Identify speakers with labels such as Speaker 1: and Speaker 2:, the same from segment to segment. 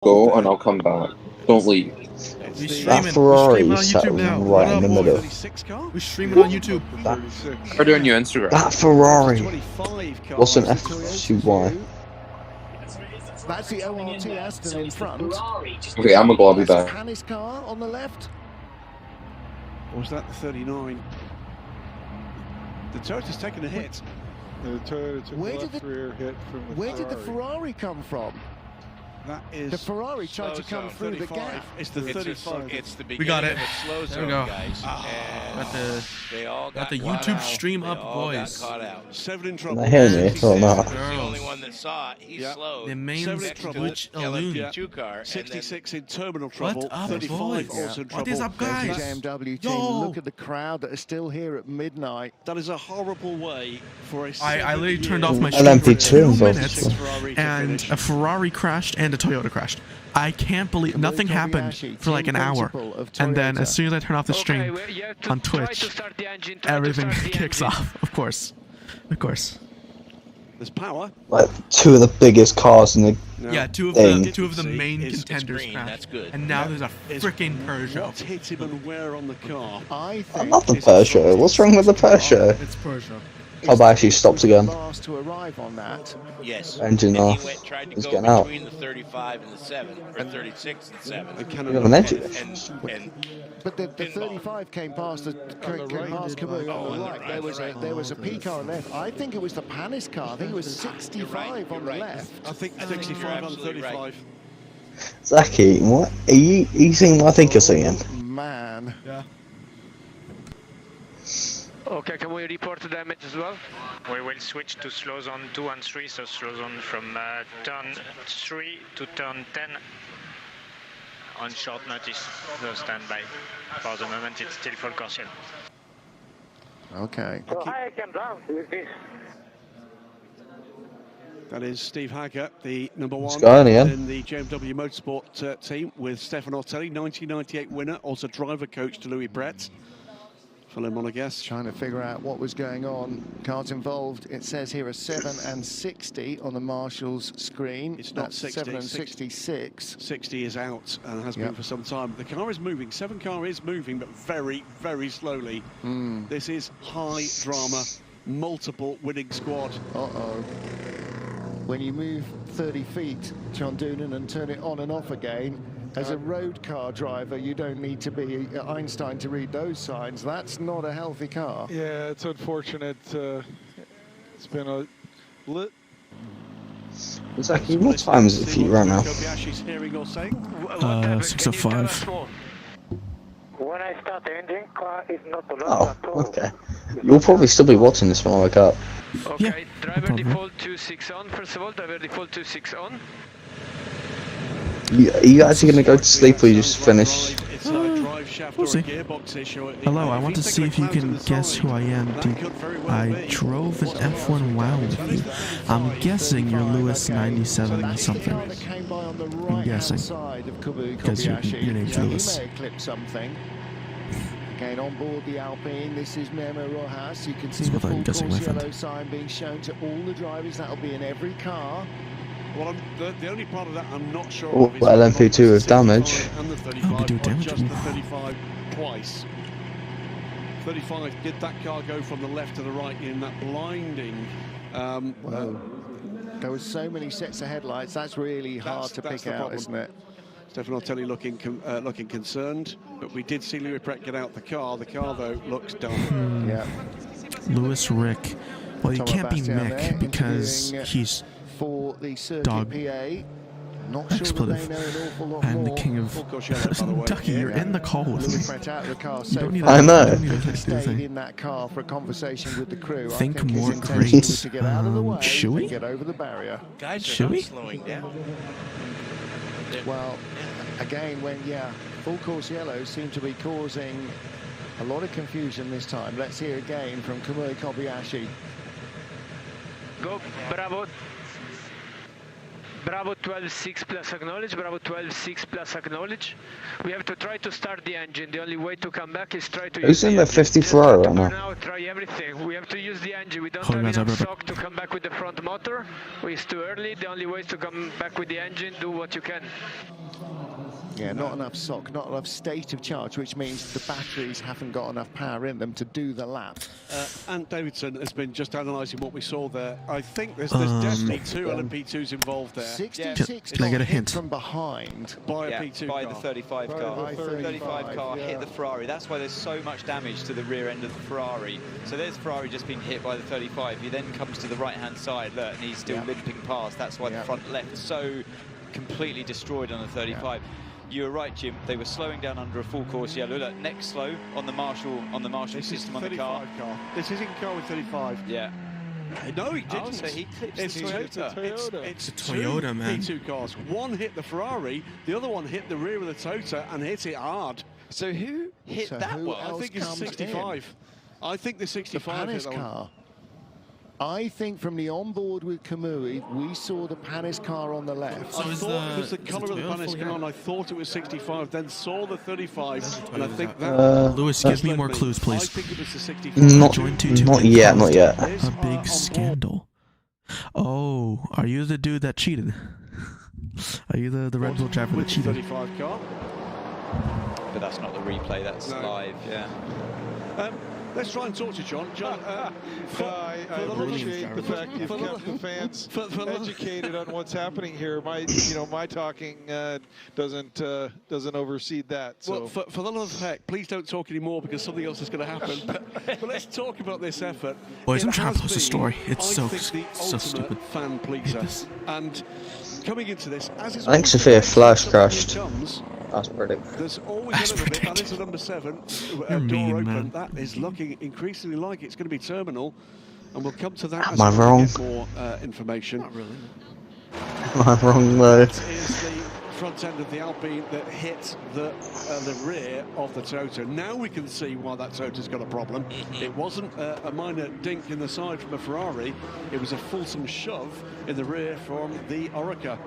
Speaker 1: Go and I'll come back. Don't leave.
Speaker 2: That Ferrari is sat right in the middle.
Speaker 3: We're streaming on YouTube.
Speaker 1: Or doing your Instagram.
Speaker 2: That Ferrari. What's an FCY?
Speaker 4: That's the ORT Aston in front.
Speaker 1: Okay, I'm gonna be back.
Speaker 4: Panis car on the left.
Speaker 3: Or was that the 39? The Toyota's taken a hit.
Speaker 5: The Toyota took
Speaker 4: Where
Speaker 5: the
Speaker 4: did
Speaker 5: left
Speaker 4: the-
Speaker 5: rear hit from the
Speaker 4: Where
Speaker 5: Ferrari.
Speaker 4: did the Ferrari come from?
Speaker 3: That is
Speaker 4: The Ferrari tried to come through the
Speaker 3: 35.
Speaker 4: gap.
Speaker 3: It's the 35.
Speaker 6: It's the
Speaker 7: We got
Speaker 6: beginning
Speaker 7: it.
Speaker 6: of a slow
Speaker 7: There we
Speaker 6: zone,
Speaker 7: go.
Speaker 6: guys.
Speaker 7: Got the
Speaker 6: They all
Speaker 7: got the
Speaker 6: caught
Speaker 7: YouTube
Speaker 6: out.
Speaker 7: stream
Speaker 6: They
Speaker 7: up,
Speaker 6: all
Speaker 7: boys.
Speaker 6: Got caught out.
Speaker 3: 7 in
Speaker 2: Can
Speaker 3: trouble.
Speaker 2: I hear me or not?
Speaker 6: He's the only one that saw it. He
Speaker 3: Yeah.
Speaker 6: slowed.
Speaker 7: The main
Speaker 3: Seven in
Speaker 6: Next to
Speaker 3: trouble.
Speaker 7: Twitch
Speaker 6: the
Speaker 7: alone.
Speaker 6: LMP2 car. and then
Speaker 3: 66 in terminal trouble.
Speaker 7: What up,
Speaker 3: 35
Speaker 7: boys?
Speaker 3: also in trouble.
Speaker 7: What is up,
Speaker 4: There's
Speaker 7: guys?
Speaker 4: the JMW team.
Speaker 7: Yo.
Speaker 4: Look at the crowd that are still here at midnight.
Speaker 3: That is a horrible way for a
Speaker 7: I literally turned off
Speaker 3: seven-year
Speaker 7: my
Speaker 2: LMP2
Speaker 7: stream for 2
Speaker 2: involved.
Speaker 7: minutes,
Speaker 3: Ferrari to
Speaker 7: and
Speaker 3: finish.
Speaker 7: a Ferrari crashed and a Toyota crashed. I can't believe nothing happened for like an hour, and then as soon as I turn off the stream on Twitch, everything kicks off. Of course.
Speaker 3: There's power.
Speaker 2: Like 2 of the biggest cars in the.
Speaker 3: No.
Speaker 7: Yeah, two of
Speaker 2: Dang.
Speaker 7: the main
Speaker 3: It's
Speaker 7: contenders
Speaker 6: green,
Speaker 7: crashed,
Speaker 6: that's good.
Speaker 7: and now there's a
Speaker 3: It's
Speaker 7: freaking Peugeot.
Speaker 3: What hit him and where on the car?
Speaker 4: I
Speaker 2: I
Speaker 4: think
Speaker 2: love the Peugeot. What's wrong with the Peugeot?
Speaker 7: It's Peugeot.
Speaker 2: Oh, but actually stopped again.
Speaker 4: last to arrive on that.
Speaker 6: Yes.
Speaker 2: Engine
Speaker 6: And
Speaker 2: off.
Speaker 6: He tried to
Speaker 2: It's
Speaker 6: go
Speaker 2: getting out.
Speaker 6: between the 35 and the 7, or 36 and 7.
Speaker 3: And
Speaker 2: You have an engine.
Speaker 6: And
Speaker 4: But the 35 came past the Kamui on the right. There was a P car left. I think it was the Panis car. I think it was 65 on the left.
Speaker 3: I think
Speaker 6: You're
Speaker 3: 65 on
Speaker 6: absolutely
Speaker 3: 35.
Speaker 6: right.
Speaker 2: Zachy, what? Are you singing what I think you're singing?
Speaker 4: Man.
Speaker 3: Yeah.
Speaker 8: Okay, can we report the damage as well? We will switch to slow zone 2 and 3, so slow zone from turn 3 to turn 10 on short notice. So stand by. For the moment, it's still full caution.
Speaker 4: Okay.
Speaker 8: So I can down with this.
Speaker 3: That is Steve Haggart, the number 1
Speaker 2: going again.
Speaker 3: in the JMW Motorsport team with Stefan Ortelli, 1998 winner, also driver coach to Louis Brett. Philip Monegas.
Speaker 4: Trying to figure out what was going on. Cars involved, it says here, are 7 and 60 on the Marshall's screen.
Speaker 3: It's not
Speaker 4: That's
Speaker 3: 60,
Speaker 4: 7 and
Speaker 3: 60.
Speaker 4: 66.
Speaker 3: 60 is out and has been
Speaker 4: Yep.
Speaker 3: for some time. The car is moving. 7 car is moving, but very, very slowly. This is high drama, multiple winning squad.
Speaker 4: Uh-oh. When you move 30 feet, John Doonan, and turn it on and off again, as a road car driver, you don't need to be Einstein to read those signs. That's not a healthy car.
Speaker 5: Yeah, it's unfortunate. It's been a lit.
Speaker 2: Zachy, what time is it for you right now?
Speaker 3: Kobayashi's hearing or saying.
Speaker 7: 6:05.
Speaker 8: When I start the engine, car is not alone
Speaker 2: Oh,
Speaker 8: at all.
Speaker 2: okay. You'll probably still be watching this when I wake up.
Speaker 8: Okay,
Speaker 7: Yeah,
Speaker 8: driver
Speaker 7: no problem.
Speaker 8: default 2-6 on. First of all, driver default 2-6 on.
Speaker 2: Are you actually going to go to sleep or you just finish?
Speaker 3: It's a drive shaft
Speaker 7: We'll
Speaker 3: or
Speaker 7: see.
Speaker 3: a gearbox issue.
Speaker 7: Hello, I want to see if you can guess who I am. I drove an F1 WoW with you. I'm guessing you're Lewis 97
Speaker 4: That's the
Speaker 7: something.
Speaker 4: car that came by on the
Speaker 7: I'm
Speaker 4: right-hand
Speaker 7: guessing.
Speaker 4: side of
Speaker 7: Because your
Speaker 4: Kobayashi.
Speaker 7: name's
Speaker 4: Now,
Speaker 7: Lewis.
Speaker 4: He may have clipped something. Again, on board the Alpine, this is Memo Rojas. You can see
Speaker 7: That's
Speaker 4: the
Speaker 7: what I'm
Speaker 4: full
Speaker 7: guessing,
Speaker 4: course
Speaker 7: my friend.
Speaker 4: yellow sign being shown to all the drivers. That'll be in every car.
Speaker 3: Well, the only part of that I'm not sure
Speaker 2: Oh,
Speaker 3: of is
Speaker 2: well,
Speaker 3: whether
Speaker 2: LMP2
Speaker 3: the
Speaker 2: with damage.
Speaker 3: 65 and the
Speaker 7: Oh,
Speaker 3: 35
Speaker 7: we do
Speaker 3: or
Speaker 7: damage.
Speaker 3: just the 35 twice. 35, did that car go from the left to the right in that blinding?
Speaker 4: Whoa. There was so many sets of headlights. That's really hard to
Speaker 3: that's
Speaker 4: pick
Speaker 3: the
Speaker 4: out,
Speaker 3: problem.
Speaker 4: isn't it?
Speaker 3: Stefan Ortelli looking concerned, but we did see Louis Pret get out the car. The car, though, looks done.
Speaker 4: Yeah.
Speaker 7: Lewis Rick. Well, you
Speaker 4: Thomas
Speaker 7: can't be
Speaker 4: Bastian there,
Speaker 7: Mick because
Speaker 4: interviewing,
Speaker 7: he's
Speaker 4: For the circuit
Speaker 7: Dog.
Speaker 4: PA. Not sure
Speaker 7: expletive
Speaker 4: that they know an awful lot
Speaker 7: and the
Speaker 4: more.
Speaker 7: king of
Speaker 3: Full course yellow, by the way.
Speaker 7: Ducky. You're in the call with
Speaker 4: Louis
Speaker 7: me.
Speaker 4: Pret out of the car
Speaker 7: You
Speaker 4: so
Speaker 7: don't need
Speaker 4: far.
Speaker 2: I know.
Speaker 7: You don't need to do the
Speaker 4: Stayed
Speaker 7: thing.
Speaker 4: in that car for a conversation with the crew.
Speaker 7: Think
Speaker 4: I think
Speaker 7: more
Speaker 4: his intention
Speaker 7: great.
Speaker 4: was to get out of the way
Speaker 7: Should we?
Speaker 4: and get over the barrier.
Speaker 6: guys are
Speaker 7: Should
Speaker 6: not
Speaker 7: we?
Speaker 6: slowing down.
Speaker 4: Well, again, when, full course yellows seem to be causing a lot of confusion this time. Let's hear again from Kamui Kobayashi.
Speaker 8: Go, Bravo. Bravo 12.6 plus acknowledge, Bravo 12.6 plus acknowledge. We have to try to start the engine. The only way to come back is try to
Speaker 2: Who's
Speaker 8: use
Speaker 2: in
Speaker 8: the
Speaker 2: the 50
Speaker 8: engine.
Speaker 2: Ferrari
Speaker 8: Just
Speaker 2: right
Speaker 8: try to
Speaker 2: now?
Speaker 8: burn out, try everything. We have to use the engine. We don't
Speaker 7: Hold on,
Speaker 8: have
Speaker 7: guys, I'll
Speaker 8: enough
Speaker 7: be right
Speaker 8: sock to come back with the front motor. It's too early. The only way is to come back with the engine. Do what you can.
Speaker 4: Yeah, not enough sock, not enough state of charge, which means the batteries haven't got enough power in them to do the lap.
Speaker 3: Ant Davidson has been just analysing what we saw there. I think there's definitely two LMP2s involved there.
Speaker 4: 66
Speaker 7: Can I get a hint?
Speaker 4: from behind.
Speaker 3: By a P2
Speaker 9: by
Speaker 3: car.
Speaker 9: the 35 car.
Speaker 4: By
Speaker 9: The 35 car
Speaker 4: yeah.
Speaker 9: hit the Ferrari. That's why there's so much damage to the rear end of the Ferrari. So there's Ferrari just being hit by the 35. He then comes to the right-hand side, look, and he's still limping past. That's why the front left is so completely destroyed on the 35. You were right, Jim. They were slowing down under a full course yellow. Look, next slow on the Marshall system on the car.
Speaker 3: This is in car with 35.
Speaker 9: Yeah.
Speaker 3: No, he didn't.
Speaker 9: Oh, so he clips
Speaker 3: It's
Speaker 9: the
Speaker 3: Toyota. It's
Speaker 7: Toyota,
Speaker 3: two
Speaker 7: man.
Speaker 3: P2 cars. One hit the Ferrari, the other one hit the rear of the Toyota and hit it hard.
Speaker 9: So who hit
Speaker 4: So
Speaker 9: that
Speaker 4: who
Speaker 9: one?
Speaker 3: I
Speaker 4: else
Speaker 3: think it's
Speaker 4: comes
Speaker 3: 65. I think the
Speaker 4: The
Speaker 3: 65 hit
Speaker 4: Panis
Speaker 3: that one.
Speaker 4: car. I think from the onboard with Kamui, we saw the Panis car on the left.
Speaker 7: So
Speaker 3: I
Speaker 7: is
Speaker 3: thought because
Speaker 7: the
Speaker 3: colour of the
Speaker 7: Toyota
Speaker 3: Panis
Speaker 7: fully
Speaker 3: car,
Speaker 7: out?
Speaker 3: and I thought it was 65, then saw the 35, and I think that...
Speaker 7: Lewis, give me more clues,
Speaker 3: I
Speaker 7: please.
Speaker 3: think it was the 65.
Speaker 2: Not,
Speaker 7: Join 2-2
Speaker 2: not
Speaker 7: and
Speaker 2: yet,
Speaker 7: caused
Speaker 2: not yet.
Speaker 3: This
Speaker 7: A
Speaker 3: are on
Speaker 7: big
Speaker 3: board.
Speaker 7: scandal. Oh, are you the dude that cheated? Are you the Red Bull driver that
Speaker 3: With the
Speaker 7: cheated?
Speaker 3: 35 car.
Speaker 9: But that's not the replay, that's
Speaker 3: No.
Speaker 9: live, yeah.
Speaker 3: Let's try and talk to John. John,
Speaker 5: I appreciate the fact you've kept the fans educated on what's happening here. My talking doesn't oversee that. So.
Speaker 3: Well, for the love of heck, please don't talk anymore because something else is going to happen. But let's talk about this effort.
Speaker 7: Boys, I'm
Speaker 3: It
Speaker 7: trying to
Speaker 3: has
Speaker 7: post a
Speaker 3: been,
Speaker 7: story. It's
Speaker 3: I
Speaker 7: so
Speaker 3: think, the
Speaker 7: so
Speaker 3: ultimate
Speaker 7: stupid.
Speaker 3: fan pleaser. And coming into this, as it's
Speaker 2: I think
Speaker 3: always
Speaker 2: Sophia
Speaker 3: been,
Speaker 2: Flash
Speaker 3: when
Speaker 2: crashed.
Speaker 3: it comes,
Speaker 2: That's predicted.
Speaker 3: there's always a little bit. That is the number 7.
Speaker 7: You're
Speaker 3: door
Speaker 7: mean,
Speaker 3: open.
Speaker 7: man.
Speaker 3: That is looking increasingly like it's going to be terminal. And we'll come to that
Speaker 2: Am
Speaker 3: as
Speaker 2: I
Speaker 3: we
Speaker 2: wrong?
Speaker 3: get more information.
Speaker 7: Not really.
Speaker 2: Am I wrong though?
Speaker 3: It is the front end of the Alpine that hit the rear of the Toyota. Now we can see why that Toyota's got a problem. It wasn't a minor dink in the side from a Ferrari. It was a fulsome shove in the rear from the Oreca.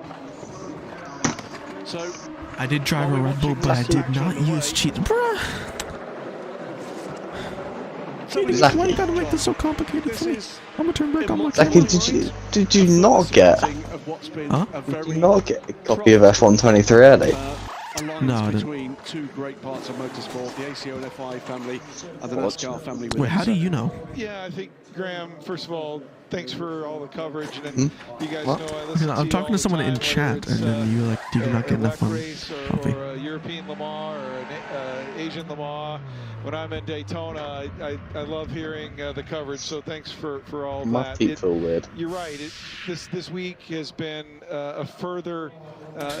Speaker 3: So
Speaker 7: I did drive a Red Bull, but I did not use cheat. Bruh!
Speaker 2: Zach-
Speaker 7: Why you gotta make this so complicated
Speaker 3: this
Speaker 7: for me?
Speaker 3: is
Speaker 7: I'm gonna turn back on my
Speaker 2: Zaki,
Speaker 7: camera.
Speaker 2: did you not get?
Speaker 7: Huh?
Speaker 2: Did you not get a copy of F123 early?
Speaker 3: alliance
Speaker 7: No, I didn't.
Speaker 3: between two great parts of motorsport, the ACO and FI family and the NASCAR family.
Speaker 7: Wait, how do you know?
Speaker 5: Yeah, I think, Graham, first of all, thanks for all the coverage. And you guys
Speaker 2: What?
Speaker 5: know I listen
Speaker 7: Because
Speaker 5: to
Speaker 7: I'm
Speaker 5: you
Speaker 7: talking
Speaker 5: all
Speaker 7: to someone
Speaker 5: the
Speaker 7: in
Speaker 5: time,
Speaker 7: chat,
Speaker 5: whether
Speaker 7: and then
Speaker 5: it's,
Speaker 7: you're like, "Do you not get
Speaker 5: a
Speaker 7: enough
Speaker 5: WEC
Speaker 7: on
Speaker 5: race
Speaker 7: copy?"
Speaker 5: or a European Le Mans or an Asian Le Mans. When I'm in Daytona, I love hearing the coverage. So thanks for all
Speaker 2: My
Speaker 5: that.
Speaker 2: feet feel weird.
Speaker 5: You're right. This week has been a further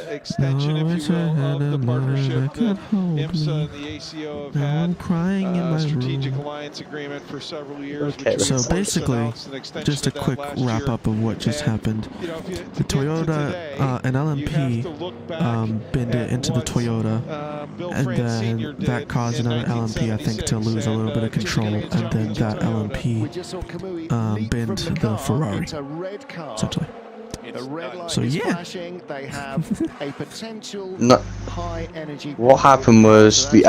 Speaker 5: extension, if you will, of the partnership that IMSA and the ACO have
Speaker 7: Now I'm
Speaker 5: had.
Speaker 7: crying in my
Speaker 5: Strategic
Speaker 7: room.
Speaker 5: alliance agreement for several years.
Speaker 2: Okay,
Speaker 5: which
Speaker 7: So
Speaker 5: was
Speaker 7: basically,
Speaker 5: announced an extension
Speaker 7: just a
Speaker 5: of that
Speaker 7: quick
Speaker 5: last
Speaker 7: wrap
Speaker 5: year.
Speaker 7: up of what just
Speaker 5: And,
Speaker 7: happened.
Speaker 5: you know, if you-
Speaker 7: The
Speaker 5: to get to
Speaker 7: Toyota
Speaker 5: today,
Speaker 7: and
Speaker 5: you
Speaker 7: LMP
Speaker 5: have to look back
Speaker 7: binned it
Speaker 5: at
Speaker 7: into the
Speaker 5: what,
Speaker 7: Toyota,
Speaker 5: Bill
Speaker 7: and
Speaker 5: France
Speaker 7: then
Speaker 5: Sr.
Speaker 7: that
Speaker 5: did
Speaker 7: caused
Speaker 5: in
Speaker 7: another LMP, I think, to
Speaker 5: 1976,
Speaker 7: lose a little bit of
Speaker 5: just
Speaker 7: control,
Speaker 5: getting
Speaker 7: and then
Speaker 5: into
Speaker 7: that
Speaker 5: Toyota.
Speaker 4: We
Speaker 7: LMP
Speaker 4: just saw Kamui leap
Speaker 7: binned
Speaker 4: from
Speaker 7: the
Speaker 4: car
Speaker 7: Ferrari,
Speaker 4: into red car.
Speaker 7: essentially.
Speaker 4: The red light
Speaker 7: So,
Speaker 4: is
Speaker 7: yeah.
Speaker 4: flashing. They have a potential
Speaker 2: No.
Speaker 4: high energy.
Speaker 2: What happened was the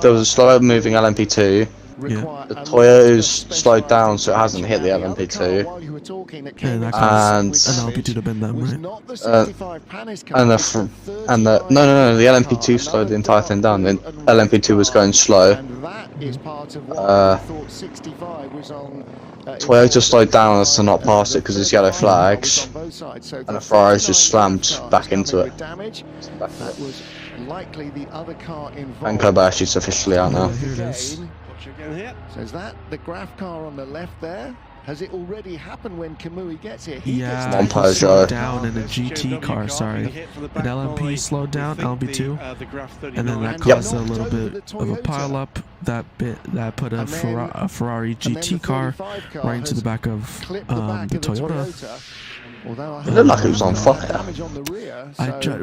Speaker 2: there was a slow moving LMP2.
Speaker 4: Require
Speaker 2: The
Speaker 4: a lot
Speaker 2: Toyota's
Speaker 4: of
Speaker 2: slowed down, so it hasn't hit the
Speaker 4: other
Speaker 2: LMP2.
Speaker 4: car while you were talking that
Speaker 7: And
Speaker 4: came
Speaker 7: that
Speaker 4: into
Speaker 2: caused
Speaker 4: with
Speaker 2: an
Speaker 4: damage
Speaker 7: LMP2 to bend them,
Speaker 4: was
Speaker 7: right?
Speaker 4: not the 65 Panis car,
Speaker 2: And the
Speaker 4: it's
Speaker 2: fr-
Speaker 4: the
Speaker 2: and the
Speaker 4: 35
Speaker 2: no, the
Speaker 4: car,
Speaker 2: LMP2 slowed the entire
Speaker 4: another
Speaker 2: thing down. The
Speaker 4: dark blue and red
Speaker 2: LMP2 was
Speaker 4: car,
Speaker 2: going slow.
Speaker 4: and that is part of why
Speaker 2: Uh,
Speaker 4: we thought 65 was on.
Speaker 2: Toyota slowed down as to not pass it because it's yellow flags,
Speaker 4: and
Speaker 2: the Ferrari's just slammed back into it.
Speaker 4: Damage. That was likely the other car involved.
Speaker 2: And Kobayashi's officially out now.
Speaker 7: Here it is.
Speaker 3: Again here.
Speaker 4: So is that the Graf car on the left there? Has it already happened when Kamui gets here? He
Speaker 7: Yeah,
Speaker 2: Mon
Speaker 7: he
Speaker 2: Peugeot.
Speaker 7: slowed down in a
Speaker 3: This
Speaker 7: GT
Speaker 3: JW
Speaker 7: car, sorry.
Speaker 3: hit from the
Speaker 7: An
Speaker 3: back
Speaker 7: LMP
Speaker 3: by,
Speaker 7: slowed down,
Speaker 3: I think,
Speaker 7: LMP2,
Speaker 3: the Graf
Speaker 7: and then
Speaker 3: 39.
Speaker 7: that
Speaker 4: And
Speaker 7: caused a
Speaker 4: knocked
Speaker 7: little
Speaker 4: over
Speaker 7: bit
Speaker 4: the
Speaker 7: of a
Speaker 4: Toyota.
Speaker 7: pile up. That put a
Speaker 4: And then-
Speaker 7: Ferrari
Speaker 4: and then
Speaker 7: GT
Speaker 4: the
Speaker 7: car
Speaker 4: 35 car
Speaker 7: right into the
Speaker 4: has
Speaker 7: back of
Speaker 4: clipped the back
Speaker 7: the
Speaker 4: of the
Speaker 7: Toyota.
Speaker 4: Although I
Speaker 2: It looked like it was on
Speaker 4: heard
Speaker 2: fire.
Speaker 4: damage on the rear,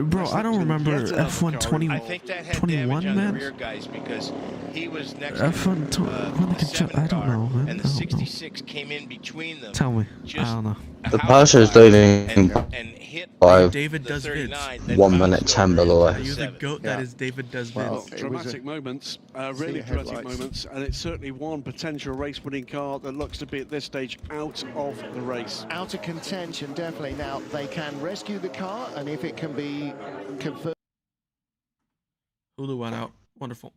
Speaker 7: Bro, I don't remember
Speaker 3: Yet another
Speaker 7: F1
Speaker 3: car.
Speaker 7: 20.
Speaker 6: I think that had
Speaker 7: 21,
Speaker 6: damage on the
Speaker 7: man?
Speaker 6: rear guys because he was next
Speaker 7: F1
Speaker 6: to
Speaker 7: when they
Speaker 6: the
Speaker 7: could
Speaker 6: 7
Speaker 7: I don't
Speaker 6: car,
Speaker 7: know, man.
Speaker 6: and
Speaker 7: I
Speaker 6: the
Speaker 7: don't know.
Speaker 6: 66 came in between them.
Speaker 7: Tell me. I
Speaker 6: Just
Speaker 7: don't know.
Speaker 6: a
Speaker 2: The
Speaker 6: house
Speaker 2: Peugeot's
Speaker 6: fire,
Speaker 2: leading.
Speaker 6: and hit
Speaker 2: Five.
Speaker 7: David does vids.
Speaker 6: 39, then
Speaker 2: 1
Speaker 6: bounced
Speaker 2: minute
Speaker 6: over
Speaker 2: 10
Speaker 6: into
Speaker 2: below.
Speaker 7: Are you the
Speaker 6: 7.
Speaker 7: goat that is David does
Speaker 4: Well,
Speaker 7: vids?
Speaker 4: it was
Speaker 3: Dramatic moments, really
Speaker 4: sea
Speaker 3: dramatic
Speaker 4: headlights.
Speaker 3: moments, and it's certainly one potential race-winning car that looks to be at this stage out of the race.
Speaker 4: Out of contention, definitely. Now, they can rescue the car, and if it can be confirmed.
Speaker 7: Hulu went out. Wonderful.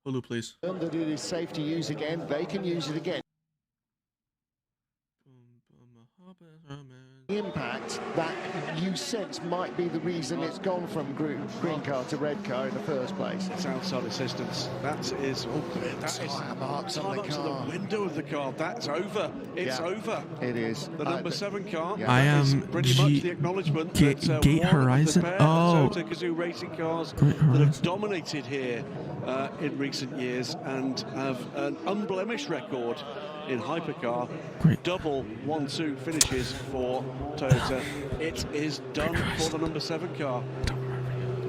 Speaker 7: Hulu, please.
Speaker 4: That it is safe to use again, they can use it again. The impact that you sense might be the reason it's gone from green car to red car in the first place.
Speaker 3: It's outside assistance. That is
Speaker 4: Tyre marks on the
Speaker 3: to
Speaker 4: car.
Speaker 3: the window of the car. That's over. It's
Speaker 4: Yeah,
Speaker 3: over.
Speaker 4: It is.
Speaker 3: The number 7 car.
Speaker 4: Yeah.
Speaker 7: I
Speaker 3: is
Speaker 7: am
Speaker 3: pretty much the acknowledgement
Speaker 7: Gate
Speaker 3: that
Speaker 7: Gate
Speaker 3: one of the
Speaker 7: Horizon.
Speaker 3: pair
Speaker 7: Oh,
Speaker 3: of Toyota Gazoo racing cars
Speaker 7: Great
Speaker 3: that have
Speaker 7: Horizon.
Speaker 3: dominated here in recent years and have an unblemished record in hypercar.
Speaker 7: Great.
Speaker 3: Double 1-2 finishes for Toyota. It is done for the number 7 car.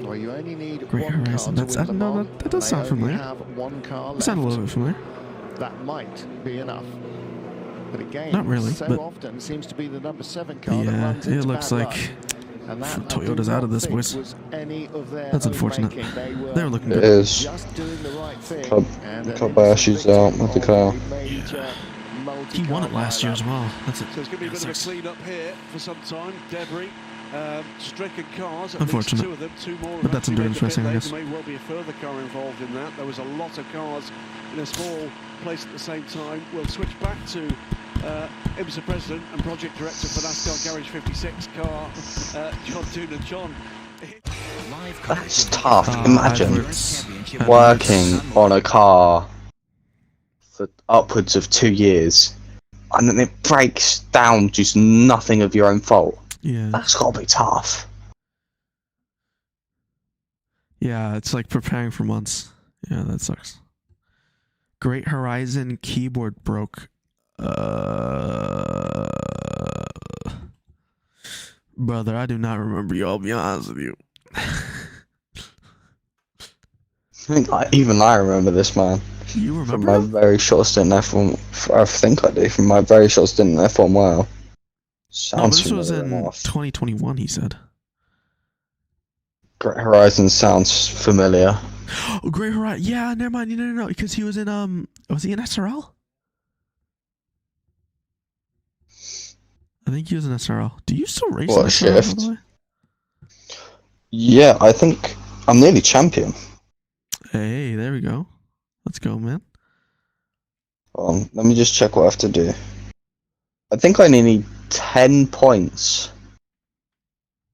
Speaker 4: Well, you only need
Speaker 7: Great
Speaker 4: one car
Speaker 7: Horizon.
Speaker 4: to
Speaker 7: That's-
Speaker 4: win Le
Speaker 7: no,
Speaker 4: Mans,
Speaker 7: that does
Speaker 4: and
Speaker 7: sound
Speaker 4: they only
Speaker 7: familiar.
Speaker 4: have one car
Speaker 7: That sounded a
Speaker 4: left.
Speaker 7: little bit familiar.
Speaker 4: That might be enough. But again,
Speaker 7: Not really,
Speaker 4: so
Speaker 7: but-
Speaker 4: often seems to be the number 7 car that
Speaker 7: Yeah,
Speaker 4: runs
Speaker 7: it
Speaker 4: into
Speaker 7: looks
Speaker 4: bad
Speaker 7: like
Speaker 4: luck. And that, I
Speaker 7: Toyota's
Speaker 4: do
Speaker 7: out
Speaker 4: not
Speaker 7: of this,
Speaker 4: think
Speaker 7: boys.
Speaker 4: was any of their
Speaker 7: That's
Speaker 4: own
Speaker 7: unfortunate.
Speaker 4: making.
Speaker 7: They're looking
Speaker 2: It
Speaker 7: good.
Speaker 2: is.
Speaker 4: Just doing the right thing. And an
Speaker 2: Kobayashi's out with the car.
Speaker 4: major
Speaker 7: He won it last year as well. That's it.
Speaker 3: So it's going to be a bit of a
Speaker 7: Sucks.
Speaker 3: clean-up here for some time. Debris, stricken cars, at
Speaker 7: Unfortunate.
Speaker 3: least 2 of them, 2 more.
Speaker 7: But that's endurance racing, I guess.
Speaker 3: There may well be a further car involved in that. There was a lot of cars in a small place at the same time. We'll switch back to IMSA President and Project Director for NASCAR Garage 56 car, John Doonan. John,
Speaker 2: That's tough. Imagine
Speaker 7: Adverts.
Speaker 2: working on a car for upwards of 2 years and then it breaks down due to nothing of your own fault.
Speaker 7: Yeah.
Speaker 2: That's gotta be tough.
Speaker 7: Yeah, it's like preparing for months. Yeah, that sucks. Great Horizon keyboard broke. Brother, I do not remember you. I'll be honest with you.
Speaker 2: Even I remember this, man.
Speaker 7: You
Speaker 2: From
Speaker 7: remember?
Speaker 2: my very short stint in F1, I think I do. From my very short stint in F1, wow.
Speaker 7: No, but
Speaker 2: Sounds
Speaker 7: this was
Speaker 2: familiar
Speaker 7: in
Speaker 2: enough.
Speaker 7: 2021, he said.
Speaker 2: Great Horizon sounds familiar.
Speaker 7: Oh, Great Horizon. Yeah, never mind. No. Because he was in, was he in SRL? I think he was in SRL. Do you still race
Speaker 2: What
Speaker 7: in
Speaker 2: a
Speaker 7: SRL, by
Speaker 2: shift.
Speaker 7: the way?
Speaker 2: Yeah, I think I'm nearly champion.
Speaker 7: Hey, there we go. Let's go, man.
Speaker 2: Let me just check what I have to do. I think I only need 10 points.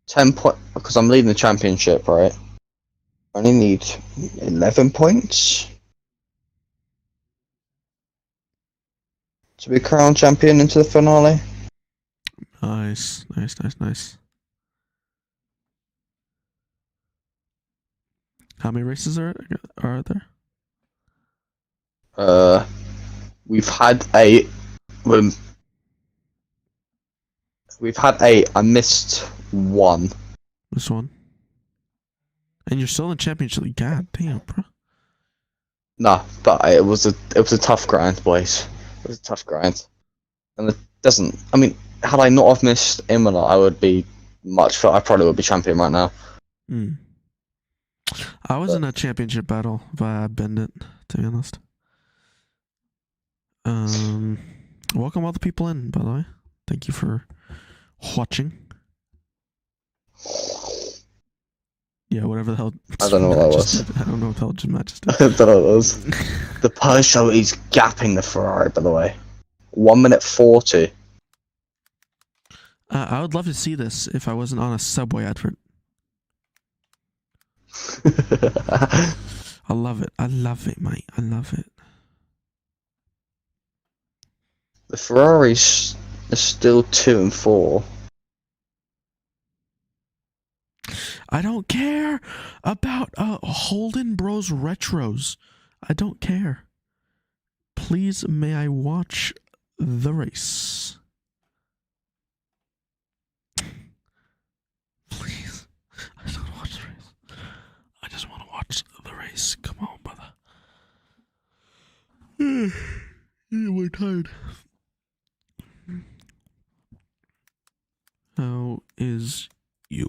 Speaker 2: 10 points, because I'm leading the championship, right? I only need 11 points to be crowned champion into the finale.
Speaker 7: Nice. How many races are there?
Speaker 2: We've had 8. We've had 8. I missed 1.
Speaker 7: This one. And you're still in the championship league. God damn, bro.
Speaker 2: Nah, but it was a tough grind, boys. It was a tough grind, and it doesn't. I mean, had I not have missed Imola, I would be I probably would be champion right now.
Speaker 7: I was in a championship battle via Bendit, to be honest. Welcome all the people in, by the way. Thank you for watching. Yeah, whatever the hell.
Speaker 2: I don't know what that was.
Speaker 7: I don't know what the hell Matt just did.
Speaker 2: I don't know what it was. The Peugeot is gapping the Ferrari, by the way. 1 minute 40.
Speaker 7: I would love to see this if I wasn't on a Subway advert. I love it. I love it, mate. I love it.
Speaker 2: The Ferraris are still 2 and 4.
Speaker 7: I don't care about Holden Bros Retros. I don't care. Please, may I watch the race? Please. I just want to watch the race. I just want to watch the race. Come on, brother. Yeah, we're tired. How is you?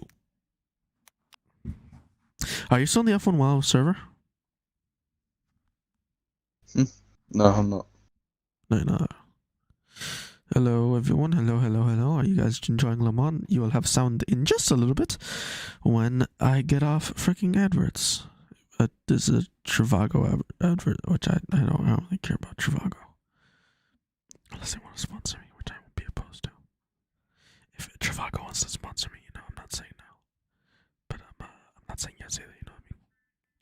Speaker 7: Are you still on the F1 WoW server?
Speaker 2: No, I'm not.
Speaker 7: No. Hello, everyone. Hello. Are you guys enjoying Le Mans? You will have sound in just a little bit when I get off freaking adverts. This is a Trivago advert, which I don't really care about Trivago. Unless they want to sponsor me, which I won't be opposed to. If Trivago wants to sponsor me, I'm not saying no. But I'm not saying yes either, you know what I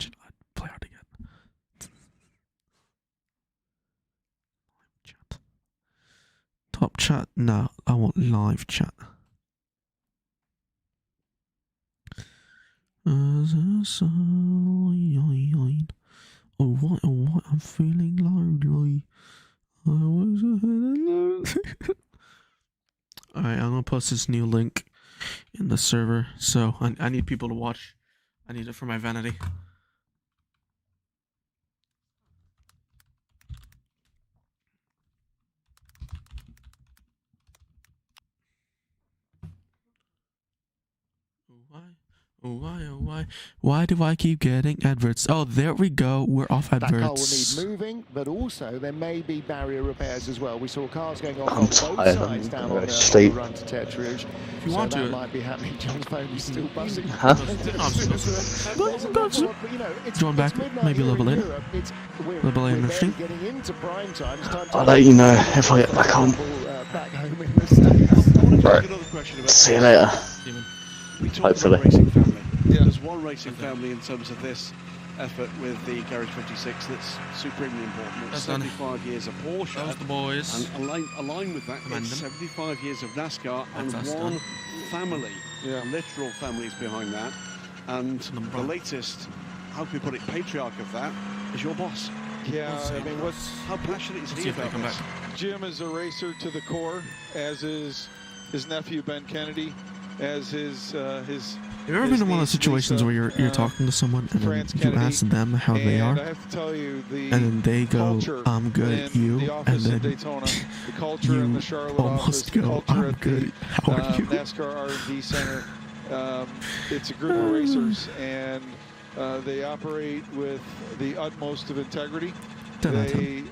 Speaker 7: mean? I'd play hard to get. Chat. Top chat? No, I want live chat. Oh what, I'm feeling lonely. I was alone. Alright, I'm gonna post this new link in the server, so I need people to watch. I need it for my vanity. Why do I keep getting adverts? Oh, there we go. We're off
Speaker 4: That car will
Speaker 7: adverts.
Speaker 4: need moving, but also there may be barrier repairs as well. We saw cars going off
Speaker 2: I'm
Speaker 4: on both
Speaker 2: tired.
Speaker 4: sides down on the
Speaker 2: Sleep.
Speaker 4: run to Tertre Rouge.
Speaker 7: If you want
Speaker 4: that
Speaker 7: to.
Speaker 4: might be happening. John's phone is still buzzing.
Speaker 2: Huh?
Speaker 7: Join back maybe a little bit later. A little bit later in the stream.
Speaker 2: I'll let you know if I get back home. Right. See you later.
Speaker 3: We talked
Speaker 2: Hopefully.
Speaker 3: about racing family.
Speaker 5: Yeah.
Speaker 3: There's one racing family in terms of this effort with the Garage 56 that's supremely important. It's
Speaker 7: That's done.
Speaker 3: 75 years of Porsche.
Speaker 7: That was the boys.
Speaker 3: And aligned with that,
Speaker 7: Commend
Speaker 3: it's
Speaker 7: them.
Speaker 3: 75 years of NASCAR
Speaker 7: That's us
Speaker 3: and one
Speaker 7: done.
Speaker 3: family,
Speaker 5: Yeah.
Speaker 3: literal families behind that. And the latest, how can we put it, patriarch of that is your boss.
Speaker 5: Yeah, I mean,
Speaker 3: How passionate is
Speaker 7: Let's see
Speaker 3: he
Speaker 7: if they
Speaker 3: about
Speaker 7: come
Speaker 3: this?
Speaker 7: back.
Speaker 5: Jim is a racer to the core, as is his nephew Ben Kennedy, as his
Speaker 7: Have you ever been in one of those situations where you're talking to someone and then
Speaker 5: France
Speaker 7: you
Speaker 5: Kennedy,
Speaker 7: ask them how they
Speaker 5: and
Speaker 7: are,
Speaker 5: I have to tell you, the
Speaker 7: and then they go,
Speaker 5: culture
Speaker 7: "I'm good at
Speaker 5: in
Speaker 7: you,"
Speaker 5: the
Speaker 7: and
Speaker 5: office in
Speaker 7: then
Speaker 5: Daytona, the culture in
Speaker 7: you
Speaker 5: the Charlotte office,
Speaker 7: almost
Speaker 5: the
Speaker 7: go,
Speaker 5: culture
Speaker 7: "I'm
Speaker 5: at
Speaker 7: good.
Speaker 5: the
Speaker 7: How are you?"
Speaker 5: NASCAR R&D Center. It's a group of racers, and they operate with the utmost of integrity. They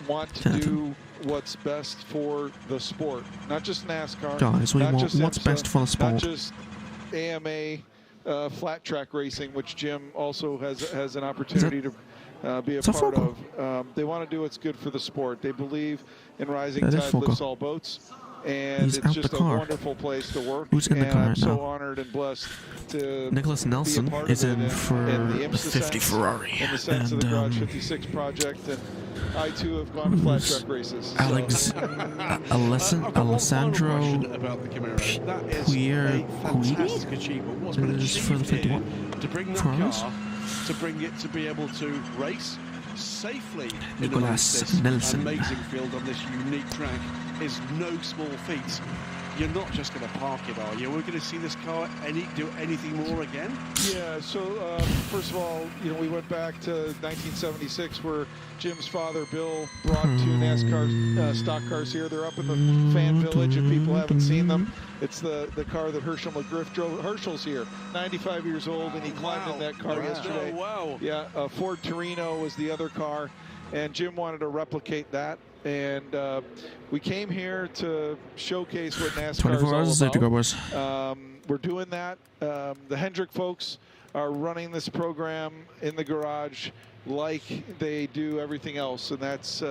Speaker 5: want to do what's best for the sport, not just NASCAR.
Speaker 7: Guys, we
Speaker 5: not
Speaker 7: want
Speaker 5: just
Speaker 7: what's
Speaker 5: IMSA,
Speaker 7: best for the sport.
Speaker 5: Not just AMA flat track racing, which Jim also has an opportunity to be a part of. They want to do what's good for the sport. They believe in rising tide lifts all boats. And
Speaker 7: He's
Speaker 5: it's
Speaker 7: out
Speaker 5: just
Speaker 7: the
Speaker 5: a
Speaker 7: car.
Speaker 5: wonderful place to work.
Speaker 7: Who's in the
Speaker 5: and
Speaker 7: car
Speaker 5: I'm
Speaker 7: right
Speaker 5: so
Speaker 7: now?
Speaker 5: honored and blessed to
Speaker 7: Nicholas
Speaker 5: be a
Speaker 7: Nelson
Speaker 5: part
Speaker 7: is
Speaker 5: of it
Speaker 7: in for
Speaker 5: in the
Speaker 7: the
Speaker 5: IMSA
Speaker 7: 50
Speaker 5: sense,
Speaker 7: Ferrari,
Speaker 5: in the sense of
Speaker 7: and
Speaker 5: the Garage 56 project, and I too have gone to flat track races.
Speaker 7: Alessandro
Speaker 3: about the Camaro. That is
Speaker 7: Pierre
Speaker 3: a fantastic achievement. What's been
Speaker 7: is for the
Speaker 3: achieved here
Speaker 7: 51
Speaker 3: to bring that
Speaker 7: Ferraris?
Speaker 3: car, to bring it to be able to race safely in
Speaker 7: Nicolas
Speaker 3: this
Speaker 7: Nelson.
Speaker 3: amazing field on this unique track is no small feat. You're not just going to park it, are you? We're going to see this car do anything more again?
Speaker 5: Yeah, so first of all, we went back to 1976 where Jim's father, Bill, brought two NASCAR stock cars here. They're up in the fan village if people haven't seen them. It's the car that Herschel McGriff drove. Herschel's here, 95 years old, and he climbed in that car yesterday.
Speaker 3: Oh, wow.
Speaker 5: Yeah, Ford Torino was the other car, and Jim wanted to replicate that. And we came here to showcase what NASCAR
Speaker 7: 24 hours
Speaker 5: is
Speaker 7: safety
Speaker 5: all
Speaker 7: car, boys.
Speaker 5: about. We're doing that. The Hendrick folks are running this program in the garage like they do everything else, and that's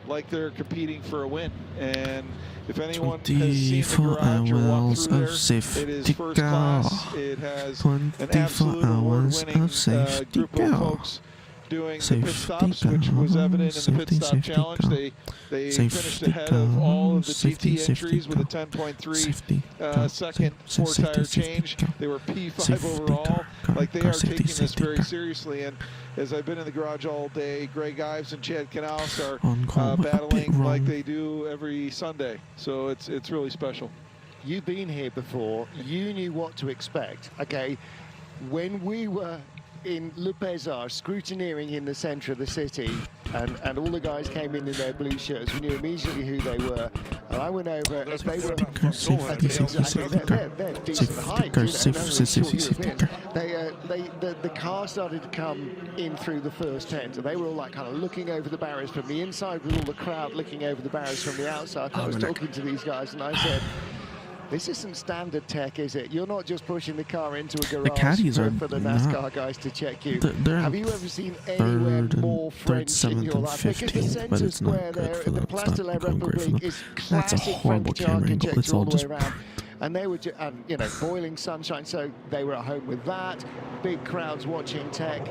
Speaker 5: like they're competing for a win. And if anyone has seen the
Speaker 7: 24
Speaker 5: garage or walked
Speaker 7: hours
Speaker 5: through
Speaker 7: of
Speaker 5: there, it
Speaker 7: safety
Speaker 5: is first class. It has an
Speaker 7: 24
Speaker 5: absolute
Speaker 7: hours
Speaker 5: award-winning
Speaker 7: of safety
Speaker 5: group of
Speaker 7: car.
Speaker 5: folks doing the
Speaker 7: Safety
Speaker 5: pit stops, which was
Speaker 7: car,
Speaker 5: evident in the pit stop
Speaker 7: safety
Speaker 5: challenge.
Speaker 7: car.
Speaker 5: They
Speaker 7: Safety
Speaker 5: finished ahead of all of the
Speaker 7: safety,
Speaker 5: GT entries with a
Speaker 7: car.
Speaker 5: 10.3
Speaker 7: Safety car,
Speaker 5: second
Speaker 7: safety,
Speaker 5: four-tire
Speaker 7: safety
Speaker 5: change.
Speaker 7: car.
Speaker 5: They were P5
Speaker 7: Safety
Speaker 5: overall.
Speaker 7: car,
Speaker 5: Like they
Speaker 7: car,
Speaker 5: are
Speaker 7: safety,
Speaker 5: taking this
Speaker 7: safety
Speaker 5: very
Speaker 7: car.
Speaker 5: seriously. And as I've been in the garage all day, Greg Ives and Chad Canals are
Speaker 7: On call, went a bit
Speaker 5: battling like
Speaker 7: wrong.
Speaker 5: they do every Sunday. So it's really special.
Speaker 4: You've been here before. You knew what to expect. Okay, when we were in Le Pesard, scrutineering in the centre of the city, and all the guys came in their blue shirts. We knew immediately who they were. And I went over, as they were... They're decent height, the car started to come in through the first 10, so they were all like kind of looking over the barriers from the inside with all the crowd looking over the barriers from the outside. I was talking to these guys and I said, this isn't standard tech, is it? You're not just pushing the car into a garage for the NASCAR guys to check you. Have you ever seen anywhere more French in your life? Because the centre square there in the Place de la République is classic French architecture all the way around. And they were, you know, boiling sunshine, so they were at home with that. Big crowds watching tech,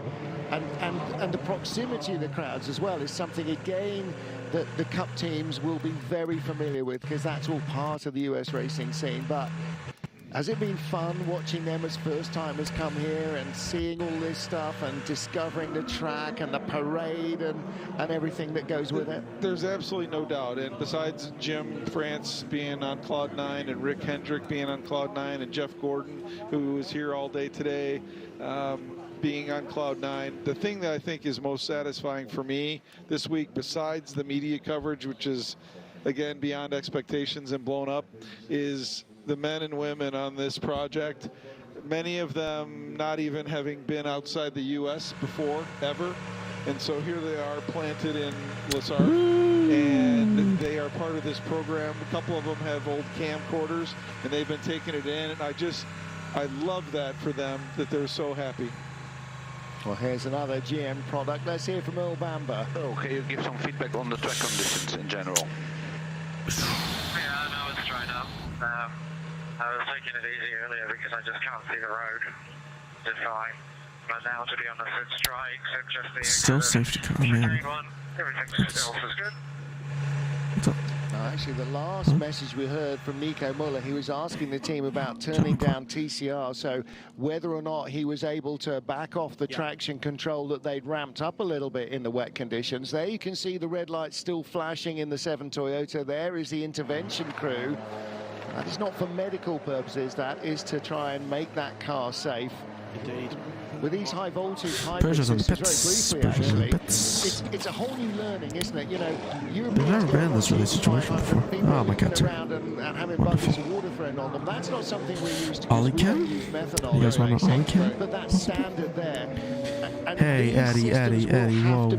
Speaker 4: and the proximity of the crowds as well is something again that the Cup teams will be very familiar with, because that's all part of the US racing scene. But has it been fun watching them as first-timers come here and seeing all this stuff and discovering the track and the parade and everything that goes with it?
Speaker 5: There's absolutely no doubt. And besides Jim France being on Cloud 9 and Rick Hendrick being on Cloud 9 and Jeff Gordon, who was here all day today, being on Cloud 9, the thing that I think is most satisfying for me this week, besides the media coverage, which is, again, beyond expectations and blown up, is the men and women on this project, many of them not even having been outside the U.S. before, ever. And so here they are planted in Lessard, and they are part of this program. A couple of them have old camcorders, and they've been taking it in. And I love that for them, that they're so happy.
Speaker 4: Well, here's another GM product. Let's hear from Earl Bamber.
Speaker 10: Oh, can you give some feedback on the track conditions in general?
Speaker 11: Yeah, no, it's straight up. I was taking it easy earlier because I just can't see the road. Just fine. But now, to be honest, it's straight, except just the
Speaker 7: still safety car, man.
Speaker 11: Everything else is good.
Speaker 4: Actually, the last message we heard from Nico Muller, he was asking the team about turning down TCR, so whether or not he was able to back off the traction control that they'd ramped up a little bit in the wet conditions. There you can see the red lights still flashing in the 7 Toyota. There is the intervention crew. That is not for medical purposes, that is to try and make that car safe.
Speaker 3: Indeed.
Speaker 4: With these high voltage hybrids, this is very briefly actually, it's a whole new learning, isn't it? You know,
Speaker 7: They've never been in this really situation before. Oh my god,
Speaker 4: around and having buckets of water thrown on them. That's not something we're used to.
Speaker 7: Ollie Cam? You guys want an Ollie Cam?
Speaker 4: But that's standard there.
Speaker 7: Hey, Eddie, whoa.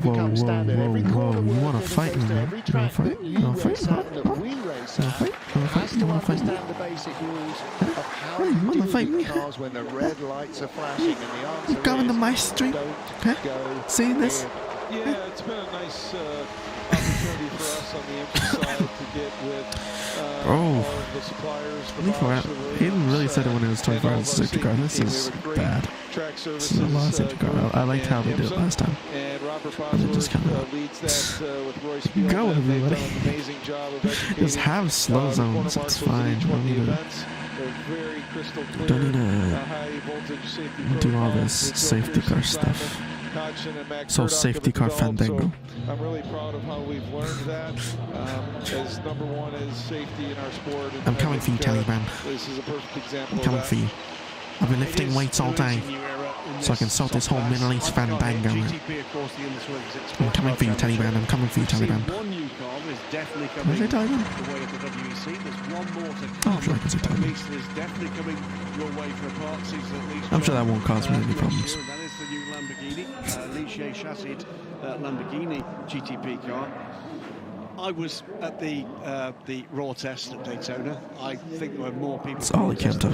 Speaker 7: You wanna fight me, man? You wanna fight? You wanna fight? You wanna fight me? Hey, you wanna fight me?
Speaker 4: When the red lights are flashing and the answer
Speaker 7: You coming to my street? Okay? See this?
Speaker 5: Yeah, it's been a nice opportunity for us on the engine side to get with all of the suppliers.
Speaker 7: He even really said it when it was 24 hours of safety car. This is bad. This is a lot of safety car. I liked how they did it last time.
Speaker 5: And Robert
Speaker 7: But it just kind of
Speaker 5: leads that with Royce Field.
Speaker 7: go, everybody.
Speaker 5: Amazing job of educating,
Speaker 7: Just have slow zones. It's fine. Don't need to do all this safety car stuff. So safety car fandango.
Speaker 5: I'm really proud of how we've learned that. As number one is safety in our sport.
Speaker 7: I'm coming for you, Taliban.
Speaker 5: This is a perfect example.
Speaker 7: I'm coming for you. I've been lifting weights all day, so I can sort this whole Middle East fandango out. I'm coming for you, Taliban. I'm coming for you, Taliban. Can I say Taliban? Oh, I'm sure I can say Taliban. I'm sure that won't cause me any problems.
Speaker 3: That is the new Lamborghini, Ligier chassis Lamborghini GTP car. I was at the raw test at Daytona. I think there were more people.
Speaker 7: It's all he can do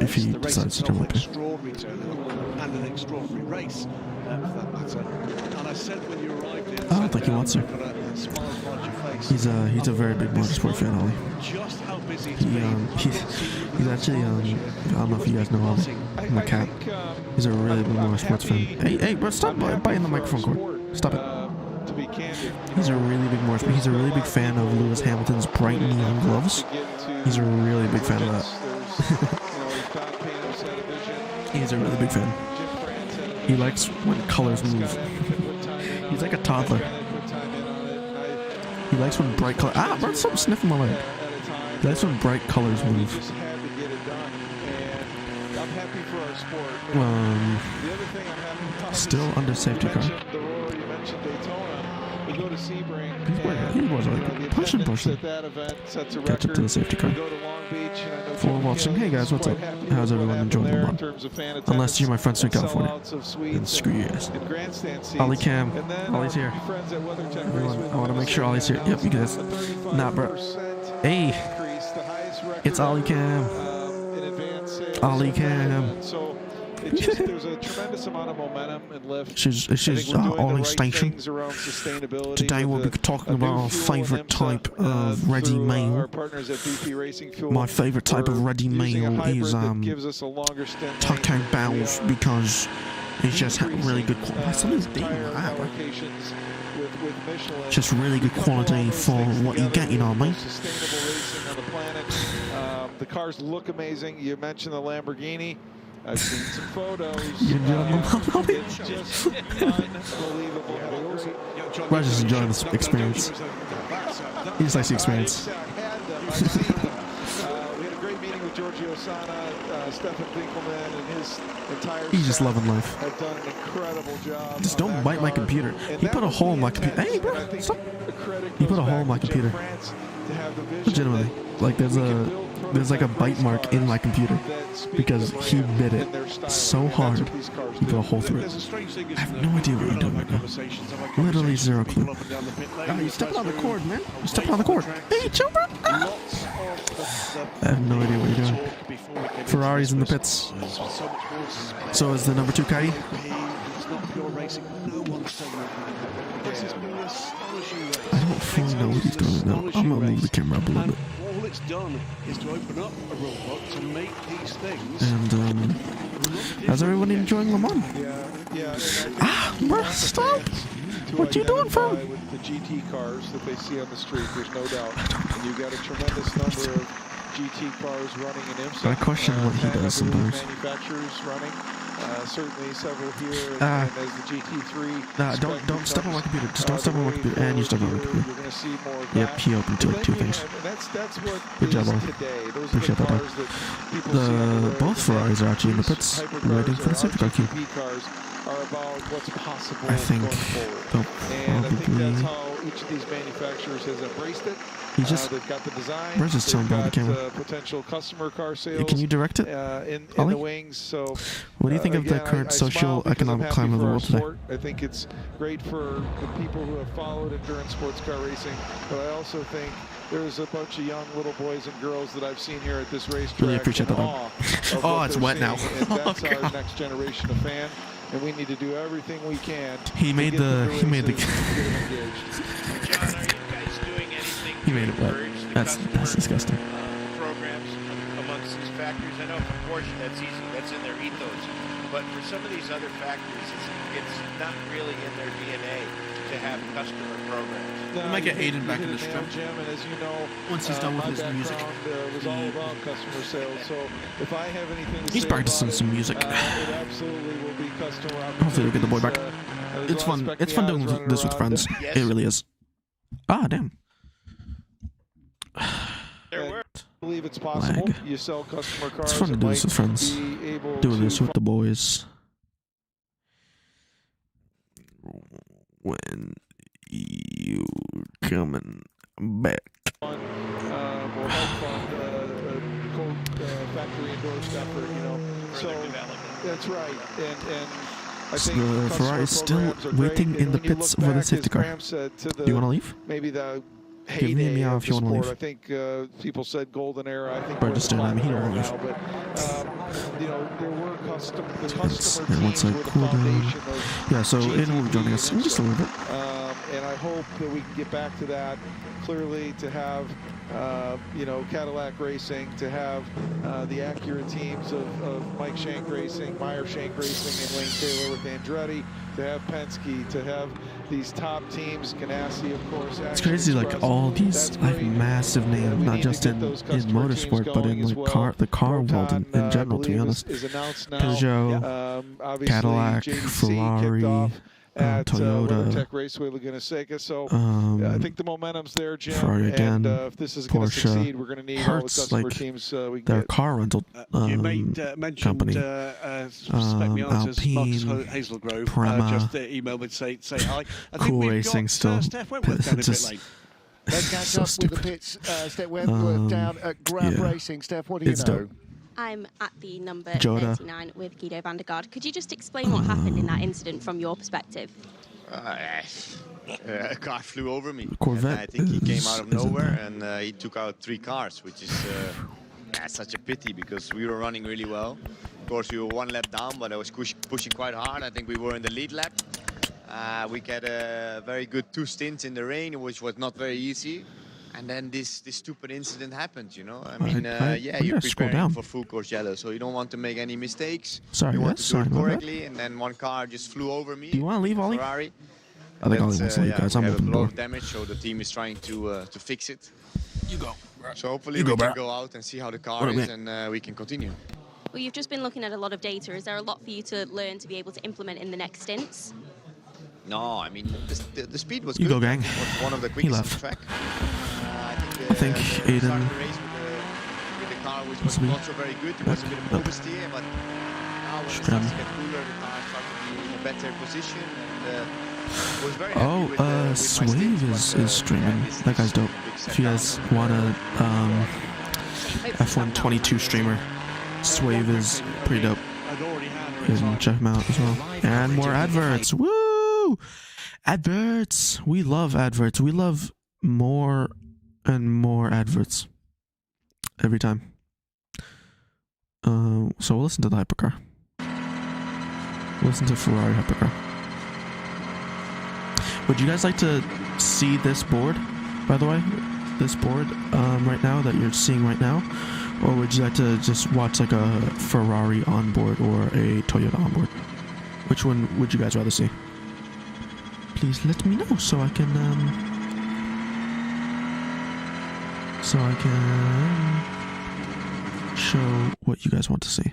Speaker 7: if he decides to jump up here.
Speaker 3: Extraordinary turnout and an extraordinary race, for that matter. And I said when you arrived here,
Speaker 7: I don't think he wants to. He's a very big motorsport fan, Ollie.
Speaker 3: Just how busy
Speaker 7: He's actually I don't know if you guys know Ollie, my cat. He's a really big motorsports fan. Hey, bro, stop biting the microphone cord. Stop it. He's a really big motorsport. He's a really big fan of Lewis Hamilton's bright neon gloves. He's a really big fan of that. He's a really big fan. He likes when colors move. He's like a toddler. He likes when bright colors. Ah, bro, stop sniffing my leg. He likes when bright colors move.
Speaker 5: I'm happy for our sport.
Speaker 7: The
Speaker 5: other thing I'm happy about
Speaker 7: still under safety car.
Speaker 5: The Roar, you mentioned Daytona. We go to Sebring.
Speaker 7: He was like pushing.
Speaker 5: At that event sets a
Speaker 7: Catch up to the safety car.
Speaker 5: We go to Long Beach, and I know
Speaker 7: For watching, hey guys, what's up? How's everyone enjoying the month? Unless you're my friends from California, then screw you guys. Ollie Cam, Ollie's here. Everyone, I want to make sure Ollie's here. Yep, you guys. Nah, bro. Hey, it's Ollie Cam. Ollie Cam.
Speaker 5: There's a tremendous amount of momentum and lift.
Speaker 7: This is Ollie Station. Today we'll be talking about our favourite type of ready meal. My favourite type of ready meal is Taco Bell's because it's just really good quality. Something's deep, just really good quality for what you get, you know what I mean?
Speaker 5: The cars look amazing. You mentioned the Lamborghini. I've seen some photos. It's just unbelievable.
Speaker 7: Roger's enjoying this experience. He just likes the experience.
Speaker 5: We had a great meeting with Giorgio Sana, Stefan Winkelmann, and his entire
Speaker 7: He's just loving life.
Speaker 5: have done an incredible job.
Speaker 7: Just don't bite my computer. He put a hole in my computer. Hey, bro, stop. He put a hole in my computer. Legitimately. Like, there's like a bite mark in my computer because he bit it so hard he put a hole through it. I have no idea what you're doing right now. Literally zero clue. Oh, you're stepping on the cord, man. You're stepping on the cord. Hey, jumper! Ah. I have no idea what you're doing. Ferrari's in the pits. So is the number 2 Caddy. I don't fully know what he's doing now. I'm gonna move the camera up a little bit.
Speaker 3: All it's done is to open up a rule book to make these things.
Speaker 7: And how's everyone enjoying Le Mans? Ah, bro, stop! What you doing, fam?
Speaker 5: With the GT cars that they see on the street, there's no doubt. And you've got a tremendous number of GT cars running in IMSA.
Speaker 7: I question what he does sometimes.
Speaker 5: Manufacturers running. Certainly several here, and as the GT3.
Speaker 7: Nah, don't step on my computer. Just don't step on my computer. And you step on my computer.
Speaker 5: You're going to see more of
Speaker 7: yep, he opened two things.
Speaker 5: That's what
Speaker 7: good job, Ollie. Appreciate that. Both Ferraris are actually in the pits, waiting for the safety car queue. I think they'll probably.
Speaker 5: Each of these manufacturers has embraced it. They've got the design.
Speaker 7: Where's this telling by the camera?
Speaker 5: Potential customer car sales.
Speaker 7: Can you direct it?
Speaker 5: In the wings. So,
Speaker 7: what do you think of the current socio-economic climate of the world today?
Speaker 5: I think it's great for the people who have followed endurance sports car racing, but I also think there's a bunch of young little boys and girls that I've seen here at this racetrack.
Speaker 7: Really appreciate that. Oh, it's wet now.
Speaker 5: That's our next generation of fan, and we need to do everything we can.
Speaker 7: He made the. He made it wet. That's disgusting.
Speaker 6: Programs amongst these factories. I know for Porsche that's easy. That's in their ethos. But for some of these other factories, it's not really in their DNA to have customer programs.
Speaker 7: We might get Aiden back in the strip.
Speaker 5: As you know,
Speaker 7: once he's done with his music.
Speaker 5: Was all about customer sales. So if I have anything to
Speaker 7: he's practicing some music.
Speaker 5: It absolutely will be customer.
Speaker 7: Hopefully we'll get the boy back. It's fun. It's fun doing this with friends. It really is. Ah, damn.
Speaker 5: I believe it's possible. You sell customer cars.
Speaker 7: It's fun to do this with friends. Doing this with the boys. When you coming back?
Speaker 5: Factory endorsed effort, you know. So that's right, and I think
Speaker 7: the Ferrari is still waiting in the pits for the safety car. Do you want to leave?
Speaker 5: Maybe the
Speaker 7: give me a meow if you want to leave.
Speaker 5: I think people said golden era. I think
Speaker 7: we're just doing that. He don't want to leave.
Speaker 5: But you know, there were customer
Speaker 7: once I cool down. Yeah, so Aiden will be joining us in just a little bit.
Speaker 5: And I hope that we can get back to that. Clearly, to have you know, Cadillac Racing, to have the Acura teams of Mike Shank Racing, Meyer Shank Racing, and Wayne Taylor with Andretti, to have Penske, to have these top teams, Ganassi, of course.
Speaker 7: It's crazy, like all these like massive names, not just in motorsport, but in like the car world in general. To be honest, Peugeot, Cadillac, Ferrari.
Speaker 5: at
Speaker 7: Toyota,
Speaker 5: WeatherTech Raceway Laguna Seca. So I think the momentum's there, Jim.
Speaker 7: Ferrari
Speaker 5: and
Speaker 7: again,
Speaker 5: if this is going to
Speaker 7: Porsche,
Speaker 5: succeed, we're going to need all the
Speaker 7: Hertz,
Speaker 5: customer
Speaker 7: like
Speaker 5: teams we can
Speaker 7: their
Speaker 5: get.
Speaker 7: car rental
Speaker 3: You mentioned
Speaker 7: company.
Speaker 3: Spec Me Answers,
Speaker 7: Alpine,
Speaker 3: Marcus Hazelgrove,
Speaker 7: Prema,
Speaker 3: just emailed me to say hi. I think
Speaker 7: Cool
Speaker 3: we've
Speaker 7: Racing
Speaker 3: got
Speaker 7: still.
Speaker 3: Steph Wentworth down a bit
Speaker 7: Just-
Speaker 3: late.
Speaker 4: Let's catch
Speaker 7: So
Speaker 4: up with the
Speaker 7: stupid.
Speaker 4: pits. Steph Wentworth down at Grab
Speaker 7: yeah.
Speaker 4: Racing. Steph, what do you
Speaker 7: It's
Speaker 4: know?
Speaker 7: dope.
Speaker 12: I'm at the number
Speaker 7: Joda.
Speaker 12: 39 with Guido van der Gaard. Could you just explain what happened in that incident from your perspective?
Speaker 13: A car flew over me.
Speaker 7: Corvette
Speaker 13: And I think he came out of
Speaker 7: is in
Speaker 13: nowhere
Speaker 7: there.
Speaker 13: and he took out 3 cars, which is such a pity because we were running really well. Of course, we were 1 lap down, but I was pushing quite hard. I think we were in the lead lap. We had a very good 2 stints in the rain, which was not very easy. And then this stupid incident happened, you know. I mean, yeah, you're preparing for full course yellow, so you don't want to make any mistakes.
Speaker 7: Sorry,
Speaker 13: you want
Speaker 7: yes,
Speaker 13: to do it
Speaker 7: sorry about that.
Speaker 13: correctly, and then 1 car just flew over me.
Speaker 7: Do you want to leave, Ollie?
Speaker 13: Ferrari.
Speaker 7: I think Ollie
Speaker 13: That's,
Speaker 7: wants to leave, guys.
Speaker 13: we
Speaker 7: I'm
Speaker 13: have
Speaker 7: open
Speaker 13: a
Speaker 7: the
Speaker 13: lot
Speaker 7: door.
Speaker 13: of damage, so the team is trying to fix it.
Speaker 1: You go.
Speaker 13: So hopefully
Speaker 7: You
Speaker 13: we
Speaker 7: go,
Speaker 13: can
Speaker 7: bro.
Speaker 13: go out and see how the car
Speaker 7: What
Speaker 13: is,
Speaker 7: about
Speaker 13: and we can continue.
Speaker 12: Well, you've just been looking at a lot of data. Is there a lot for you to learn to be able to implement in the next stints?
Speaker 13: No, I mean the speed was
Speaker 7: You
Speaker 13: good.
Speaker 7: go, gang.
Speaker 13: It was one of the
Speaker 7: He
Speaker 13: quickest on
Speaker 7: left.
Speaker 13: the track.
Speaker 7: I think
Speaker 13: the
Speaker 7: Aiden
Speaker 13: start of the race with the car was
Speaker 7: Must be
Speaker 13: not so very good. It was a bit of
Speaker 7: Nope.
Speaker 13: oversteer, but now when it
Speaker 7: Stram.
Speaker 13: starts to get cooler, the car starts to be in a better position. And was very happy
Speaker 7: Oh,
Speaker 13: with my
Speaker 7: Swave
Speaker 13: stints,
Speaker 7: is streaming. That guy's dope. If you guys want to F1 22 streamer, Swave is pretty dope. You guys can check him out as well. And more adverts. Woo! Adverts. We love adverts. We love more and more adverts every time. So we'll listen to the hypercar. Listen to Ferrari hypercar. Would you guys like to see this board, by the way? This board right now that you're seeing right now? Or would you like to just watch like a Ferrari onboard or a Toyota onboard? Which one would you guys rather see? Please let me know so I can show what you guys want to see.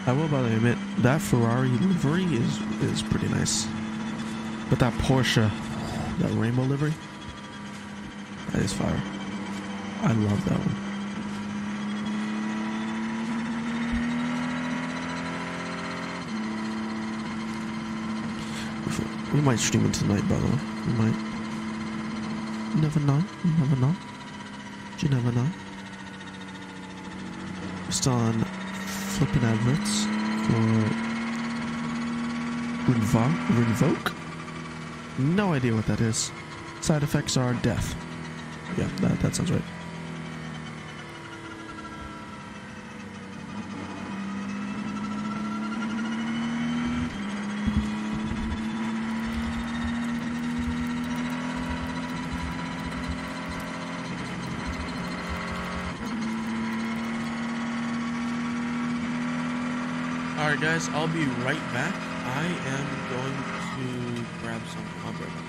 Speaker 7: I will, by the way, admit that Ferrari livery is pretty nice, but that Porsche, that rainbow livery, that is fire. I love that one. We might stream it tonight, by the way. We might. You never know. You never know. You never know. We're still on flipping adverts for Rinvoke. No idea what that is. Side effects are death. Yeah, that sounds right. Alright guys, I'll be right back. I am going to grab some. I'll be right back.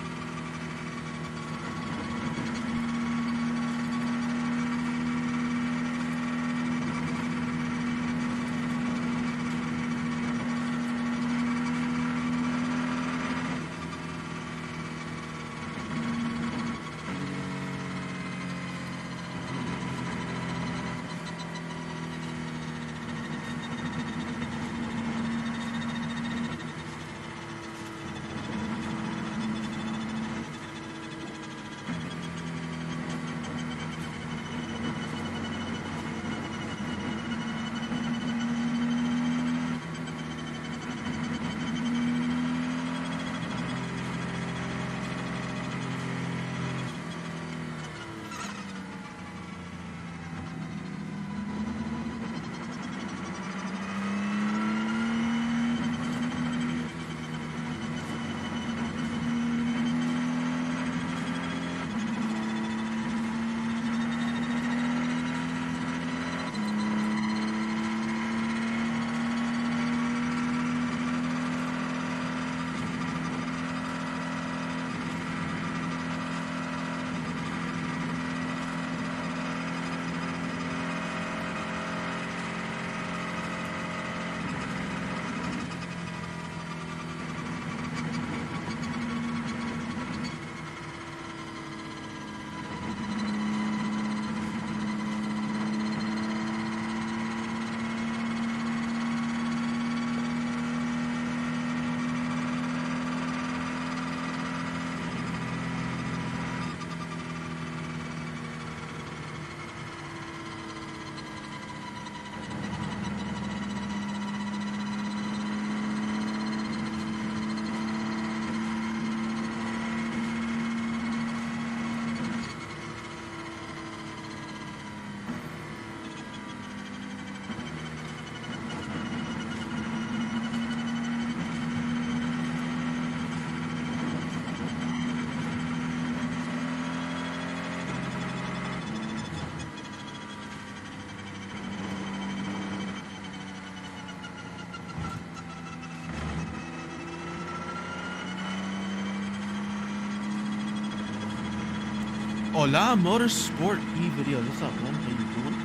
Speaker 7: Hola, Motorsport E-Video. What's up, man? How you doing?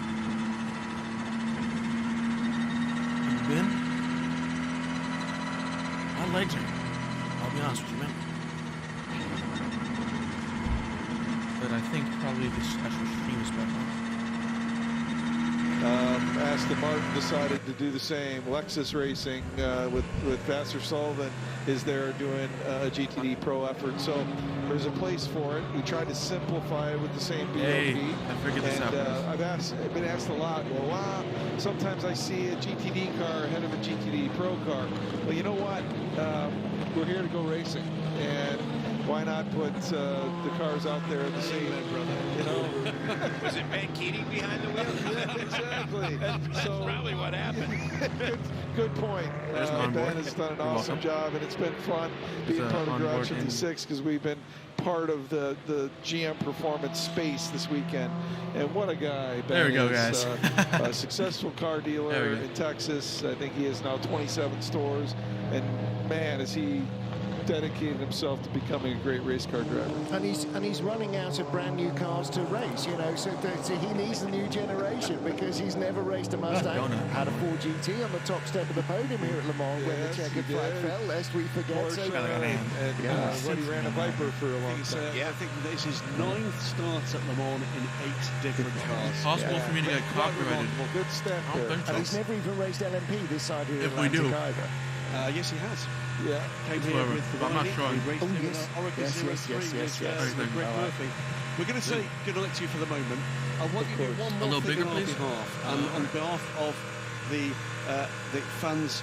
Speaker 7: How you been? My legs are, I'll be honest with you, man. But I think probably this actual stream is better.
Speaker 5: Aston Martin decided to do the same. Lexus Racing with Vassar Sullivan is there doing a GTD Pro effort. So there's a place for it. We tried to simplify it with the same BOP.
Speaker 7: Hey, I figured this out.
Speaker 5: I've been asked a lot, well, sometimes I see a GTD car ahead of a GTD Pro car. Well, you know what? We're here to go racing. And why not put the cars out there at the same, you know?
Speaker 6: Was it Ben Keating behind the wheel?
Speaker 5: Yeah, exactly.
Speaker 6: That's probably what happened.
Speaker 5: Good point. Ben has done an awesome job, and it's been fun being part of Garage 56 because we've been part of the GM Performance space this weekend. And what a guy Ben
Speaker 7: There we go,
Speaker 5: is.
Speaker 7: guys.
Speaker 5: A successful car dealer in Texas. I think he has now 27 stores. And man, is he dedicated himself to becoming a great race car driver.
Speaker 4: And he's running out of brand new cars to race, you know, so he needs a new generation because he's never raced a Mustang. Had a 4GT on the top step of the podium here at Le Mans when the checkered flag fell, lest we forget. So,
Speaker 5: he ran a Viper for a long time.
Speaker 3: I think this is his 9th start at Le Mans in 8 different cars.
Speaker 7: It's possible for me to get copyrighted.
Speaker 5: Good step there.
Speaker 4: And he's never even raced LMP this side of the
Speaker 7: If we do.
Speaker 4: either.
Speaker 3: Yes, he has.
Speaker 5: Yeah.
Speaker 3: Came here with the
Speaker 7: I'm not sure.
Speaker 3: He raced him in Oracle 03 with Greg Murphy. We're going to say good night to you for the moment. I want you to do one more thing on our behalf. On behalf of the fans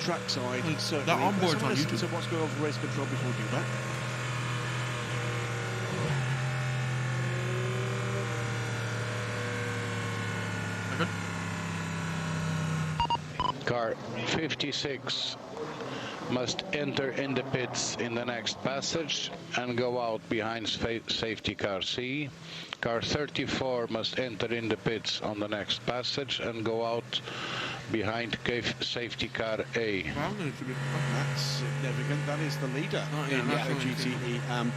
Speaker 3: trackside, certainly.
Speaker 7: That onboard's on
Speaker 3: listen
Speaker 7: YouTube.
Speaker 3: to what's going on for race control before we do that.
Speaker 10: Car 56 must enter in the pits in the next passage and go out behind safety car C. Car 34 must enter in the pits on the next passage and go out behind safety car A.
Speaker 3: That's significant. That is the leader in GTE.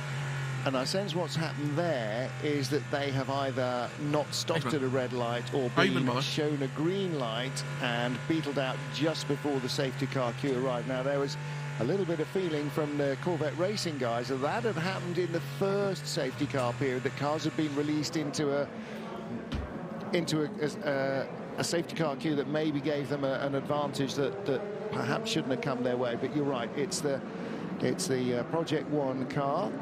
Speaker 4: And I sense what's happened there is that they have either not stopped at a red light or been shown a green light and beetled out just before the safety car queue arrived. Now, there was a little bit of feeling from the Corvette Racing guys that that had happened in the first safety car period, that cars had been released into a safety car queue that maybe gave them an advantage that perhaps shouldn't have come their way. But you're right, it's the Project One car.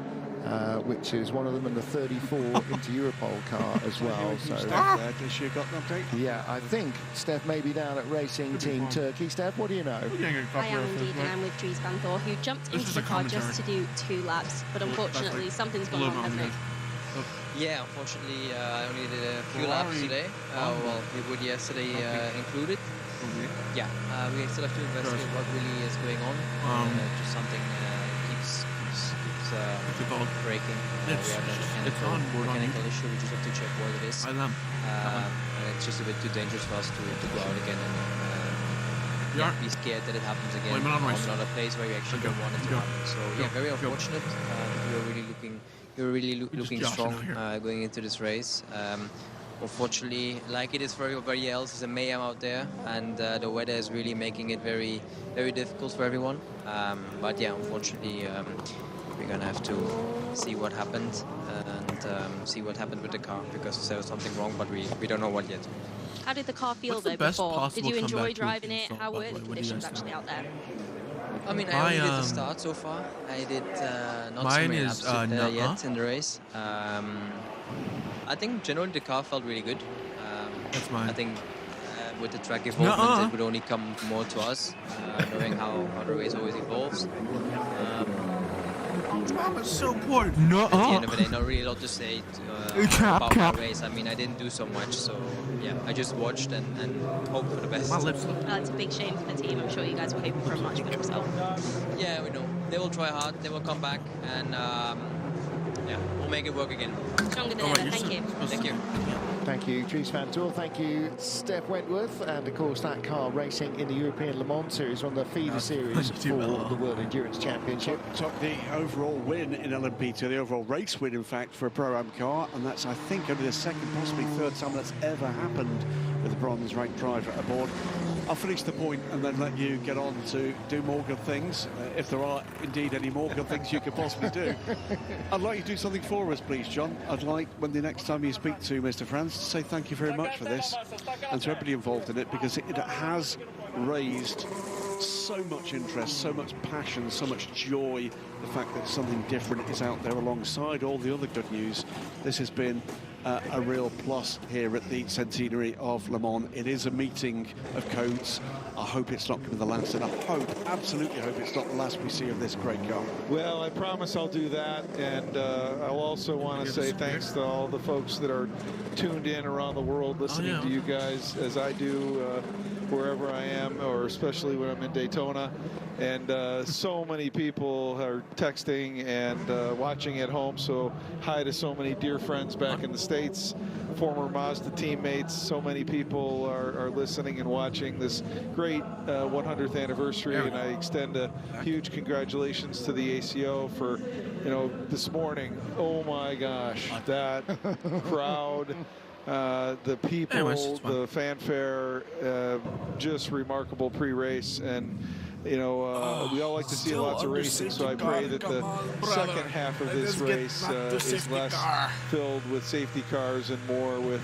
Speaker 4: Which is one of them, and the 34 into Europol car as well. So
Speaker 3: Steph, you got an update?
Speaker 4: Yeah, I think Steph may be down at Racing Team Turkey. Steph, what do you know?
Speaker 12: I am indeed, and I'm with Dries Van Thor, who jumped into the car just to do 2 laps, but unfortunately something's gone wrong, hasn't it?
Speaker 14: Yeah, unfortunately, I only did a few laps today. Well, we would yesterday included. Yeah, we still have to investigate what really is going on. Just something keeps breaking.
Speaker 7: It's on board
Speaker 14: mechanical issue. We just have to check what it is. And it's just a bit too dangerous for us to go out again and be scared that it happens again on another place where we actually don't want it to happen. So yeah, very unfortunate. We were really looking strong going into this race. Unfortunately, like it is for everybody else, it's a mayhem out there, and the weather is really making it very, very difficult for everyone. But yeah, unfortunately, we're gonna have to see what happened and see what happened with the car, because there was something wrong, but we don't know what yet.
Speaker 12: How did the car feel though before? Did you enjoy driving it? How were the conditions actually out there?
Speaker 14: I mean, I only did the start so far. I did not so many laps yet in the race. I think generally the car felt really good.
Speaker 7: That's mine.
Speaker 14: I think with the track evolvement, it would only come more to us, knowing how the race always evolves.
Speaker 7: It's so important.
Speaker 14: At the end of the day, not really a lot to say about the race. I mean, I didn't do so much, so yeah, I just watched and hoped for the best.
Speaker 12: It's a big shame for the team. I'm sure you guys were hoping for a much better result.
Speaker 14: Yeah, we know. They will try hard. They will come back, and Yeah, we'll make it work again.
Speaker 12: Stronger than ever. Thank you.
Speaker 14: Thank you.
Speaker 4: Thank you, Dries van Toor. Thank you, Steph Wentworth. And of course, that car racing in the European Le Mans Series on the feeder series for the World Endurance Championship.
Speaker 3: Took the overall win in LMP2, the overall race win, in fact, for a Pro-Am car. And that's, I think, only the second, possibly third time that's ever happened with a bronze-ranked driver aboard. I'll finish the point and then let you get on to do more good things, if there are indeed any more good things you could possibly do. I'd like you to do something for us, please, John. I'd like, when the next time you speak to Mr. Franz, to say thank you very much for this and to everybody involved in it, because it has raised so much interest, so much passion, so much joy. The fact that something different is out there alongside all the other good news. This has been a real plus here at the Centenary of Le Mans. It is a meeting of codes. I hope it's not going to be the last, and I hope, absolutely hope it's not the last we see of this great car.
Speaker 5: Well, I promise I'll do that, and I'll also want to say thanks to all the folks that are tuned in around the world listening to you guys as I do wherever I am, or especially when I'm in Daytona. And so many people are texting and watching at home, so hi to so many dear friends back in the States, former Mazda teammates. So many people are listening and watching this great 100th anniversary, and I extend a huge congratulations to the ACO for, you know, this morning, oh my gosh, that crowd. The people, the fanfare, just remarkable pre-race, and you know, we all like to see lots of racing, so I pray that the second half of this race is less filled with safety cars and more with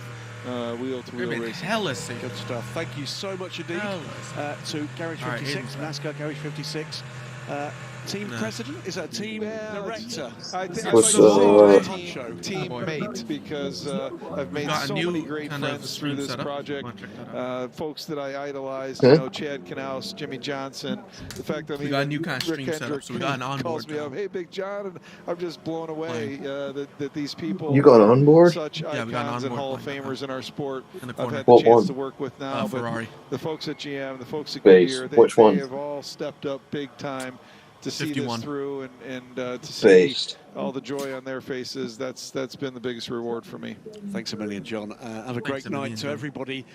Speaker 5: wheel-to-wheel racing.
Speaker 3: Good stuff. Thank you so much indeed to Garage 56, NASCAR Garage 56. Team president? Is that team director?
Speaker 5: I think teammate, because I've made so many great friends through this project. Folks that I idolized, you know, Chad Knaus, Jimmy Johnson. The fact that
Speaker 7: we got a new kind of
Speaker 5: Rick
Speaker 7: stream setup, so we got an onboard.
Speaker 5: Calls me up, hey Big John, and I'm just blown away that these people.
Speaker 1: You got an onboard?
Speaker 5: Such icons and Hall of Famers in our sport. I've had
Speaker 1: What
Speaker 5: the chance
Speaker 1: one?
Speaker 5: to work with now, but
Speaker 7: Ferrari.
Speaker 5: the folks at GM, the folks at
Speaker 1: Base.
Speaker 5: Goodyear,
Speaker 1: Which one?
Speaker 5: they have all stepped up big time to see
Speaker 7: 51.
Speaker 5: this through and to see all the joy on their faces. That's been the biggest reward for me.
Speaker 3: Thanks a million, John. Have a great night to everybody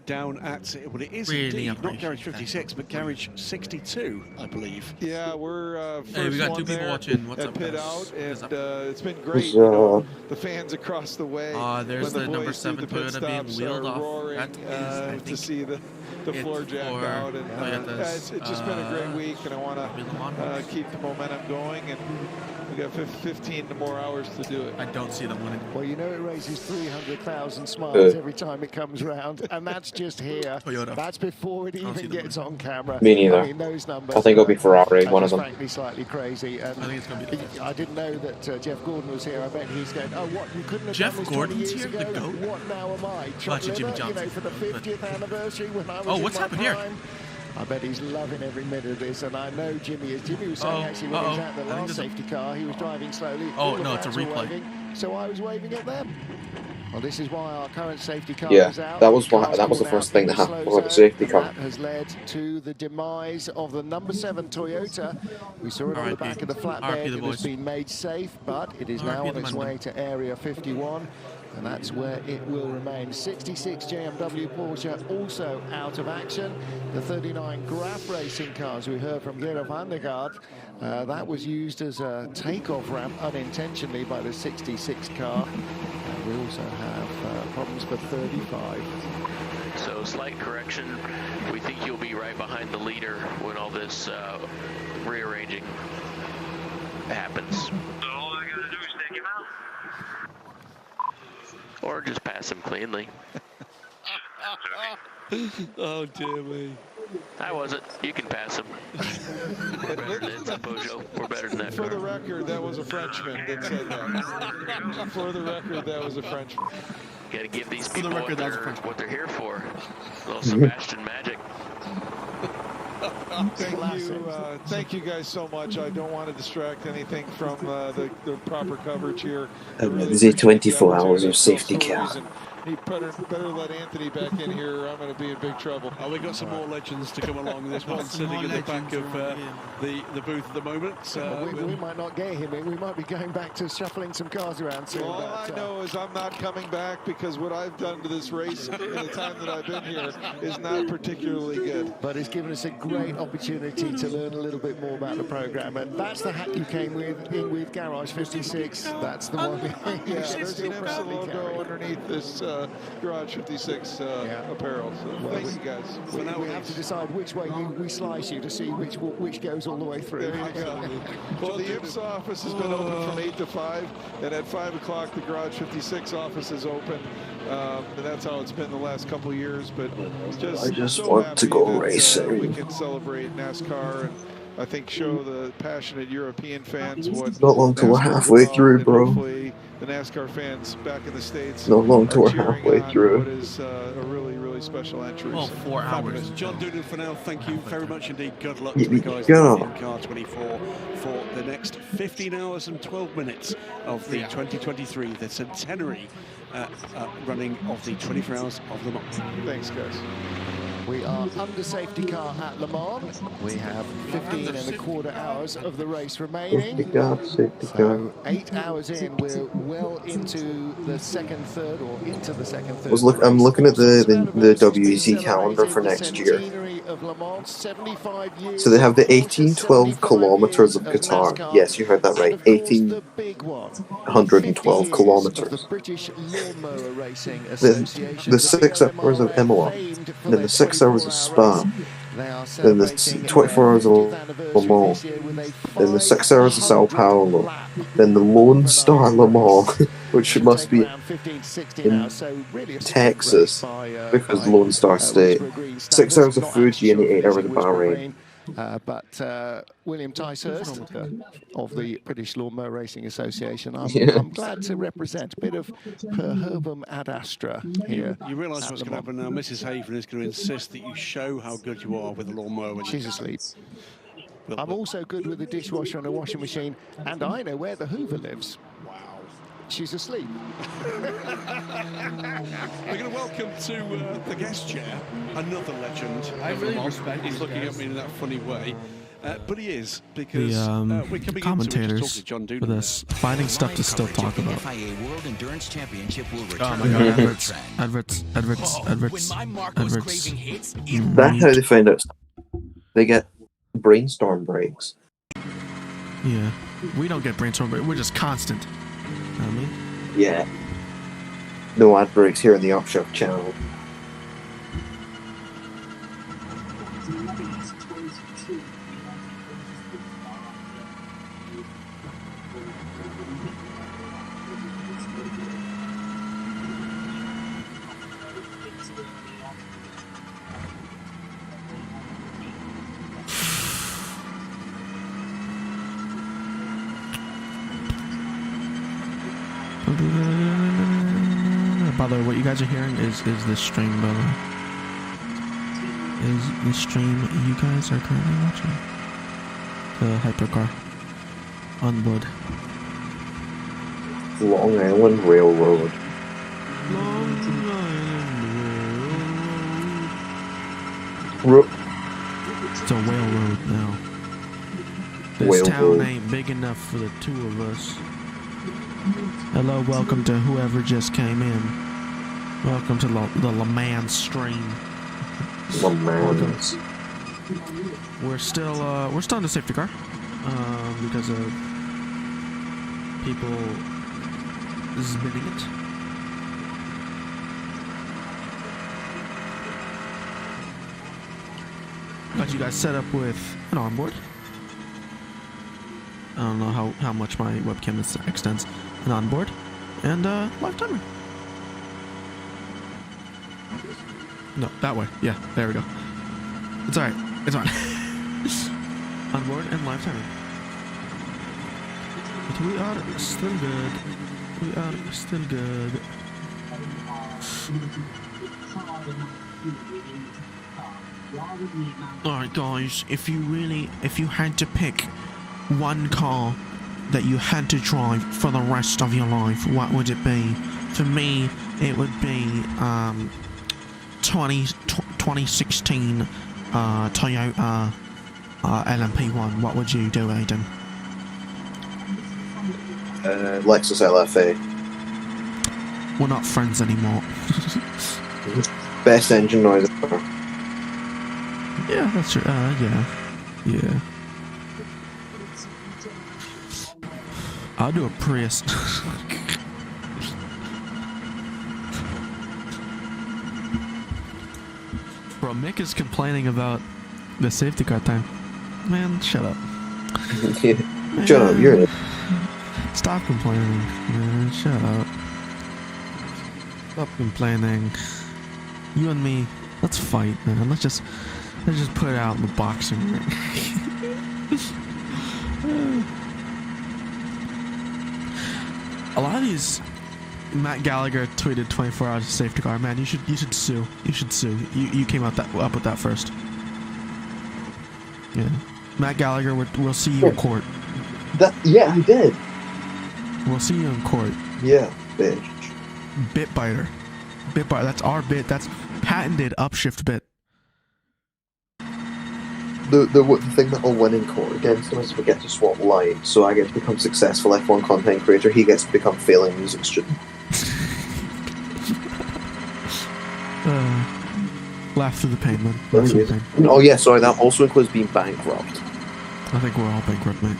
Speaker 3: down at, well, it is indeed not Garage 56, but Garage 62, I believe.
Speaker 5: Yeah, we're first
Speaker 7: hey, we got
Speaker 5: one
Speaker 7: 2 people
Speaker 5: there
Speaker 7: watching. What's
Speaker 5: at
Speaker 7: up,
Speaker 5: Pit
Speaker 7: guys?
Speaker 5: Out, and it's been great. You know, the fans across the way.
Speaker 7: There's
Speaker 5: when
Speaker 7: the number
Speaker 5: boys
Speaker 7: 7
Speaker 5: through the pit
Speaker 7: Toyota being
Speaker 5: stops
Speaker 7: wheeled
Speaker 5: are
Speaker 7: off.
Speaker 5: roaring,
Speaker 7: That is, I
Speaker 5: to
Speaker 7: think,
Speaker 5: see the floor jack out, and it's just been a great week, and I want to keep the momentum going, and we got 15 more hours to do it.
Speaker 7: I don't see them winning.
Speaker 4: Well, you know, it raises 300,000 smiles every time it comes round, and that's just here.
Speaker 7: Toyota.
Speaker 4: That's before it even gets on camera.
Speaker 1: Me neither.
Speaker 4: I mean, those numbers.
Speaker 1: I think it'll be Ferrari, one of them.
Speaker 4: Frankly, slightly crazy. And
Speaker 7: I think it's going to be.
Speaker 4: I didn't know that Jeff Gordon was here. I bet he's going, oh, what, you couldn't have
Speaker 7: Jeff
Speaker 4: done this
Speaker 7: Gordon's
Speaker 4: 20 years
Speaker 7: here,
Speaker 4: ago?
Speaker 7: the GOAT?
Speaker 4: What now am I?
Speaker 7: Watching Jimmy
Speaker 4: You know,
Speaker 7: Johnson.
Speaker 4: for the 50th anniversary when I was
Speaker 7: Oh, what's
Speaker 4: in my
Speaker 7: happened here?
Speaker 4: prime. I bet he's loving every minute of this, and I know Jimmy is. Jimmy was saying actually when he was at the last safety car, he was driving slowly.
Speaker 7: Oh,
Speaker 4: all the
Speaker 7: no, it's a
Speaker 4: fans were
Speaker 7: replay.
Speaker 4: waving, so I was waving at them. Well, this is why our current safety car
Speaker 1: Yeah,
Speaker 4: is out.
Speaker 1: that was
Speaker 4: Car's
Speaker 1: the
Speaker 4: pulled
Speaker 1: first
Speaker 4: out
Speaker 1: thing
Speaker 4: in
Speaker 1: that
Speaker 4: the
Speaker 1: happened
Speaker 4: slow
Speaker 1: with the
Speaker 4: zone,
Speaker 1: safety
Speaker 4: and
Speaker 1: car.
Speaker 4: That has led to the demise of the number 7 Toyota. We saw it on the back of the flatbed. It has been made safe, but it is now on its way to Area 51. And that's where it will remain. 66 JMW Porsche also out of action. The 39 Graf Racing cars we heard from Gerolf Andegaard, that was used as a takeoff ramp unintentionally by the 66 car. And we also have problems for 35.
Speaker 15: So slight correction. We think you'll be right behind the leader when all this rearranging happens.
Speaker 11: So all I gotta do is take him out?
Speaker 15: Or just pass him cleanly.
Speaker 5: Oh, dear me.
Speaker 15: I wasn't. You can pass him. We're better than it's a Peugeot. We're better than that
Speaker 5: For
Speaker 15: car.
Speaker 5: the record, that was a Frenchman that said that. For the record, that was a Frenchman.
Speaker 15: Got to give these
Speaker 7: the
Speaker 15: people
Speaker 7: record,
Speaker 15: what they're here for. A little Sebastian magic.
Speaker 5: Thank you guys so much. I don't want to distract anything from the proper coverage here.
Speaker 1: The 24 hours of safety car.
Speaker 5: He better let Anthony back in here, or I'm going to be in big trouble.
Speaker 3: Oh, we've got some more legends to come along. There's one sitting in the back of the booth at the moment.
Speaker 4: We might not get him in. We might be going back to shuffling some cars around soon.
Speaker 5: All I know is I'm not coming back, because what I've done to this race in the time that I've been here is not particularly good.
Speaker 4: But it's given us a great opportunity to learn a little bit more about the program, and that's the hat you came in with, Garage 56. That's the one behind you.
Speaker 5: Yeah, there's an IMSA logo underneath this Garage 56 apparel. So thank you guys.
Speaker 4: So now we have to decide which way we slice you to see which goes all the way through.
Speaker 5: There you go. Well, the IMSA office has been open from 8 to 5, and at 5 o'clock the Garage 56 office is open. And that's how it's been the last couple of years. But
Speaker 1: I just
Speaker 5: so
Speaker 1: want to go
Speaker 5: happy that,
Speaker 1: racing.
Speaker 5: we can celebrate NASCAR and I think show the passionate European fans what
Speaker 1: Not long till we're halfway through, bro.
Speaker 5: Hopefully the NASCAR fans back in the States
Speaker 1: Not long till we're
Speaker 5: are cheering
Speaker 1: halfway
Speaker 5: on
Speaker 1: through.
Speaker 5: what is a really, really special entry.
Speaker 3: Well, 4 hours.
Speaker 5: Fabulous.
Speaker 3: John Doonan for now, thank you very much indeed. Good luck
Speaker 1: Yeah,
Speaker 3: to the guys
Speaker 1: yeah.
Speaker 3: in Car 24 for the next 15 hours and 12 minutes of the 2023, the centenary running of the 24 Hours of Le Mans.
Speaker 5: Thanks, guys.
Speaker 4: We are under safety car at Le Mans. We have 15 and a quarter hours of the race remaining.
Speaker 1: Safety car, safety car.
Speaker 4: So 8 hours in, we're well into the second third, or into the second third.
Speaker 1: I'm looking at the WEC calendar for next year. So they have the 1812 kilometers of Qatar. Yes, you heard that right. 1812 kilometers. Then the 6 hours of Imola. Then the 6 hours of Spa. Then the 24 hours of Le Mans. Then the 6 hours of Sao Paulo. Then the Lone Star Le Mans, which must be in Texas, because Lone Star State. 6 hours of Fuji and 8 hours of Bahrain.
Speaker 4: But William Ticehurst of the British Lawnmower Racing Association, I'm glad to represent a bit of per herbum ad astra here.
Speaker 3: You realise what's going to happen now. Mrs. Haven is going to insist that you show how good you are with the lawnmower. When
Speaker 4: she's asleep. I'm also good with a dishwasher and a washing machine, and I know where the Hoover lives.
Speaker 3: Wow.
Speaker 4: She's asleep.
Speaker 3: We're going to welcome to the guest chair another legend.
Speaker 16: I really respect
Speaker 3: He's
Speaker 16: these
Speaker 3: looking
Speaker 16: guys.
Speaker 3: at me in that funny way. But he is, because we're coming
Speaker 7: commentators
Speaker 3: into John Doonan
Speaker 7: for this, finding stuff to still talk about.
Speaker 17: FIA World Endurance Championship will
Speaker 7: Oh
Speaker 17: return
Speaker 7: my god,
Speaker 17: to
Speaker 7: adverts.
Speaker 1: That's how they find out stuff. They get brainstorm breaks.
Speaker 7: Yeah, we don't get brainstorm, but we're just constant. You know what I mean?
Speaker 1: Yeah. No ad breaks here in the Upshock channel.
Speaker 7: By the way, what you guys are hearing is the stream, by the way. Is the stream you guys are currently watching. The hypercar. On board.
Speaker 1: Long Island Railroad.
Speaker 7: It's a whale road now. This
Speaker 1: Whale
Speaker 7: town
Speaker 1: road.
Speaker 7: ain't big enough for the two of us. Hello, welcome to whoever just came in. Welcome to the Le Mans stream.
Speaker 1: Le Mans.
Speaker 7: We're still in the safety car because of people spinning it. Got you guys set up with an onboard. I don't know how much my webcam extends. An onboard and live timer. No, that way. Yeah, there we go. It's alright. It's on. Onboard and live timer. But we are still good. We are still good. Alright guys, if you had to pick one car that you had to drive for the rest of your life, what would it be? For me, it would be 2016 Toyota LMP1. What would you do, Aiden?
Speaker 1: Lexus LFA.
Speaker 7: We're not friends anymore.
Speaker 1: Best engine noise ever.
Speaker 7: Yeah, that's true. Yeah. I'll do a Prius. Bro, Mick is complaining about the safety car time. Man, shut up.
Speaker 1: Shut up, you're it.
Speaker 7: Stop complaining. Man, shut up. Stop complaining. You and me, let's fight, man. Let's just put it out in the boxing ring. A lot of these, Matt Gallagher tweeted 24 hours of safety car. Man, you should sue. You should sue. You came up with that first. Yeah, Matt Gallagher, we'll see you in court.
Speaker 1: Yeah, I did.
Speaker 7: We'll see you in court.
Speaker 1: Yeah, bitch.
Speaker 7: Bitbiter. That's our bit. That's patented upshift bit.
Speaker 1: The thing that will win in court against him is we get to swap lines, so I get to become successful F1 content creator, he gets to become failing music student.
Speaker 7: Laugh through the pain, man. Laugh through the pain.
Speaker 1: Oh yeah, sorry, that also includes being bankrupt.
Speaker 7: I think we're all bankrupt, mate.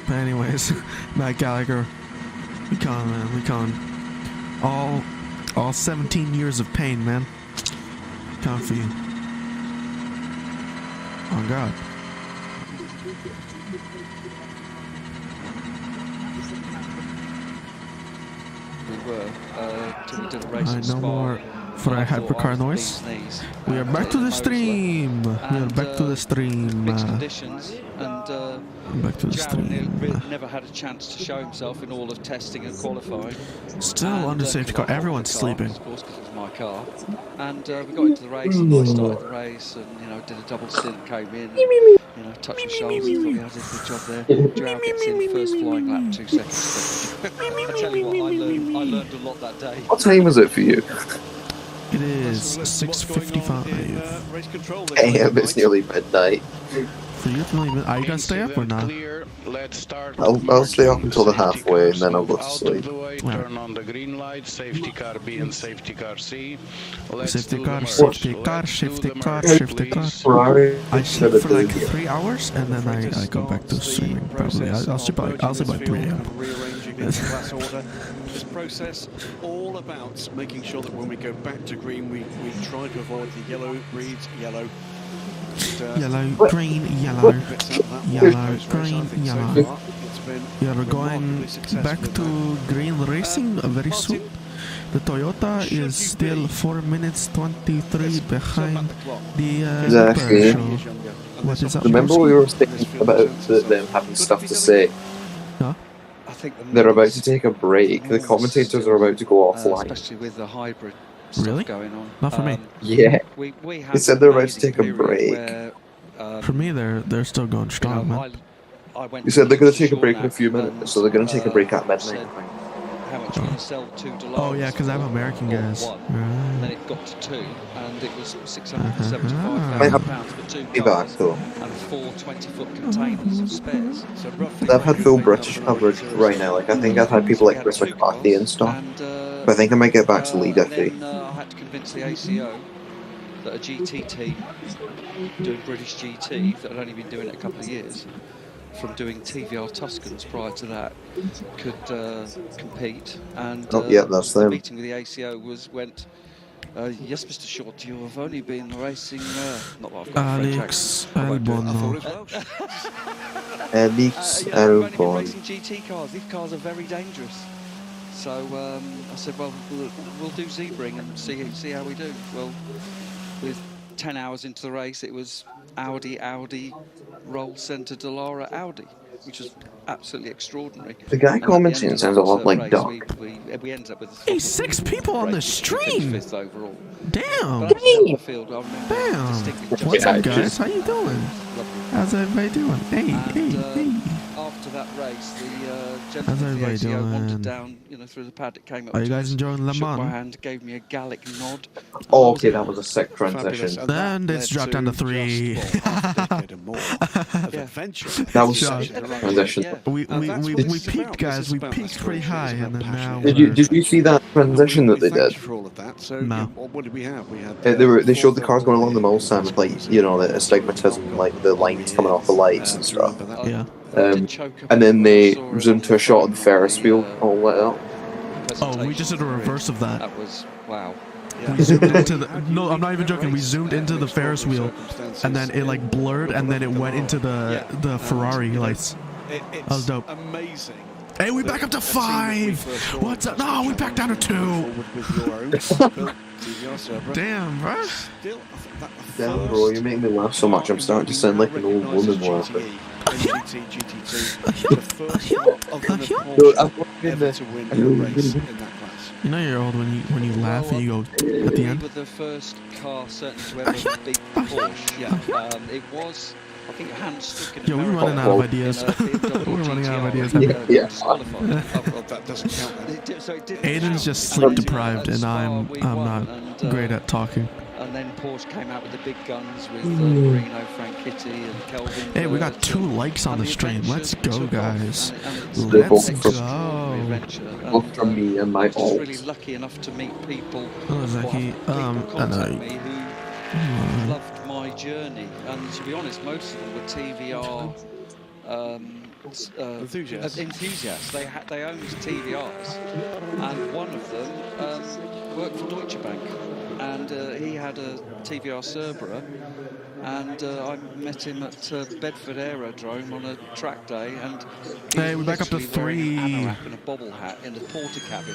Speaker 7: But anyways, Matt Gallagher, we can't, man. We can't. All 17 years of pain, man. Come for you. Oh God.
Speaker 16: We were till we did a race in
Speaker 7: No more for a hypercar noise. We are back to the stream. We are back to the stream.
Speaker 16: Mixed conditions and
Speaker 7: back to the stream.
Speaker 16: never had a chance to show himself in all of testing and qualifying.
Speaker 7: Still under safety car. Everyone's sleeping.
Speaker 16: Of course, because it was my car. And we got into the race and I started the race and did a double stint, came in, touched my shoulders, thought I did a good job there. Joao gets in first flying lap, 2 seconds. I tell you what, I learned a lot that day.
Speaker 1: What time is it for you?
Speaker 7: It is 6:55
Speaker 1: AM. It's nearly midnight.
Speaker 7: For you, are you gonna stay up or not?
Speaker 1: I'll stay up until the halfway and then I'll go to sleep.
Speaker 10: Turn on the green light, safety car B and safety car C.
Speaker 7: Safety car. I sleep for like 3 hours and then I go back to streaming. Probably I'll sleep by 3 a.m.
Speaker 3: Class order. This process all about making sure that when we go back to green, we try to avoid the yellow reads yellow.
Speaker 7: Yellow, green, yellow, yellow, green, yellow. We are going back to green racing very soon. The Toyota is still 4 minutes 23 behind the
Speaker 1: Exactly.
Speaker 7: What is that?
Speaker 1: Remember we were thinking about them having stuff to say?
Speaker 7: Huh?
Speaker 1: They're about to take a break. The commentators are about to go offline.
Speaker 16: Especially with the hybrid
Speaker 7: Really?
Speaker 16: stuff going on.
Speaker 7: Not for me.
Speaker 1: Yeah.
Speaker 16: We
Speaker 1: They said they're about to take a break.
Speaker 16: where,
Speaker 7: For me, they're still going strong, man.
Speaker 16: I went
Speaker 1: They said they're going to take a
Speaker 16: short
Speaker 1: break in a
Speaker 16: lap
Speaker 1: few minutes, so they're going to take a break at midnight.
Speaker 16: how much you can sell $2.
Speaker 7: Oh yeah, because I'm American guys.
Speaker 16: And then it got to 2, and it was £675,000 for 2
Speaker 1: Be back
Speaker 16: cars
Speaker 1: though.
Speaker 16: and 4 20-foot containers of spares. So roughly
Speaker 1: I've had full British coverage right now. Like I think I've had people like Chris McCarthy and stuff. But I think I might get back to lead FE.
Speaker 16: Then I had to convince the ACO that a GT team doing British GT that had only been doing it a couple of years, from doing TVR Tuscans prior to that, could compete. And
Speaker 1: yeah, that's
Speaker 16: the
Speaker 1: them.
Speaker 16: meeting with the ACO went. Yes, Mr. Short, you have only been racing. Not that I've got
Speaker 7: Alex Albon.
Speaker 1: Alex
Speaker 16: I've only been
Speaker 1: Albon.
Speaker 16: racing GT cars. These cars are very dangerous. So I said, well, we'll do Sebring and see how we do. Well, with 10 hours into the race, it was Audi, Roll Centre Dallara Audi, which was absolutely extraordinary.
Speaker 1: The guy commenting sounds a lot like Doc.
Speaker 16: We ended up with
Speaker 7: Hey, 6 people on the stream.
Speaker 16: 5th overall.
Speaker 7: Damn.
Speaker 16: But I was on the field, I remember
Speaker 7: Damn.
Speaker 16: distinctly
Speaker 7: What's
Speaker 16: just-
Speaker 7: up, guys? How you doing?
Speaker 16: Lovely.
Speaker 7: How's everybody doing? Hey, hey.
Speaker 16: After that race, the
Speaker 7: How's
Speaker 16: gentleman
Speaker 7: everybody
Speaker 16: from the ACO wandered
Speaker 7: doing?
Speaker 16: down, through the paddock, came up
Speaker 7: Are you
Speaker 16: to
Speaker 7: guys
Speaker 16: us,
Speaker 7: enjoying Le
Speaker 16: shook my
Speaker 7: Mans?
Speaker 16: hand, gave me a Gallic nod.
Speaker 1: Oh, okay, that was a sick transition.
Speaker 7: And it's dropped down to 3.
Speaker 1: That was such a transition.
Speaker 7: We peaked, guys. We peaked pretty high, and then now.
Speaker 1: Did you see that transition that they did?
Speaker 7: No.
Speaker 3: What did we have? We had
Speaker 1: They showed the cars going along the Mulsanne with, like, you know, the astigmatism, like the lines coming off the lights and stuff.
Speaker 7: Yeah.
Speaker 1: And then they zoomed to a shot of the Ferris wheel all lit up.
Speaker 7: Oh, we just did a reverse of that.
Speaker 16: That was wow.
Speaker 7: We zoomed into the. No, I'm not even joking. We zoomed into the Ferris wheel, and then it like blurred, and then it went into the Ferrari lights. That was dope.
Speaker 3: Amazing.
Speaker 7: Hey, we back up to 5. What's up? No, we back down to 2. Damn, bro.
Speaker 1: Damn, bro, you make me laugh so much. I'm starting to sound like an old woman laughing. Dude, I'm
Speaker 7: You know you're old when you laugh and you go at the end.
Speaker 16: We were the first car certainly to ever beat Porsche. Yeah, it was. I think Hans Stuck in
Speaker 7: Yo, we're running out of ideas. We're running out of ideas.
Speaker 3: That doesn't count.
Speaker 7: Aiden's just sleep deprived, and I'm not great at talking.
Speaker 16: And then Porsche came out with the big guns with Reno, Franchitti, and Kelvin.
Speaker 7: Hey, we got 2 likes on the stream. Let's go, guys.
Speaker 1: They're
Speaker 7: Let's
Speaker 1: both
Speaker 7: go.
Speaker 1: Both from me and my
Speaker 16: I was
Speaker 1: alt.
Speaker 16: really lucky enough to meet people
Speaker 7: Oh, Zaki.
Speaker 16: who loved my journey. And to be honest, most of them were TVR enthusiasts. They owned TVRs, and one of them worked for Deutsche Bank. And he had a TVR Cerberus, and I met him at Bedford Aerodrome on a track day, and
Speaker 7: hey, we're back up to 3.
Speaker 16: An anorak and a bobble hat in the porter cabin.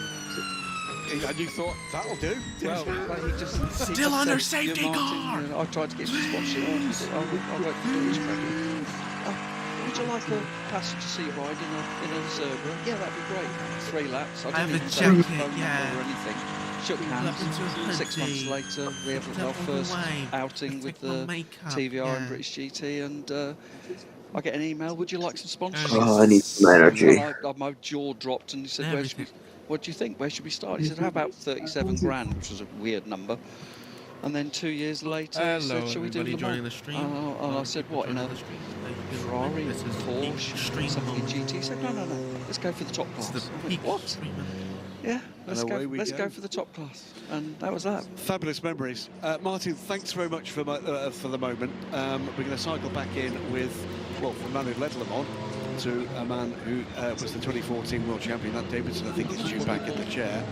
Speaker 3: And you thought, that'll do?
Speaker 16: Well, he just
Speaker 7: Still under
Speaker 16: said,
Speaker 7: safety
Speaker 16: "Martin,"
Speaker 7: car.
Speaker 16: I tried to get some sponsorship. I said, I work for Deutsche Bank. Would you like a passenger seat ride in a Cerberus? Yeah, that'd be great. 3 laps. I
Speaker 7: have
Speaker 16: didn't
Speaker 7: a
Speaker 16: even say phone
Speaker 7: jacket,
Speaker 16: number
Speaker 7: yeah.
Speaker 16: or anything. Shook hands. 6 months later, we have our first outing with the TVR and British GT, and I get an email. Would you like some sponsorship?
Speaker 1: Oh, I need some energy.
Speaker 16: And my jaw dropped, and he said, "What do you think? Where should we start?" He said, "How about 37 grand?" Which was a weird number. And then 2 years later, he said, "Shall we do Le Mans?" And I said, "What, in a Ferrari, Porsche, something GT?" He said, "No. Let's go for the top class." I went, what? Yeah, let's go for the top class, and that was that.
Speaker 3: Fabulous memories. Martin, thanks very much for the moment. We're going to cycle back in with, well, from a man who led Le Mans to a man who was the 2014 World Champion. That Davidson, I think, is due back in the chair.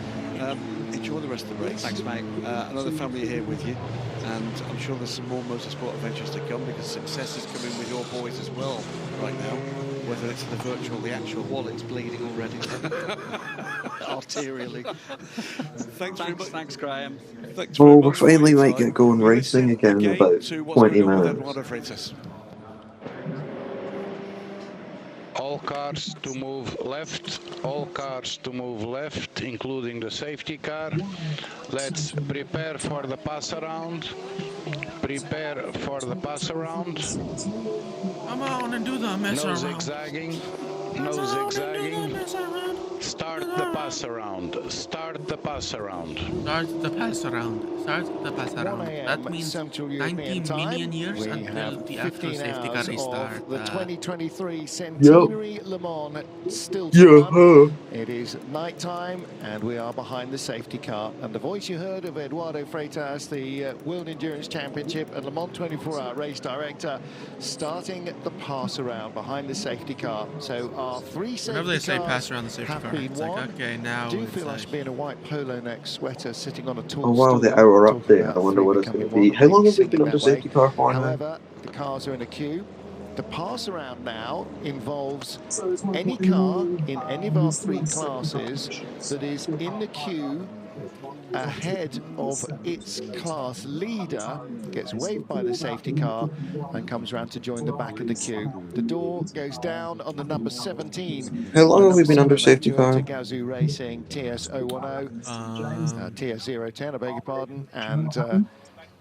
Speaker 3: Enjoy the rest of the race.
Speaker 16: Thanks, mate.
Speaker 3: Another family here with you, and I'm sure there's some more motorsport adventures to come, because success is coming with your boys as well right now, whether it's the virtual, the actual.
Speaker 16: Wallet's bleeding already. Arterially.
Speaker 3: Thanks very much.
Speaker 16: Thanks, Graham.
Speaker 1: Well, we finally might get going racing again in about 20 minutes.
Speaker 10: All cars to move left, all cars to move left, including the safety car. Let's prepare for the pass around. Prepare for the pass around.
Speaker 7: Come on and do the mess around.
Speaker 10: Zigzagging. No zigzagging. Start the pass around. Start the pass around.
Speaker 7: Start the pass around. Start the pass around. That means 90 million years until the actual safety car restart.
Speaker 4: The 2023 Centenary Le Mans still to come. It is night time, and we are behind the safety car. And the voice you heard of Eduardo Freitas, the World Endurance Championship and Le Mans 24-hour race director, starting the pass around behind the safety car. So our 3 safety
Speaker 7: Whenever they say
Speaker 4: cars
Speaker 7: pass around the safety car, it's like, okay, now
Speaker 4: I do feel like being a white polo neck sweater sitting on a tall
Speaker 1: Oh wow, the hour update. I wonder what it's going to be. How long have we been under safety car for now?
Speaker 4: However, the cars are in a queue. The pass around now involves any car in any of our 3 classes that is in the queue ahead of its class leader, gets waved by the safety car and comes around to join the back of the queue. The door goes down on the number 17.
Speaker 1: How long have we been under safety car?
Speaker 4: Gazoo Racing TS010, TS010, I beg your pardon, and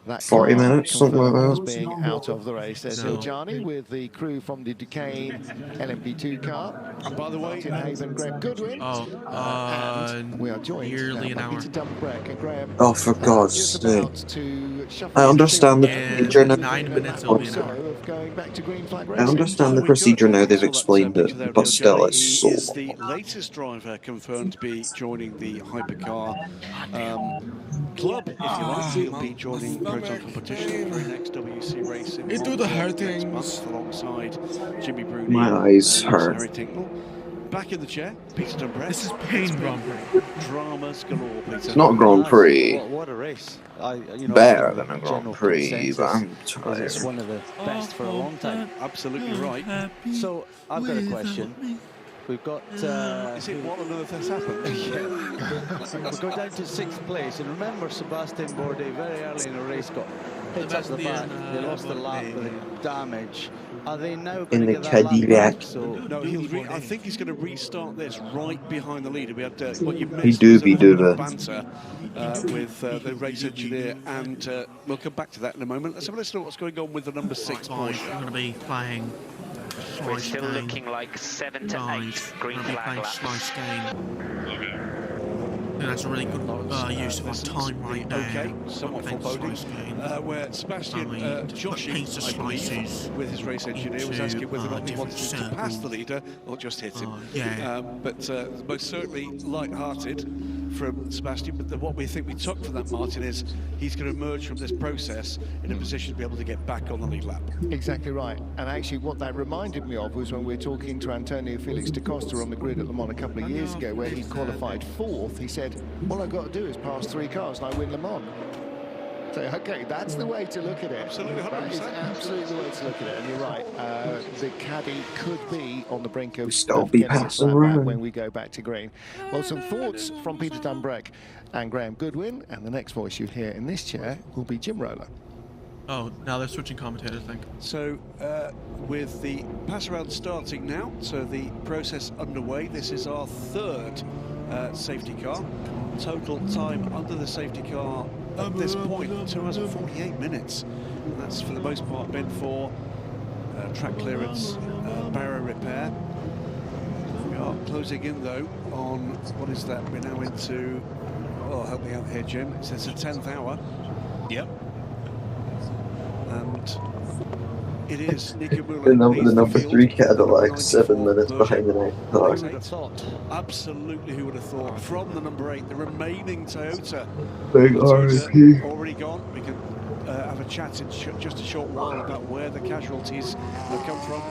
Speaker 4: that
Speaker 1: 40
Speaker 4: car
Speaker 1: minutes, something like
Speaker 4: confirmed
Speaker 1: that.
Speaker 4: as being out of the race. There's
Speaker 7: So-
Speaker 4: Giuliani with the crew from the Duquesne LMP2 car.
Speaker 3: And by the way,
Speaker 4: Martin Haven, Graham Goodwin. And we are joined
Speaker 7: nearly an
Speaker 4: by
Speaker 7: hour.
Speaker 4: Peter Dumbreck. And Graham,
Speaker 1: Oh, for God's
Speaker 4: just
Speaker 1: sake.
Speaker 4: about to shuffle
Speaker 1: I understand the
Speaker 7: Yeah,
Speaker 1: procedure now.
Speaker 7: 9 minutes will be an hour.
Speaker 4: of going back to green flag
Speaker 1: I
Speaker 4: racing.
Speaker 1: understand the
Speaker 3: we
Speaker 1: procedure
Speaker 3: got-
Speaker 1: now, they've
Speaker 3: saw that,
Speaker 1: explained
Speaker 3: picture there
Speaker 1: it,
Speaker 3: of
Speaker 1: but
Speaker 3: Neil
Speaker 1: still,
Speaker 3: Jolly.
Speaker 1: it's
Speaker 3: He
Speaker 1: so
Speaker 3: is the latest driver confirmed to be joining the hypercar club, if you like. He'll be joining Proton Competition for the next WC race in
Speaker 7: It do the hard
Speaker 3: next
Speaker 7: things.
Speaker 3: month alongside Jimmy Bruni.
Speaker 1: My eyes
Speaker 3: and
Speaker 1: hurt.
Speaker 3: Harry Tinknell. Back in the chair, Peter Dumbreck.
Speaker 7: This is pain Grand Prix.
Speaker 3: Dramas galore, Peter.
Speaker 1: It's not a Grand Prix.
Speaker 9: What a race.
Speaker 1: Better than a Grand Prix, but I'm tired.
Speaker 9: It's one of the best for a long time.
Speaker 3: Absolutely right.
Speaker 9: So I've got a question. We've got.
Speaker 3: Is it what on earth has happened?
Speaker 9: We go down to 6th place, and remember Sebastian Bourdais very early in the race got hit up the back. They lost the lap with damage. Are they now going
Speaker 1: In
Speaker 9: to
Speaker 1: the
Speaker 9: get that lap
Speaker 1: Cadillac.
Speaker 9: back? So
Speaker 3: No, I think he's going to restart this right behind the leader. We had what you
Speaker 1: He
Speaker 3: missed
Speaker 1: do
Speaker 3: was a
Speaker 1: be
Speaker 3: little
Speaker 1: do
Speaker 3: bit of
Speaker 1: that.
Speaker 3: banter with the race engineer, and we'll come back to that in a moment. Let's have a listen to what's going on with the number 6
Speaker 7: Guys,
Speaker 3: Porsche.
Speaker 7: we're going to be playing
Speaker 8: We're
Speaker 7: Slice
Speaker 8: still
Speaker 7: Game.
Speaker 8: looking like 7 to 8
Speaker 7: Guys, we're
Speaker 8: green
Speaker 7: going to be
Speaker 8: flag
Speaker 7: playing
Speaker 8: laps.
Speaker 7: Slice Game. I think that's a really good use of our time right now.
Speaker 3: Okay, somewhat
Speaker 7: Playing
Speaker 3: foreboding.
Speaker 7: Slice Game.
Speaker 3: Where Sebastian
Speaker 7: So we
Speaker 3: Joshi,
Speaker 7: put pizza
Speaker 3: I believe,
Speaker 7: slices
Speaker 3: with his race engineer, was
Speaker 7: into,
Speaker 3: asking whether or not he
Speaker 7: different
Speaker 3: wanted him to pass the
Speaker 7: circles.
Speaker 3: leader or just hit him.
Speaker 7: yeah.
Speaker 3: But most certainly light-hearted from Sebastian. But what we think we took from that, Martin, is he's going to emerge from this process in a position to be able to get back on the lead lap.
Speaker 4: Exactly right. And actually what that reminded me of was when we were talking to Antonio Felix da Costa on the grid at Le Mans a couple of years ago, where he qualified 4th. He said, all I've got to do is pass 3 cars and I win Le Mans. So, okay, that's the way to look at it.
Speaker 3: Absolutely, 100%.
Speaker 4: That is absolutely the way to look at it. And you're right, the caddy could be on the brink of
Speaker 1: Still be
Speaker 4: getting us
Speaker 1: passing
Speaker 4: that back
Speaker 1: around.
Speaker 4: when we go back to green. Well, some thoughts from Peter Dumbreck and Graham Goodwin, and the next voice you hear in this chair will be Jim Roller.
Speaker 7: Oh, now they're switching commentators, I think.
Speaker 3: So with the pass around starting now, so the process underway. This is our 3rd safety car. Total time under the safety car at this point, 2 hours and 48 minutes. And that's for the most part been for track clearance, barrier repair. We are closing in though on, what is that? We're now into, oh, help me out here, Jim. It says the 10th hour.
Speaker 6: Yep.
Speaker 3: And it is Nico Müller.
Speaker 1: The number 3 Cadillac, 7 minutes behind the next car.
Speaker 3: Who would have thought? Absolutely, who would have thought? From the number 8, the remaining Toyota.
Speaker 1: Big
Speaker 3: Toyota
Speaker 1: RIP.
Speaker 3: already gone. We can have a chat in just a short while about where the casualties have come from.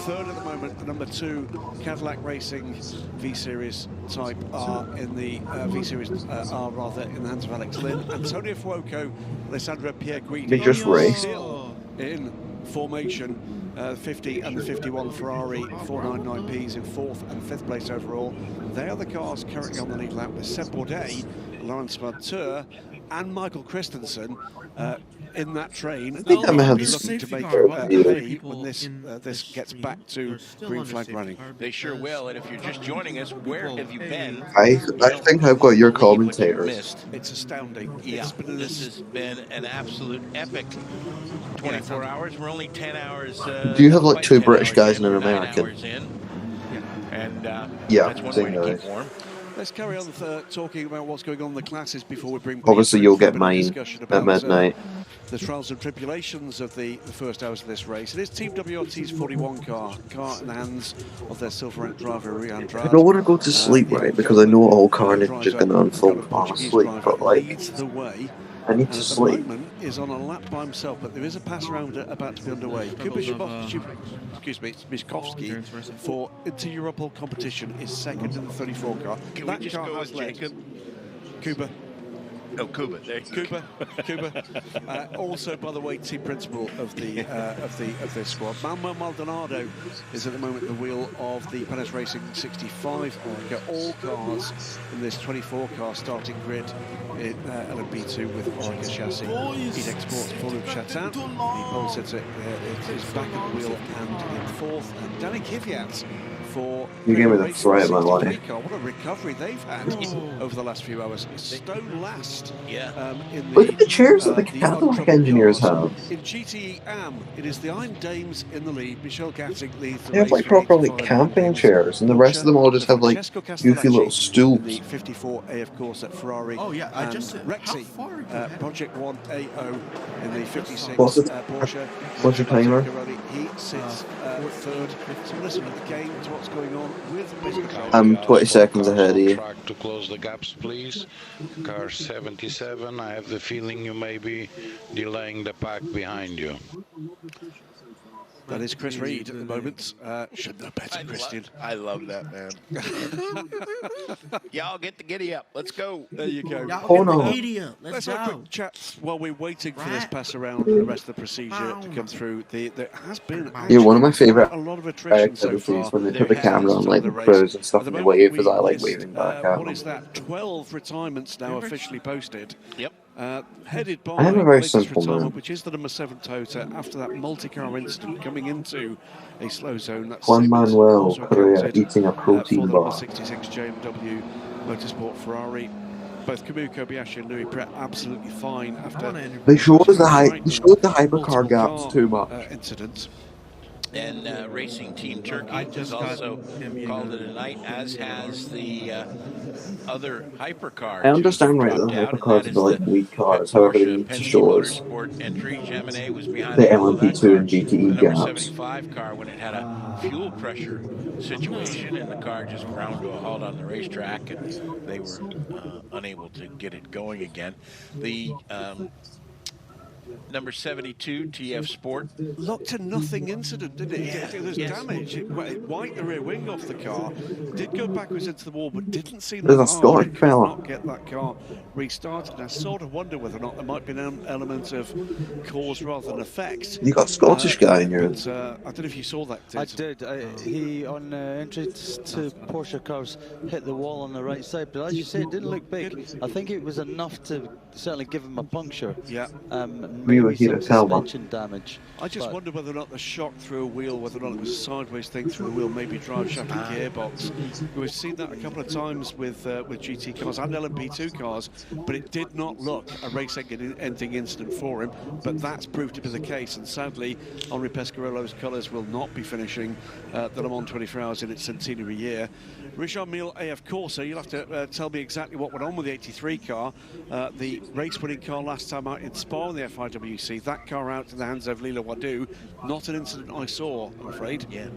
Speaker 3: 3rd at the moment, the number 2 Cadillac Racing V-Series type are in the V-Series are rather in the hands of Alex Lynn. Antonio Fuoco, Alessandro Pierguidi.
Speaker 1: They just raced.
Speaker 3: Still in formation. 50 and the 51 Ferrari 499Ps in 4th and 5th place overall. They are the cars currently on the lead lap with Seb Bourdais, Lawrence Monteur and Michael Christensen in that train.
Speaker 1: I think I may have
Speaker 3: looking to make
Speaker 1: this-
Speaker 3: hay when this gets back to green flag running.
Speaker 6: They sure will. And if you're just joining us, where have you been?
Speaker 1: I think I've got your commentators.
Speaker 3: It's astounding.
Speaker 6: Yeah,
Speaker 3: It's been
Speaker 6: this has been an absolute epic 24 hours. We're only 10 hours.
Speaker 1: Do you have like
Speaker 6: quite
Speaker 1: 2
Speaker 6: 10
Speaker 1: British
Speaker 6: hours
Speaker 1: guys
Speaker 6: in,
Speaker 1: and an
Speaker 6: we're 9
Speaker 1: American?
Speaker 6: hours in. And
Speaker 1: Yeah,
Speaker 6: that's one
Speaker 1: same
Speaker 6: way to
Speaker 1: guy.
Speaker 6: keep warm.
Speaker 3: Let's carry on talking about what's going on in the classes before we bring.
Speaker 1: Obviously,
Speaker 3: Peter
Speaker 1: you'll
Speaker 3: in for a
Speaker 1: get
Speaker 3: bit of
Speaker 1: mine
Speaker 3: discussion
Speaker 1: at
Speaker 3: about,
Speaker 1: midnight.
Speaker 3: the trials and tribulations of the first hours of this race. It is Team WRT's 41 car in the hands of their silver-ranked driver, Rui Andrade.
Speaker 1: I don't want to go to sleep, right, because I know all carnage is going to unfold if I'm asleep, but like,
Speaker 3: leads the way.
Speaker 1: I need to
Speaker 3: At
Speaker 1: sleep.
Speaker 3: the moment is on a lap by himself, but there is a pass around about to be underway. Kuba Mishkovsky for inter-Europol competition is 2nd in the 34 car.
Speaker 6: Can
Speaker 3: That
Speaker 6: we just
Speaker 3: car
Speaker 6: go
Speaker 3: has
Speaker 6: with
Speaker 3: led.
Speaker 6: Jacob?
Speaker 3: Kuba.
Speaker 6: Oh, Cuba. There you go.
Speaker 3: Cuba. Also, by the way, team principal of the of this squad. Manuel Maldonado is at the moment the wheel of the Panis Racing 65 Orica. All cars in this 24-car starting grid in LMP2 with Orica chassis. Heat Exports for Luke Chatin. The pole sitter is back at the wheel and in 4th. And Danny Kvyat for
Speaker 1: You gave me the fright of my life.
Speaker 3: What a recovery they've had over the last few hours. Stone last placed.
Speaker 6: Yeah.
Speaker 1: Look at the chairs that the Cadillac engineers have.
Speaker 3: In GTE Am, it is the Iron Dames in the lead. Michel Gatting leads the
Speaker 1: They have
Speaker 3: race
Speaker 1: like
Speaker 3: with
Speaker 1: proper
Speaker 3: 85
Speaker 1: like camping
Speaker 3: Iron Dames.
Speaker 1: chairs, and the rest of them all just have like
Speaker 3: Francesco
Speaker 1: goofy little
Speaker 3: Castellacci
Speaker 1: stools.
Speaker 3: in the 54 AF Corse at Ferrari.
Speaker 18: Oh yeah, I
Speaker 3: and
Speaker 18: just
Speaker 3: Rexy, Project 1 AO in the 56
Speaker 1: What's it?
Speaker 3: Porsche.
Speaker 1: What's your timer?
Speaker 3: He sits third. So listen at the game to what's going on with Mr.
Speaker 1: I'm 20 seconds ahead of you.
Speaker 10: Track to close the gaps, please. Car 77. I have the feeling you may be delaying the pack behind you.
Speaker 3: That is Chris Reed at the moment. Should know better, Christian.
Speaker 6: I love that, man. Y'all get the giddy up. Let's go.
Speaker 3: There you go.
Speaker 1: Oh no.
Speaker 3: Let's have a quick chat while we're waiting for this pass around and the rest of the procedure to come through. There has been
Speaker 1: Yeah, one of my favourite
Speaker 3: a lot of attrition so far.
Speaker 1: activities when they put the camera on like the pros and stuff and they wave, because I like waving back at
Speaker 3: What
Speaker 1: them.
Speaker 3: is that? 12 retirements now officially posted.
Speaker 6: Yep.
Speaker 3: Headed by
Speaker 1: I have a very
Speaker 3: latest
Speaker 1: simple
Speaker 3: retirement,
Speaker 1: man.
Speaker 3: which is the number 7 Toyota after that multi-car incident coming into a slow zone. That's
Speaker 1: Juan
Speaker 3: Siemens
Speaker 1: Manuel
Speaker 3: also
Speaker 1: Correa
Speaker 3: accounted,
Speaker 1: eating a protein
Speaker 3: for the
Speaker 1: bar.
Speaker 3: number 66 JMW Motorsport Ferrari. Both Camus Kobayashi and Louis Pret absolutely fine after
Speaker 1: They showed the hypercar gaps too much.
Speaker 3: incident.
Speaker 6: And Racing Team Turkey has also called it a night, as has the other hypercar.
Speaker 1: I understand right that the hypercars are like weak cars, however they need to show us
Speaker 6: entry. Gemini was behind
Speaker 1: the LMP2 and GTE
Speaker 6: the number
Speaker 1: gaps.
Speaker 6: 75 car when it had a fuel pressure situation and the car just ground to a halt on the racetrack and they were unable to get it going again. The number 72 TF Sport
Speaker 3: Looked to nothing incident, didn't it? There was damage. It wiped the rear wing off the car, did go backwards into the wall, but didn't seem
Speaker 1: There's a
Speaker 3: that
Speaker 1: Scottish
Speaker 3: hard.
Speaker 1: fella.
Speaker 3: Could not get that car restarted. And I sort of wonder whether or not there might be an element of cause rather than effect.
Speaker 1: You got a Scottish guy in your.
Speaker 3: But, I don't know if you saw that.
Speaker 19: I did. He, on entry to Porsche cars, hit the wall on the right side. But as you say, it didn't look big. I think it was enough to certainly give him a puncture.
Speaker 3: Yeah.
Speaker 1: We were here
Speaker 19: Some
Speaker 1: to tell them.
Speaker 19: suspension damage.
Speaker 3: I just wonder whether or not the shock through a wheel, whether or not it was a sideways thing through a wheel, maybe drive shaft and gearbox. We've seen that a couple of times with GT cars and LMP2 cars, but it did not look a race-ending incident for him. But that's proved to be the case, and sadly, Henri Pescarolo's colours will not be finishing the Le Mans 24 Hours in its centenary year. Richard Mille AF Corsa, you'll have to tell me exactly what went on with the 83 car, the race-winning car last time out in Spa in the FIWC. That car out in the hands of Lila Wadu. Not an incident I saw, I'm afraid.
Speaker 6: Yeah.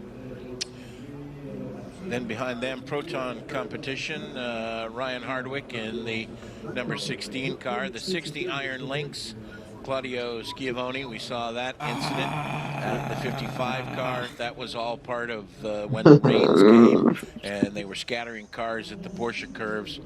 Speaker 6: Then behind them, Proton Competition, Ryan Hardwick in the number 16 car, the 60 Iron Lynx, Claudio Schiavone. We saw that incident at the 55 car. That was all part of when the rains came and they were scattering cars at the Porsche curves.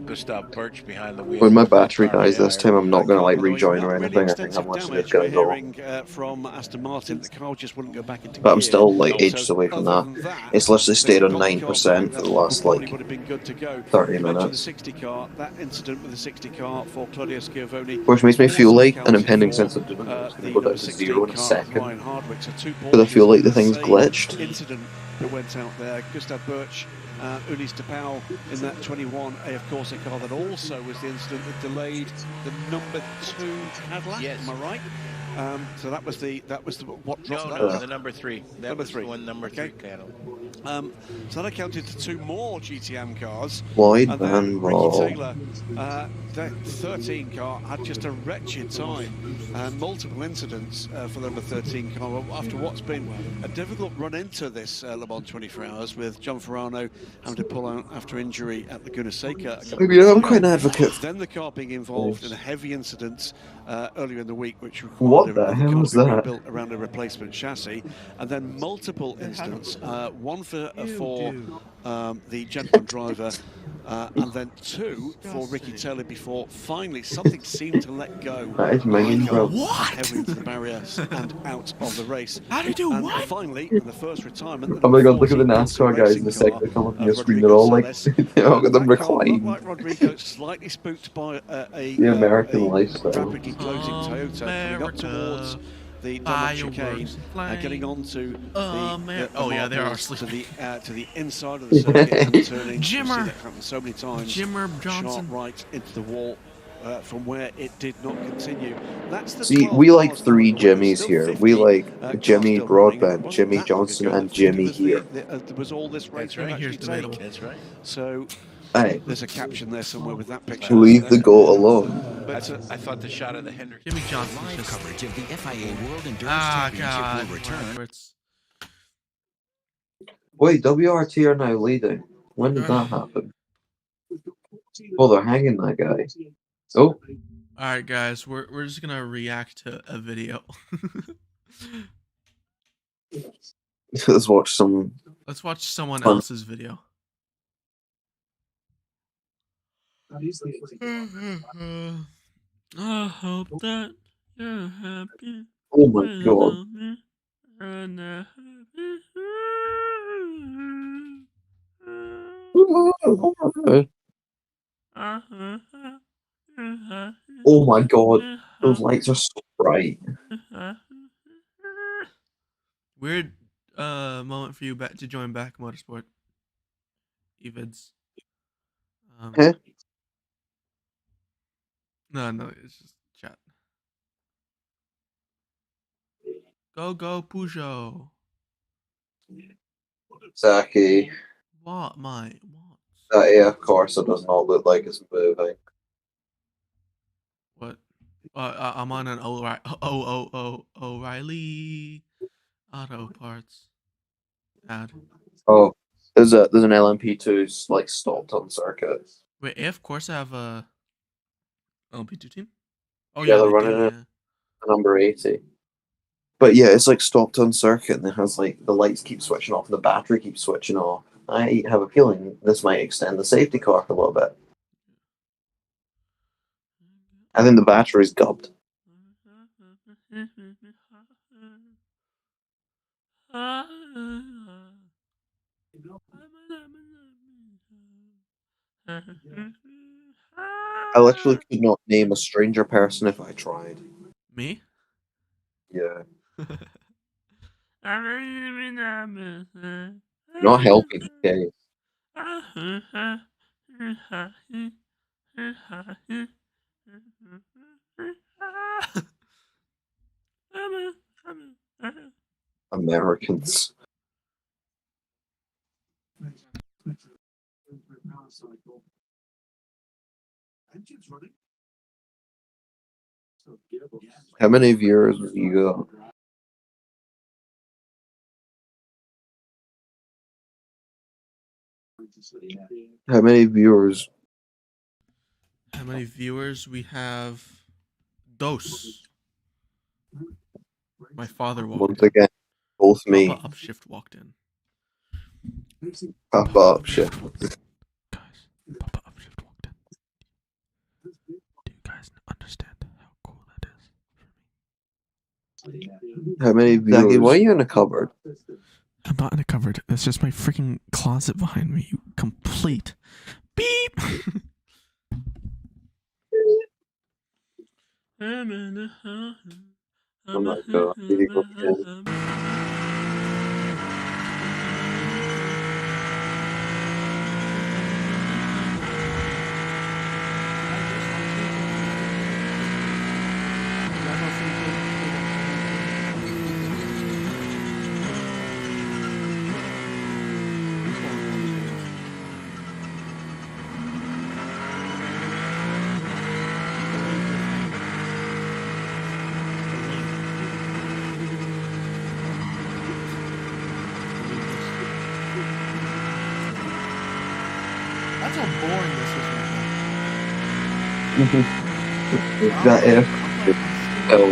Speaker 6: Gustav Birch behind the wheel.
Speaker 1: When my battery dies this time, I'm not going to like rejoin or anything. I think I'm literally just going to go.
Speaker 3: From Aston Martin, the car just wouldn't go back into
Speaker 1: But I'm
Speaker 3: gear.
Speaker 1: still like ages away from that. It's literally stayed on 9% for the last like 30
Speaker 3: The
Speaker 1: minutes.
Speaker 3: 60 car, that incident with the 60 car for Claudio Schiavone.
Speaker 1: Which makes me feel like an impending sense of doom is going to go down to 0 in a second. Because I feel like the thing's glitched.
Speaker 3: Incident that went out there. Gustav Birch, Ulysse de Pauw in that 21 AF Corsa car that also was the incident that delayed the number 2 Cadillac.
Speaker 6: Yes.
Speaker 3: Am I right? So that was the what dropped
Speaker 6: No,
Speaker 3: that?
Speaker 6: no, the number 3. That
Speaker 3: Number
Speaker 6: was
Speaker 3: 3.
Speaker 6: the one, number 3 cattle.
Speaker 3: So that accounted to 2 more GTM cars.
Speaker 1: Lloyd
Speaker 3: And then
Speaker 1: Van
Speaker 3: Ricky
Speaker 1: Roll.
Speaker 3: Taylor, the 13 car, had just a wretched time. Multiple incidents for the number 13 car after what's been a difficult run into this Le Mans 24 Hours with John Ferrano having to pull out after injury at Laguna Seca.
Speaker 1: Maybe I'm quite an advocate.
Speaker 3: Then the car being involved in a heavy incident earlier in the week, which
Speaker 1: What
Speaker 3: required
Speaker 1: the
Speaker 3: another
Speaker 1: hell
Speaker 3: car
Speaker 1: is
Speaker 3: to be
Speaker 1: that?
Speaker 3: rebuilt around a replacement chassis, and then multiple incidents, one for the gentleman driver, and then 2 for Ricky Taylor before finally something seemed to let go.
Speaker 1: That is mine, bro.
Speaker 3: Heavily into the barrier and out of the race.
Speaker 18: How do you do
Speaker 3: and
Speaker 18: what?
Speaker 3: Finally, in the first retirement.
Speaker 1: Oh my god, look at the NASCAR guys in the second that come up on your screen. They're all like, they all got them reclined.
Speaker 3: Like Rodrigo, slightly spooked by
Speaker 1: The American lifestyle.
Speaker 3: rapidly closing Toyota coming up towards the Donald chicane, getting onto the
Speaker 18: oh yeah, they are
Speaker 3: marbles
Speaker 18: sleeping.
Speaker 3: to the inside of the circuit and turning.
Speaker 18: Jimmer.
Speaker 3: We've seen that happen so many times.
Speaker 18: Jimmer Johnson.
Speaker 3: Sharp right into the wall. from where it did not continue. That's the
Speaker 1: See,
Speaker 3: 12
Speaker 1: we like
Speaker 3: cars
Speaker 1: 3
Speaker 3: going on. There's
Speaker 1: Jimmys
Speaker 3: still
Speaker 1: here.
Speaker 3: 50,
Speaker 1: We like
Speaker 3: cars
Speaker 1: Jimmy
Speaker 3: still running. It
Speaker 1: Broadbent,
Speaker 3: wasn't
Speaker 1: Jimmy
Speaker 3: that long
Speaker 1: Johnson,
Speaker 3: ago
Speaker 1: and
Speaker 3: that
Speaker 1: Jimmy
Speaker 3: was
Speaker 1: here.
Speaker 3: there was all this race
Speaker 6: That's right.
Speaker 3: to actually take.
Speaker 6: That's right.
Speaker 3: So
Speaker 1: Hey,
Speaker 3: there's a caption there somewhere with that picture.
Speaker 1: leave the goat alone.
Speaker 6: But I thought the shot of the Hendrick.
Speaker 17: Jimmy Johnson live coverage of the FIA World Endurance Championship
Speaker 7: God.
Speaker 17: will return.
Speaker 1: Wait, WRT are now leading. When did that happen? Oh, they're hanging that guy. Oh,
Speaker 7: Alright guys, we're just gonna react to a video.
Speaker 1: let's watch some.
Speaker 7: Let's watch someone
Speaker 1: Fun.
Speaker 7: else's video. I hope that you're happy.
Speaker 1: Oh my god. Oh my god. Those lights are so bright.
Speaker 7: Weird moment for you to join back Motorsport. Evids.
Speaker 1: Huh?
Speaker 7: No, it's just chat. Go Peugeot.
Speaker 1: Zaki,
Speaker 7: What, mate?
Speaker 1: that AF Corsa does not look like it's moving.
Speaker 7: What? I'm on an O'Reilly Auto Parts ad.
Speaker 1: Oh, there's an LMP2 like stopped on circuit.
Speaker 7: Wait, of course I have a LMP2 team. Oh
Speaker 1: Yeah,
Speaker 7: yeah,
Speaker 1: they're
Speaker 7: they
Speaker 1: running
Speaker 7: do,
Speaker 1: it number 80. But yeah, it's like stopped on circuit and it has like the lights keep switching off and the battery keeps switching off. I have a feeling this might extend the safety car a little bit. I think the battery's gubbed. I literally could not name a stranger person if I tried.
Speaker 7: Me?
Speaker 1: Yeah. Not helping, okay. Americans. How many viewers have you got? How many viewers?
Speaker 7: How many viewers we have? Dos. My father walked
Speaker 1: Once
Speaker 7: in.
Speaker 1: again, both me.
Speaker 7: Papa Upshift walked in.
Speaker 1: Papa Upshift.
Speaker 7: Papa Upshift walked in. Do you guys understand how cool that is?
Speaker 1: How many viewers? Zaki, why are you in a cupboard?
Speaker 7: I'm not in a cupboard. It's just my freaking closet behind me. You complete beep.
Speaker 1: Oh my god, here you go again.
Speaker 7: That's how boring this is right
Speaker 1: That F. Oh.
Speaker 7: now.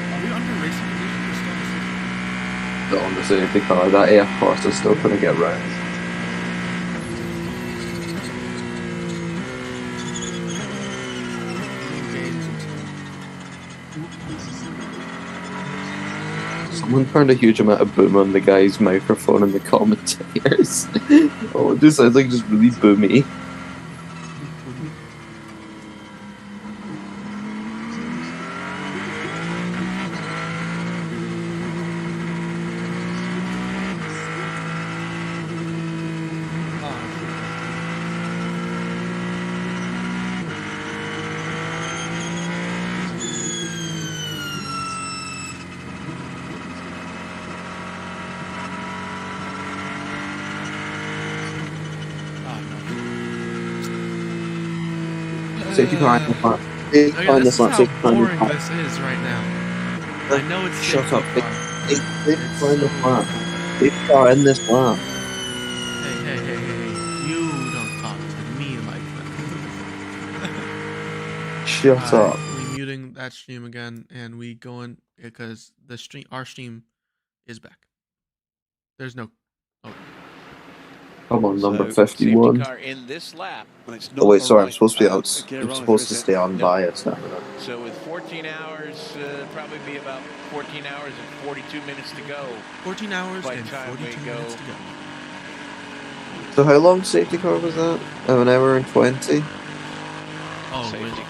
Speaker 7: Are we under racing conditions or still?
Speaker 1: Not on the safety car. That AF Corsa is still going to get round. Someone turned a huge amount of boom on the guy's microphone in the commentators. Oh, it just sounds like just really boomy. Safety car in this lap. Safety car in
Speaker 7: This
Speaker 1: this
Speaker 7: is
Speaker 1: lap.
Speaker 7: how
Speaker 1: Safety car in
Speaker 7: boring
Speaker 1: this lap.
Speaker 7: this is right now. I know it's
Speaker 1: Shut
Speaker 7: safety
Speaker 1: up.
Speaker 7: car.
Speaker 1: Safety car in this lap. Safety car in this lap.
Speaker 7: Hey. You don't talk to me like that.
Speaker 1: Shut up.
Speaker 7: We muting that stream again, and we going because our stream is back. There's no. Oh.
Speaker 1: Come on, number
Speaker 6: So,
Speaker 1: 51.
Speaker 6: safety car in this lap.
Speaker 1: Oh wait, sorry, I'm supposed to be out. I'm supposed to stay unbiased.
Speaker 6: So with 14 hours, probably be about 14 hours and 42 minutes to go.
Speaker 7: 14 hours
Speaker 6: by
Speaker 7: and
Speaker 6: the time
Speaker 7: 42
Speaker 6: we go.
Speaker 7: minutes to go.
Speaker 1: So how long safety car was that? An hour and 20?
Speaker 10: Safety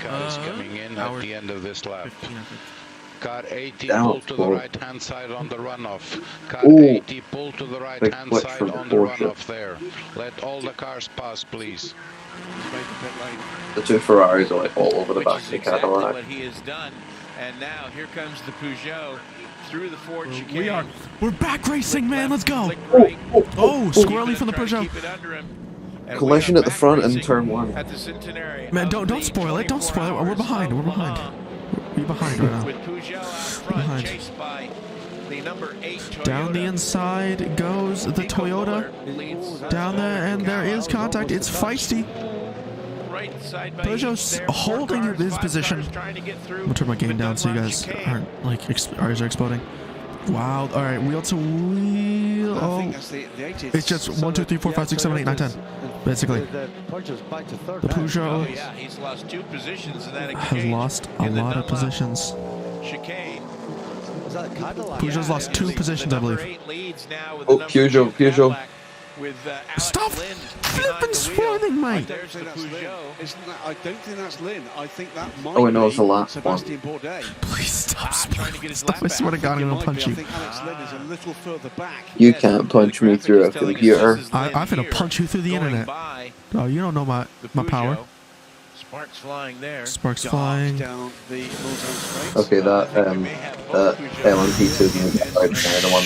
Speaker 10: car is coming in at the end of this lap.
Speaker 7: 15, I think.
Speaker 10: Car 80
Speaker 1: That
Speaker 10: pull
Speaker 1: was
Speaker 10: to the
Speaker 1: cool.
Speaker 10: right hand side on the runoff. Car
Speaker 1: Ooh.
Speaker 10: 80 pull to the right
Speaker 1: Big
Speaker 10: hand
Speaker 1: glitch
Speaker 10: side
Speaker 1: from the
Speaker 10: on the
Speaker 1: Porsche.
Speaker 10: runoff there. Let all the cars pass, please.
Speaker 1: The two Ferraris are like all over the
Speaker 6: Which
Speaker 1: back
Speaker 6: is
Speaker 1: of the
Speaker 6: exactly
Speaker 1: Cadillac.
Speaker 6: what he has done. And now here comes the Peugeot through the Ford chicane.
Speaker 7: We're back racing, man. Let's go.
Speaker 6: Right.
Speaker 7: Oh, squirrely from the
Speaker 6: Trying to
Speaker 7: Peugeot.
Speaker 6: keep it under him. And
Speaker 1: Collision
Speaker 6: we are
Speaker 1: at the
Speaker 6: back
Speaker 1: front in
Speaker 6: racing
Speaker 1: turn 1.
Speaker 6: At the centenary
Speaker 7: Man,
Speaker 6: of
Speaker 7: don't
Speaker 6: the
Speaker 7: spoil it. Don't
Speaker 6: 24
Speaker 7: spoil it. We're
Speaker 6: hours
Speaker 7: behind.
Speaker 6: of
Speaker 7: We're behind.
Speaker 6: Le Mans.
Speaker 7: We're behind right now.
Speaker 6: With Peugeot out front,
Speaker 7: Behind.
Speaker 6: chased by the number 8 Toyota.
Speaker 7: Down the inside goes the Toyota. Down there, and there is contact. It's feisty.
Speaker 6: Right side by
Speaker 7: Peugeot's
Speaker 6: each there.
Speaker 7: holding
Speaker 6: Four cars,
Speaker 7: his
Speaker 6: 5
Speaker 7: position.
Speaker 6: cars trying to get through
Speaker 7: I'm gonna turn my game
Speaker 6: the
Speaker 7: down so you
Speaker 6: Dunlop
Speaker 7: guys
Speaker 6: chicane.
Speaker 7: aren't like eyes are exploding. Wow. All right, wheel to wheel.
Speaker 3: I
Speaker 7: Oh,
Speaker 3: think that's the 80s.
Speaker 7: it's just 1, 2, 3, 4, 5, 6, 7, 8, 9, 10. Basically,
Speaker 19: The Peugeot's back to third
Speaker 7: the
Speaker 19: now.
Speaker 6: Oh
Speaker 7: Peugeot
Speaker 6: yeah, he's lost 2 positions in that
Speaker 7: has
Speaker 6: exchange.
Speaker 7: lost a
Speaker 6: in the
Speaker 7: lot of
Speaker 6: Dunlop
Speaker 7: positions.
Speaker 6: Chicane.
Speaker 19: Is that Cadillac?
Speaker 7: Peugeot's lost 2 positions, I
Speaker 6: Number
Speaker 7: believe.
Speaker 6: 8 leads now with
Speaker 1: Oh,
Speaker 6: the number
Speaker 1: Peugeot,
Speaker 6: 2
Speaker 1: Peugeot.
Speaker 6: Cadillac With, Alex
Speaker 7: Stop
Speaker 6: Lynn
Speaker 7: flipping
Speaker 6: behind the wheel.
Speaker 7: spoiling, mate.
Speaker 6: There's the Peugeot.
Speaker 3: I don't think that's Lynn. I think that might
Speaker 1: Oh, I know,
Speaker 3: be
Speaker 1: it's the last
Speaker 3: Sebastian Bourdais.
Speaker 7: Please stop
Speaker 6: Trying to get his
Speaker 7: Stop,
Speaker 6: lap
Speaker 7: I swear to
Speaker 6: back.
Speaker 7: God, I'm
Speaker 3: It
Speaker 7: gonna
Speaker 3: might
Speaker 7: punch
Speaker 3: be.
Speaker 7: you.
Speaker 3: I think Alex Lynn is a little further back.
Speaker 1: You can't punch me through a computer.
Speaker 7: I'm finna punch you through the internet. Oh, you don't know my power.
Speaker 6: Sparks flying there.
Speaker 7: Sparks flying.
Speaker 3: Down the Mulsanne straight.
Speaker 1: Okay, that LMP2 is going to get out there, the one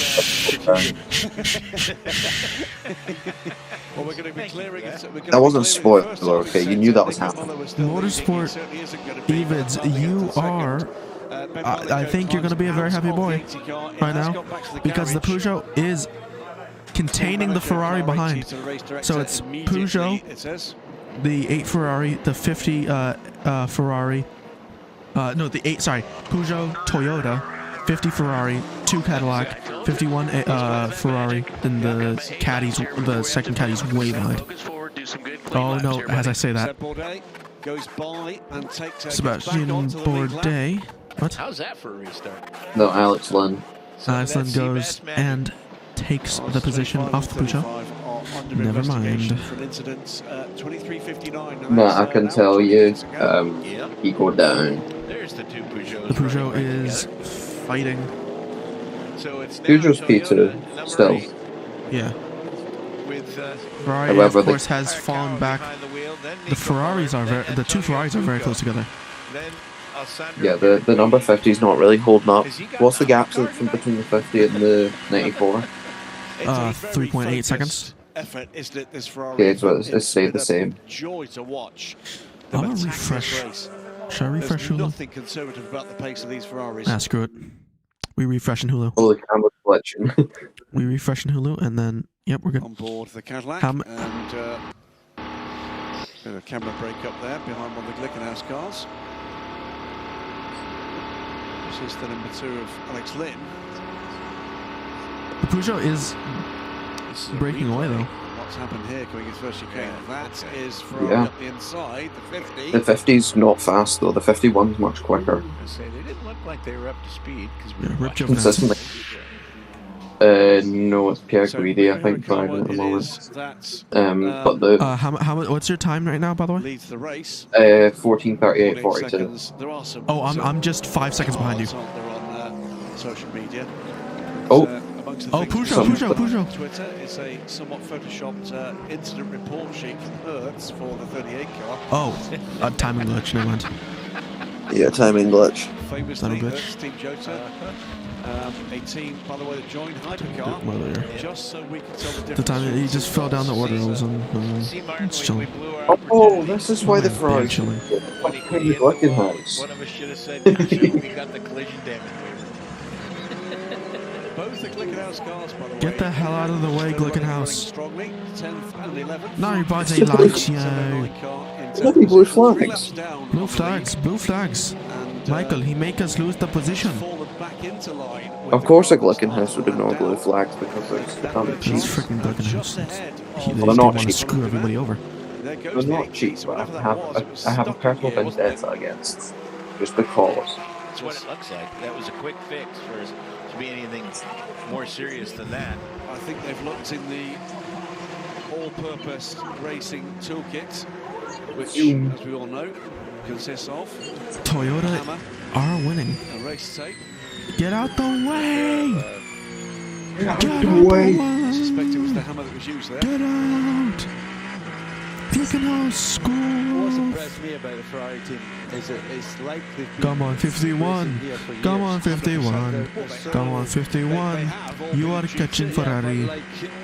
Speaker 3: Well, we're going to be clearing it.
Speaker 1: That wasn't spoiled, okay? You knew that was happening.
Speaker 7: Motorsport Evids, you are. I think you're going to be a very happy boy right now because the Peugeot is containing the Ferrari behind. So it's Peugeot, the 8 Ferrari, the 50 Ferrari. No, the 8. Sorry, Peugeot, Toyota, 50 Ferrari, 2 Cadillac, 51 Ferrari. Then the Caddy's, the second Caddy's way behind. Oh no! As I say that,
Speaker 3: goes by and takes
Speaker 7: Sebastian Bourdais. What?
Speaker 6: How's that for a restart?
Speaker 1: No, Alex Lynn.
Speaker 7: Alex Lynn goes and takes the position off the Peugeot. Never mind.
Speaker 1: But I can tell you, he go down.
Speaker 6: There's the 2 Peugeots.
Speaker 7: The Peugeot is fighting.
Speaker 6: So it's now
Speaker 1: Peugeot's
Speaker 6: Toyota,
Speaker 1: P2,
Speaker 6: number
Speaker 1: still.
Speaker 6: 8,
Speaker 7: Yeah.
Speaker 6: with
Speaker 7: Ferrari,
Speaker 1: However,
Speaker 7: of
Speaker 1: the-
Speaker 7: course, has fallen back. The Ferraris are the 2 Ferraris are very close together.
Speaker 1: Yeah, the number 50 is not really holding up. What's the gap from between the 50 and the 94?
Speaker 7: 3.8 seconds.
Speaker 3: Effort, isn't it, this Ferrari?
Speaker 1: Okay, so it's stayed the same.
Speaker 3: Joy to watch.
Speaker 7: I'm gonna refresh. Should I refresh
Speaker 3: There's
Speaker 7: Hulu?
Speaker 3: nothing conservative about the pace of these Ferraris.
Speaker 7: Ah, screw it. We refresh in Hulu.
Speaker 1: Oh, the camera's glitching.
Speaker 7: We refresh in Hulu, and then yep, we're good.
Speaker 3: On board the Cadillac,
Speaker 7: How
Speaker 3: and bit of a camera break up there behind one of the Glickenhaus cars. This is the number 2 of Alex Lynn.
Speaker 7: The Peugeot is breaking away though.
Speaker 3: What's happened here? Going his first chicane. That is Ferrari
Speaker 1: Yeah.
Speaker 3: up the inside. The 50.
Speaker 1: The 50's not fast though. The 51's much quicker.
Speaker 6: They didn't look like they were up to speed because
Speaker 7: Yeah, Rip
Speaker 1: Consistently. No, it's Pierre Guidi, I think, driving at the moment. But the
Speaker 7: What's your time right now, by the way?
Speaker 3: Leads the race.
Speaker 1: 14:38:42.
Speaker 3: There are some.
Speaker 7: Oh, I'm just 5 seconds behind you.
Speaker 3: They're on social media.
Speaker 1: Oh.
Speaker 3: Amongst the
Speaker 7: Oh,
Speaker 3: things
Speaker 7: Peugeot,
Speaker 3: we
Speaker 7: Peugeot,
Speaker 3: see on
Speaker 7: Peugeot.
Speaker 3: Twitter is a somewhat photoshopped incident report sheet from Hertz for the 38 car.
Speaker 7: Oh, timing glitch. Never mind.
Speaker 1: Yeah, timing glitch.
Speaker 3: Famously,
Speaker 7: Son of a bitch.
Speaker 3: Hertz Team Jota A team, by the way, that joined Hypercar just so we could tell the difference.
Speaker 7: The time he just fell down the orders and it's chilling.
Speaker 1: Oh, this is why the Ferrari chilling. The Glickenhaus.
Speaker 6: One of us should have said, we got the collision damage.
Speaker 3: Both the Glickenhaus cars, by the way.
Speaker 7: Get the hell out of the way, Glickenhaus.
Speaker 3: Strongly, 10th and 11th.
Speaker 7: Nobody likes you.
Speaker 1: Bloody blue flags.
Speaker 7: Blue flags, blue flags. Michael, he make us lose the position.
Speaker 1: Of course, a Glickenhaus would ignore blue flags because it's
Speaker 7: It's freaking Glickenhaus. They
Speaker 1: not
Speaker 7: want to
Speaker 1: cheap.
Speaker 7: screw everybody over.
Speaker 1: They're not cheap, but I have a personal vendetta against just because.
Speaker 6: That's what it looks like. That was a quick fix for us to be anything more serious than that.
Speaker 3: I think they've looked in the all-purpose racing toolkit, which, as we all know, consists of
Speaker 7: Toyota
Speaker 3: hammer,
Speaker 7: are winning.
Speaker 3: a race tape.
Speaker 7: Get out the way!
Speaker 1: Get out
Speaker 7: Get
Speaker 1: the
Speaker 7: out
Speaker 1: way!
Speaker 7: the
Speaker 3: I
Speaker 7: way!
Speaker 3: suspect it was the hammer that was used there.
Speaker 7: Get out! Glickenhaus,
Speaker 19: What's
Speaker 7: score!
Speaker 19: impressed me about the Ferrari team is that it's like they've been
Speaker 7: Come on, 51.
Speaker 19: here for
Speaker 7: Come
Speaker 19: years.
Speaker 7: on, 51. Come on, 51. You are catching Ferrari.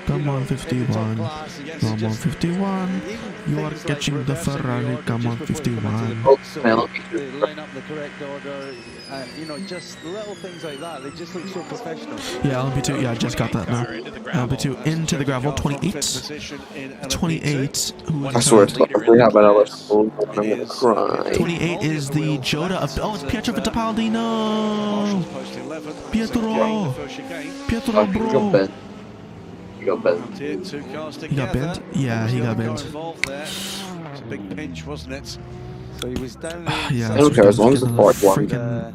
Speaker 7: Come on, 51. Come on, 51. You are catching the Ferrari. Come on, 51.
Speaker 19: They line up the correct order, you know, just little things like that. They just look so professional.
Speaker 7: Yeah, LMP2, yeah, I just got that now. LMP2 into the gravel, 28. 28.
Speaker 1: I swear to God, if we have another school, I'm gonna cry.
Speaker 7: 28 is the Joda of. Oh, it's Pietro Fittipaldi. No! Pietro! Pietro,
Speaker 1: You got
Speaker 7: bro!
Speaker 1: bent. You got bent.
Speaker 7: He got bent? Yeah, he got bent.
Speaker 3: It's a big pinch, wasn't it?
Speaker 19: So he was down there.
Speaker 7: Yeah,
Speaker 1: I don't care as long as the part one.
Speaker 7: freaking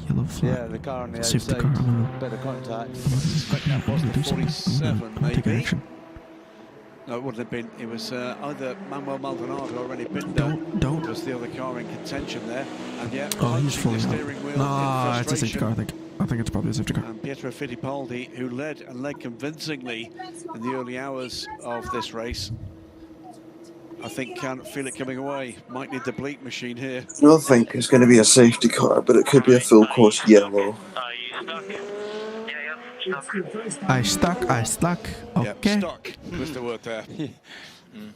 Speaker 7: yellow flag.
Speaker 19: Yeah, the car on the
Speaker 7: Safety
Speaker 19: outside.
Speaker 7: car. I'm
Speaker 19: Bit of contact.
Speaker 7: gonna do something. I'm gonna take action.
Speaker 3: No, it wouldn't have been. It was either Manuel Maldonado or Rennie Binder.
Speaker 7: Don't.
Speaker 3: Was the other car in contention there. And yeah,
Speaker 7: Oh, he's
Speaker 3: punching the
Speaker 7: falling
Speaker 3: steering wheel
Speaker 7: out.
Speaker 3: in
Speaker 7: Nah, it's a safety car, I
Speaker 3: frustration.
Speaker 7: think. I think it's probably a safety car.
Speaker 3: And Pietro Fittipaldi, who led convincingly in the early hours of this race, I think can't feel it coming away. Might need the bleep machine here.
Speaker 1: I don't think it's going to be a safety car, but it could be a full course yellow.
Speaker 7: I stuck. Okay.
Speaker 3: Yep, stuck was the word there.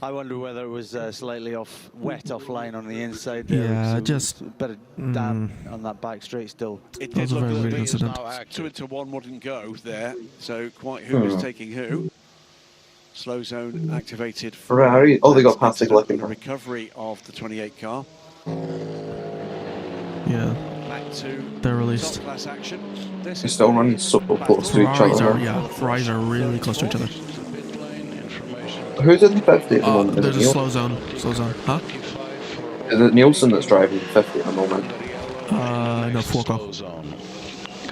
Speaker 19: I wonder whether it was slightly wet offline on the inside there.
Speaker 7: Yeah,
Speaker 19: so
Speaker 7: just.
Speaker 19: a bit of damp on that back straight still.
Speaker 3: It
Speaker 7: That was
Speaker 3: did
Speaker 7: a
Speaker 3: look a
Speaker 7: very
Speaker 3: little
Speaker 7: weird
Speaker 3: bit as
Speaker 7: incident.
Speaker 3: though 2 into 1 wouldn't go there. So quite who was taking who. Slow zone activated.
Speaker 1: Ferrari. Oh, they got past the Glickenhaus.
Speaker 3: Recovery of the 28 car.
Speaker 7: Yeah.
Speaker 3: Back to
Speaker 7: They're released.
Speaker 3: top class action. This
Speaker 1: They're
Speaker 3: is
Speaker 1: still running so close to each
Speaker 7: Ferraris
Speaker 1: other.
Speaker 7: are, yeah, Ferraris are really close to each other.
Speaker 1: Who's in the 50 at the moment?
Speaker 7: There's
Speaker 1: Is
Speaker 7: a
Speaker 1: it
Speaker 7: slow zone. Slow zone. Huh?
Speaker 1: Is it Nielsen that's driving the 50 at the moment?
Speaker 7: No, Fuoco.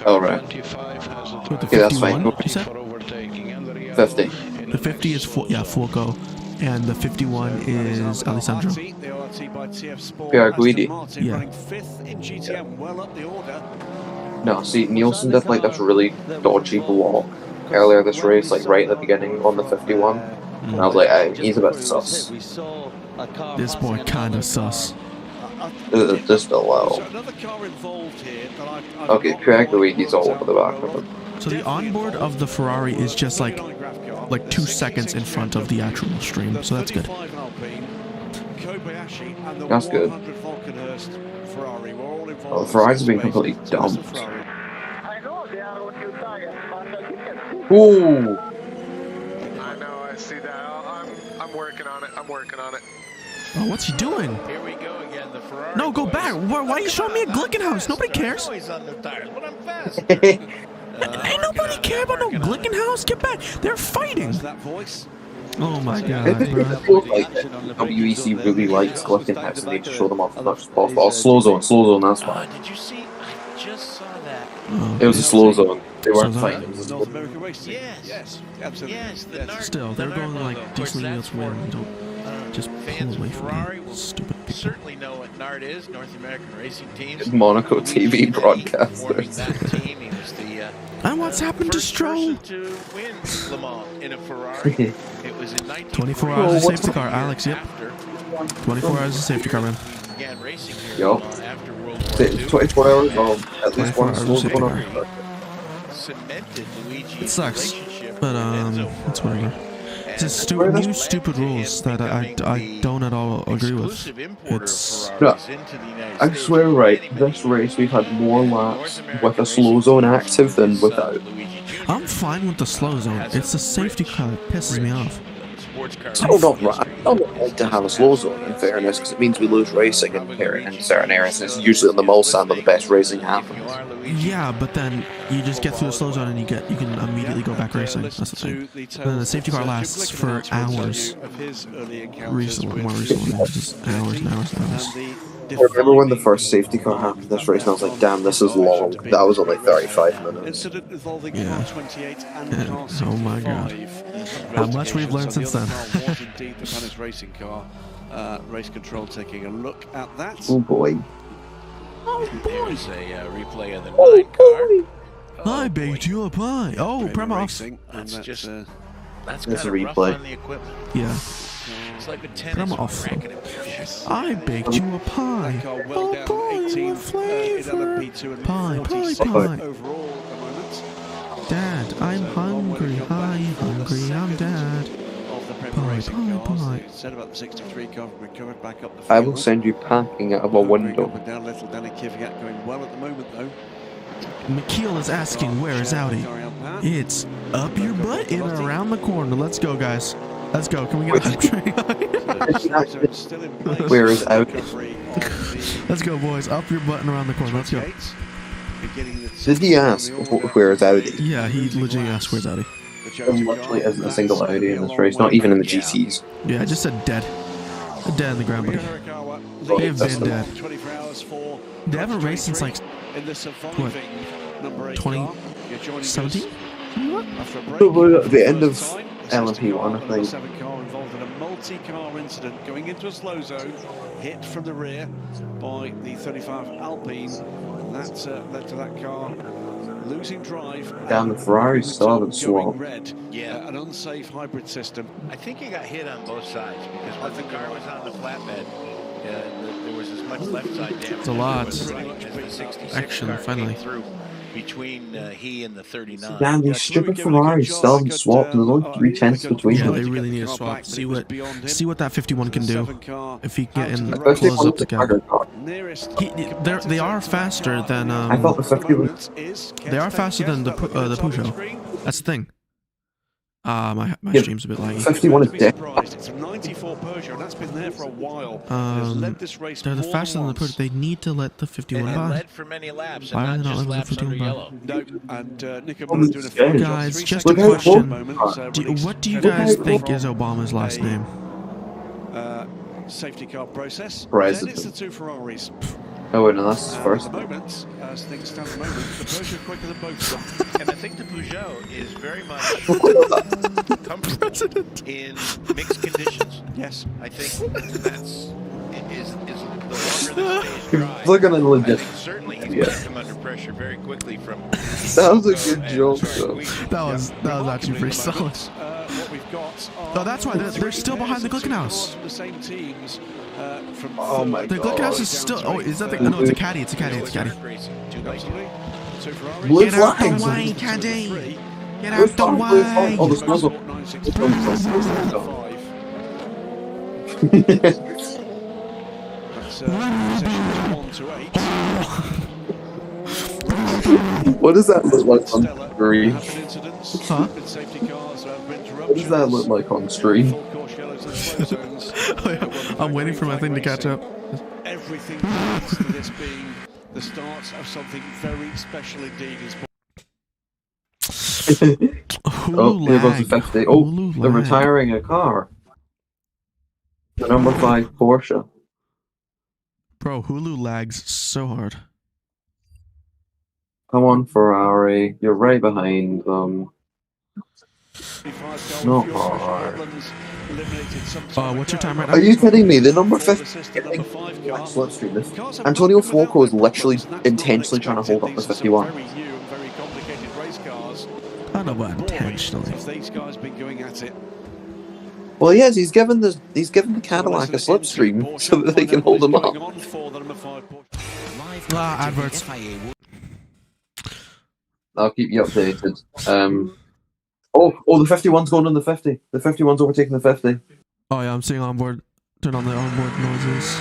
Speaker 1: Oh, right.
Speaker 7: With the
Speaker 1: Okay, that's fine.
Speaker 7: 51, you said?
Speaker 1: 50.
Speaker 7: The 50 is Fuoco, and the 51 is Alessandro.
Speaker 3: The ORT by TF Sport.
Speaker 1: Pierre
Speaker 3: Aston
Speaker 1: Guidi.
Speaker 3: Martin
Speaker 7: Yeah.
Speaker 3: running 5th in GTM, well up the order.
Speaker 1: No, see, Nielsen did like this really dodgy block earlier this race, like right at the beginning on the 51. And I was like, hey, he's a bit sus.
Speaker 7: This boy kinda sus.
Speaker 1: Just a little.
Speaker 3: So another car involved here that I've
Speaker 1: Okay, Pierre Guidi's all over the back of him.
Speaker 7: So the onboard of the Ferrari is just like 2 seconds in front of the actual stream, so that's good.
Speaker 3: Kobayashi and the
Speaker 1: That's good.
Speaker 3: 100 Falconhurst Ferrari were all involved.
Speaker 1: Oh, the Ferrari's been completely dumped. Ooh!
Speaker 18: I know, I see that. I'm working on it. I'm working on it.
Speaker 7: Oh, what's he doing?
Speaker 6: Here we go again, the Ferrari.
Speaker 7: No, go back. Why are you showing me a Glickenhaus? Nobody cares.
Speaker 6: Always on the tires, but I'm fast.
Speaker 7: Ain't nobody care about no Glickenhaus. Get back. They're fighting.
Speaker 3: That voice.
Speaker 7: Oh my
Speaker 1: I
Speaker 7: god,
Speaker 1: think
Speaker 7: bro.
Speaker 1: it feels like that WEC really likes Glickenhaus and they need to show them off as much as possible. Oh, slow zone, that's fine.
Speaker 6: Did you see? I just saw that.
Speaker 1: It was a slow zone. They weren't
Speaker 7: Slow zone?
Speaker 1: fighting. It was a slow
Speaker 3: North
Speaker 1: zone.
Speaker 3: American Racing.
Speaker 6: Yes.
Speaker 3: Absolutely.
Speaker 6: Yes, the
Speaker 3: Yes.
Speaker 6: Nard-
Speaker 7: Still, they're
Speaker 6: the
Speaker 7: going
Speaker 6: Nard
Speaker 7: like
Speaker 6: logo. Of course,
Speaker 7: decently
Speaker 6: that's
Speaker 7: elsewhere.
Speaker 6: what,
Speaker 7: You don't just
Speaker 6: fans
Speaker 7: pull
Speaker 6: of
Speaker 7: away from
Speaker 6: Ferrari
Speaker 7: me.
Speaker 6: will
Speaker 7: Stupid people.
Speaker 6: certainly know what Nard is, North American Racing Teams.
Speaker 1: Monaco
Speaker 6: Luigi
Speaker 1: TV
Speaker 6: Chinetti
Speaker 1: broadcasters.
Speaker 6: forming that team. He was the
Speaker 7: And what's happened to
Speaker 6: first
Speaker 7: Stroll?
Speaker 6: person to win Le Mans in a Ferrari. It was in
Speaker 7: 24
Speaker 6: 1940.
Speaker 7: hours of
Speaker 1: what's
Speaker 7: safety car, Alex. Yep.
Speaker 6: After
Speaker 7: 24 hours of safety car, man.
Speaker 6: began racing here
Speaker 1: Yo.
Speaker 6: after World War II.
Speaker 1: 24 hours or at least
Speaker 7: 24
Speaker 1: one
Speaker 7: hours
Speaker 1: slow
Speaker 7: of safety
Speaker 1: zone.
Speaker 7: car.
Speaker 6: cemented Luigi's
Speaker 7: It sucks,
Speaker 6: relationship
Speaker 7: but
Speaker 6: with Enzo
Speaker 7: it's whatever. It's just new stupid rules that I don't at all agree with. It's
Speaker 1: No, I swear, right, this race we've had more laps with a slow zone active than without.
Speaker 7: I'm fine with the slow zone. It's the safety car that pisses me off.
Speaker 1: I don't like to have a slow zone, in fairness, because it means we lose racing in certain areas, and it's usually on the Mulsanne where the best racing happens.
Speaker 7: Yeah, but then you just get through the slow zone and you can immediately go back racing. That's the thing. And then the safety car lasts for hours. More recently, just hours and hours and hours.
Speaker 1: I remember when the first safety car happened this race, and I was like, damn, this is long. That was only 35 minutes.
Speaker 7: Yeah. Oh my god. How much we've learned since then.
Speaker 3: was indeed the Panis racing car. Race control taking a look at that.
Speaker 1: Oh boy.
Speaker 6: There's a replay of the 9 car.
Speaker 7: I baked you a pie. Oh, Prema.
Speaker 6: That's just that's
Speaker 1: That's
Speaker 6: kind
Speaker 1: a
Speaker 6: of rough
Speaker 1: replay.
Speaker 6: on the equipment.
Speaker 7: Yeah.
Speaker 6: It's like a tennis
Speaker 7: Prema off.
Speaker 6: racket and Porsche.
Speaker 7: I baked you a pie.
Speaker 3: Well down 18th in LMP2 and
Speaker 7: Pie,
Speaker 3: 47
Speaker 7: pie.
Speaker 3: overall at the moment.
Speaker 7: Dad, I'm hungry. I'm hungry. I'm dad.
Speaker 3: Of the Prema
Speaker 7: Pie,
Speaker 3: racing
Speaker 7: pie,
Speaker 3: cars.
Speaker 7: pie.
Speaker 3: They said about the 63 car recovered back up the field.
Speaker 1: I will send you packing out of a window.
Speaker 3: Up and down, little Danny Kvyat going well at the moment though.
Speaker 7: McKeel is asking, where is Audi? It's up your butt and around the corner. Let's go, guys. Let's go. Can we get a hype train?
Speaker 1: Where is Audi?
Speaker 7: Let's go, boys. Up your butt and around the corner. Let's go.
Speaker 1: Did he ask where is Audi?
Speaker 7: Yeah, he legitimately asked, where's Audi?
Speaker 1: There literally isn't a single Audi in this race, not even in the GTs.
Speaker 7: Yeah, I just said dead. Dead in the ground, buddy. They have been dead. They haven't raced since like, what, 2017?
Speaker 1: The end of LMP1, I think.
Speaker 3: Car involved in a multi-car incident going into a slow zone, hit from the rear by the 35 Alpine. That led to that car losing drive.
Speaker 1: Damn, the Ferrari still haven't swapped.
Speaker 3: Red. Yeah, an unsafe hybrid system.
Speaker 6: I think he got hit on both sides because when the car was on the flatbed, there was as much left side damage.
Speaker 7: It's a lot.
Speaker 6: as the 66
Speaker 7: Action,
Speaker 6: car
Speaker 7: finally.
Speaker 6: came through between he and the 39.
Speaker 1: Damn, these stupid Ferraris still haven't swapped, and there's only 3 tenths between
Speaker 7: Yeah,
Speaker 1: them.
Speaker 7: they really need to swap. See what that 51 can do. If he can get in
Speaker 1: Especially
Speaker 7: close
Speaker 1: on
Speaker 7: up
Speaker 1: the
Speaker 7: the gap.
Speaker 1: car.
Speaker 7: They are faster than
Speaker 1: I thought the 51.
Speaker 7: they are faster than the Peugeot. That's the thing. My
Speaker 1: Yeah,
Speaker 7: stream's a bit laggy.
Speaker 1: 51 is dead.
Speaker 3: It's a 94 Peugeot, and that's been there for a while. It's led this race
Speaker 7: They're the
Speaker 3: more
Speaker 7: faster than
Speaker 3: than
Speaker 7: the
Speaker 3: once.
Speaker 7: Peugeot. They need to let the 51
Speaker 6: And
Speaker 7: by.
Speaker 6: led for many laps,
Speaker 7: Why are
Speaker 6: and
Speaker 7: they
Speaker 6: not
Speaker 7: not
Speaker 6: just
Speaker 7: letting the
Speaker 6: laps
Speaker 7: 51
Speaker 6: under
Speaker 7: by?
Speaker 6: yellow.
Speaker 3: No, and Nick Obama doing a fine job.
Speaker 7: Guys,
Speaker 3: 3
Speaker 7: just a
Speaker 3: seconds
Speaker 1: Look
Speaker 3: question.
Speaker 1: how
Speaker 7: question.
Speaker 3: Moment,
Speaker 7: What do you
Speaker 1: Look
Speaker 7: guys
Speaker 1: how-
Speaker 7: think is Obama's last name?
Speaker 3: Safety car process.
Speaker 1: President.
Speaker 3: Then it's the 2 Ferraris.
Speaker 1: Oh, wait, no, that's his first.
Speaker 3: At the moment, as things stand at the moment, the Peugeot quicker than both of them.
Speaker 6: And I think the Peugeot is very much comfortable in mixed conditions.
Speaker 3: Yes.
Speaker 6: I think that's the longer the stage drive.
Speaker 1: Look at it
Speaker 6: I
Speaker 1: legit.
Speaker 6: think certainly he's
Speaker 1: Yeah.
Speaker 6: going to come under pressure very quickly from.
Speaker 1: That was a good joke, though.
Speaker 7: That was actually pretty solid.
Speaker 3: What we've got
Speaker 7: Oh, that's why they're still behind the Glickenhaus.
Speaker 3: the same teams from
Speaker 1: Oh my
Speaker 7: The
Speaker 1: god.
Speaker 7: Glickenhaus is still. Oh, is that the? No, it's a caddy. It's a caddy. It's a caddy.
Speaker 1: Blue
Speaker 7: Get out the
Speaker 1: flags.
Speaker 7: way, caddy. Get
Speaker 1: Blue
Speaker 7: out the
Speaker 1: flag, blue flag.
Speaker 7: way.
Speaker 1: Oh, the snuzzle. What does that look like on screen?
Speaker 7: Huh?
Speaker 1: What does that look like on screen?
Speaker 7: Oh, yeah. I'm waiting for my thing to catch up.
Speaker 3: Everything points to this being the start of something very special indeed.
Speaker 1: Oh, here goes the 50. Oh, they're retiring a car. The number 5 Porsche.
Speaker 7: Bro, Hulu lags so hard.
Speaker 1: Come on, Ferrari. You're right behind them. Not hard.
Speaker 7: What's your time right now?
Speaker 1: Are you kidding me? The number 50 getting slipstream. This Antonio Fuoco is literally intentionally trying to hold up the 51.
Speaker 7: I don't know about intentionally.
Speaker 3: These guys been going at it.
Speaker 1: Well, yes, he's given the Cadillac a slipstream so that they can hold him up.
Speaker 7: Adverts.
Speaker 1: I'll keep you updated. Oh, the 51's going on the 50. The 51's overtaking the 50.
Speaker 7: Oh yeah, I'm seeing onboard. Turn on the onboard noises.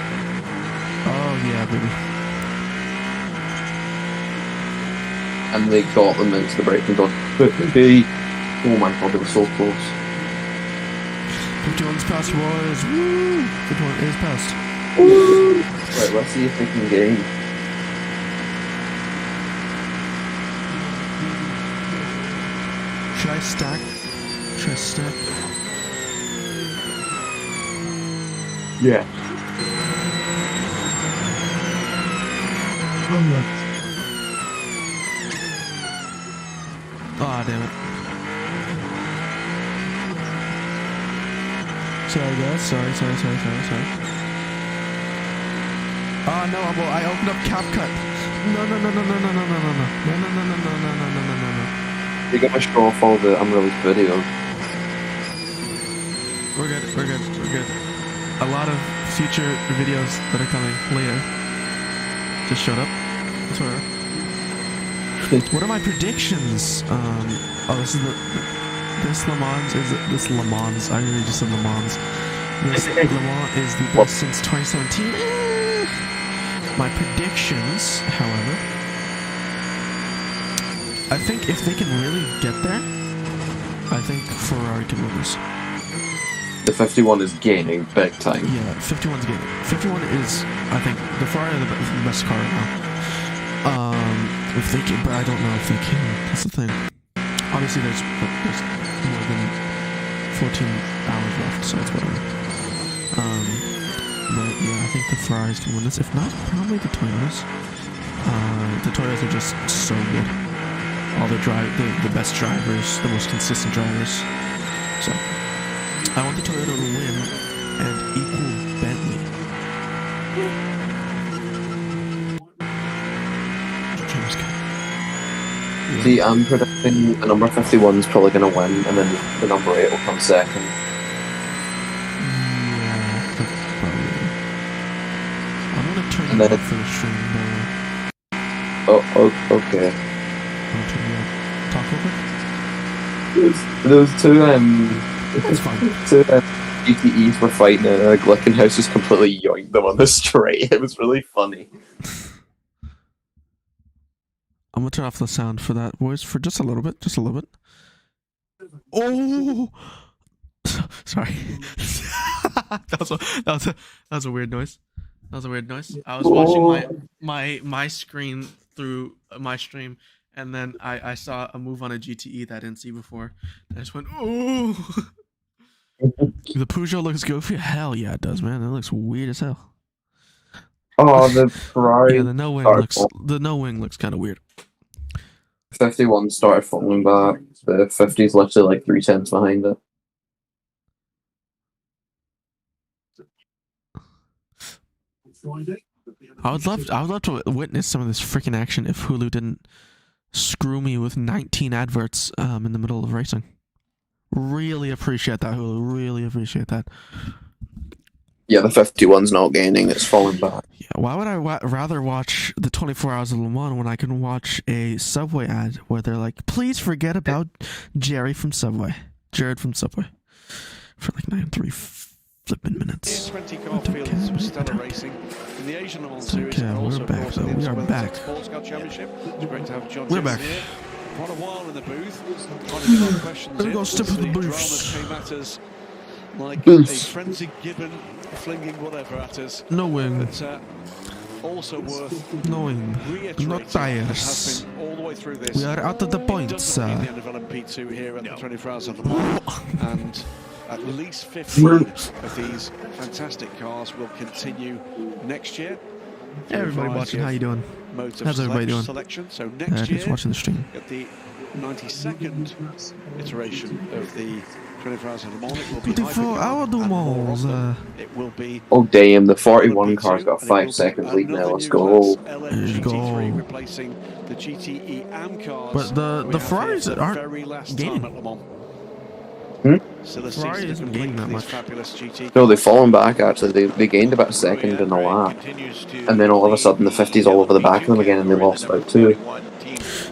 Speaker 7: Oh yeah, baby.
Speaker 1: And they got them into the braking zone. 50. Oh my god, they were so close.
Speaker 7: 51's past, boys. Woo! 51 is past.
Speaker 1: Woo! Right, let's see if they can gain.
Speaker 7: Should I stack? Should I stack?
Speaker 1: Yeah.
Speaker 7: Ah, damn it. Sorry guys, sorry. Oh no, well, I opened up CapCut. No.
Speaker 1: You're gonna show off all the unreleased videos.
Speaker 7: We're good. A lot of future videos that are coming later. Just showed up. That's all right. What are my predictions? This Le Mans is this Le Mans. I really just said Le Mans. This Le Mans is the best since 2017. My predictions, however, I think if they can really get there, I think Ferrari can win this.
Speaker 1: The 51 is gaining big time.
Speaker 7: Yeah, 51's gaining. 51 is, I think, the Ferrari are the best car right now. If they can, but I don't know if they can. That's the thing. Obviously, there's more than 14 hours left, so it's whatever. But yeah, I think the Ferraris can win this. If not, probably the Toyotas. The Toyotas are just so good. All the best drivers, the most consistent drivers. So I want the Toyota to win and equal Bentley.
Speaker 1: See, I'm predicting the number 51's probably going to win, and then the number 8 will come second.
Speaker 7: Yeah, probably. I'm going to turn it up for the stream,
Speaker 1: Oh, okay.
Speaker 7: I'm going to turn it up. Talk over?
Speaker 1: Those two,
Speaker 7: That's fine.
Speaker 1: two GTEs were fighting, and Glickenhaus just completely yoinked them on the straight. It was really funny.
Speaker 7: I'm gonna turn off the sound for that voice for just a little bit. Oh, sorry. that was a weird noise. I was watching my screen through my stream, and then I saw a move on a GTE that I didn't see before. And I just went, oh. The Peugeot looks goofy. Hell yeah, it does, man. It looks weird as hell.
Speaker 1: Oh, the Ferrari.
Speaker 7: Yeah, the no wing looks kind of weird.
Speaker 1: 51 started falling back. The 50's literally like 3/10 behind it.
Speaker 7: I would love to witness some of this freaking action if Hulu didn't screw me with 19 adverts in the middle of racing. Really appreciate that, Hulu. Really appreciate that.
Speaker 1: Yeah, the 51's not gaining, it's falling back.
Speaker 7: Yeah, why would I rather watch the 24 Hours of Le Mans when I can watch a Subway ad where they're like, please forget about Jared from Subway, for like 93 flipping minutes.
Speaker 3: 20 car fields for Stella Racing in the Asian Le Mans Series.
Speaker 7: Okay, we're back though. We are back.
Speaker 3: Sports Car Championship. It's great to have John
Speaker 7: We're back.
Speaker 3: Here. Quite a while in the booth. Trying to get our questions
Speaker 7: Let's go step in the
Speaker 3: booths.
Speaker 7: booths.
Speaker 3: Matters like a frenzied gibbon flinging whatever at us.
Speaker 7: No wing.
Speaker 3: But also worth
Speaker 7: knowing. No tires.
Speaker 3: All the way through this.
Speaker 7: We are out of the points.
Speaker 3: The end of LMP2 here at the 24 Hours of Le Mans, and at least 15 of these fantastic cars will continue next year.
Speaker 7: Hey everybody watching, how you doing? How's everybody doing?
Speaker 3: Selection. So next
Speaker 7: Just watching the stream.
Speaker 3: At the 92nd iteration of the 24 Hours of Le Mans, it will be
Speaker 7: 24 Hours of Le Mans.
Speaker 3: It will be.
Speaker 1: Oh damn, the 41 car's got 5 seconds lead now. Let's go.
Speaker 7: There you go.
Speaker 3: Replacing the GTE AM cars.
Speaker 7: But the Ferraris aren't gaining. Ferrari isn't gaining that much.
Speaker 1: No, they've fallen back actually. They gained about a second in a lap. And then all of a sudden the 50's all over the back of them again and they lost about 2.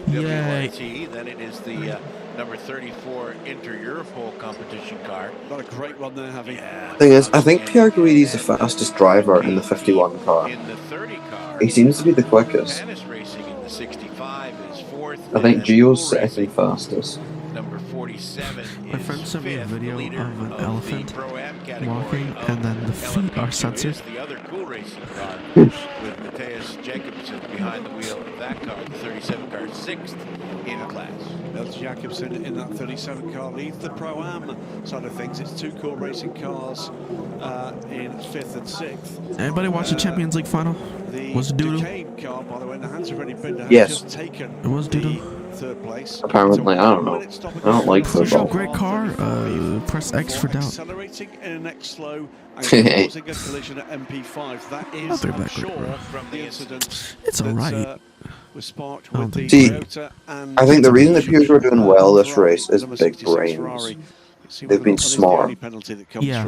Speaker 6: WRT. Then it is the number 34 Inter-Europol competition car.
Speaker 3: Got a great run there, Javi.
Speaker 1: Thing is, I think Pierre Guidi's the fastest driver in the 51 car.
Speaker 6: In the 30 car,
Speaker 1: He seems to be the quickest.
Speaker 6: Spanish Racing in the 65 is fourth.
Speaker 1: I think Gio's second fastest.
Speaker 6: Number 47
Speaker 7: My friend sent me a video of an elephant walking, and then the feet are censored.
Speaker 6: The other cool racing car with Matthias Jacobsen behind the wheel of that car, the 37 car, sixth in class.
Speaker 3: That's Jacobsen in that 37 car leads the Pro-Am side of things. It's two cool racing cars in 5th and 6th.
Speaker 7: Anybody watch the Champions League final? Was it Doodoo?
Speaker 3: Duquesne car, by the way, the hands have already been
Speaker 1: Yes.
Speaker 3: just taken
Speaker 7: It was Doodoo.
Speaker 3: third place.
Speaker 1: Apparently, I don't know. I don't like football.
Speaker 7: Great car. Press X for doubt.
Speaker 3: Accelerating in an X slow and causing a collision at MP5. That is, I'm sure, from the incident.
Speaker 7: It's alright.
Speaker 3: Was sparked
Speaker 7: I don't
Speaker 3: with the
Speaker 1: See,
Speaker 3: Toyota and
Speaker 1: I think the reason the Pures are doing well this race is big brains. They've been smart.
Speaker 7: Yeah.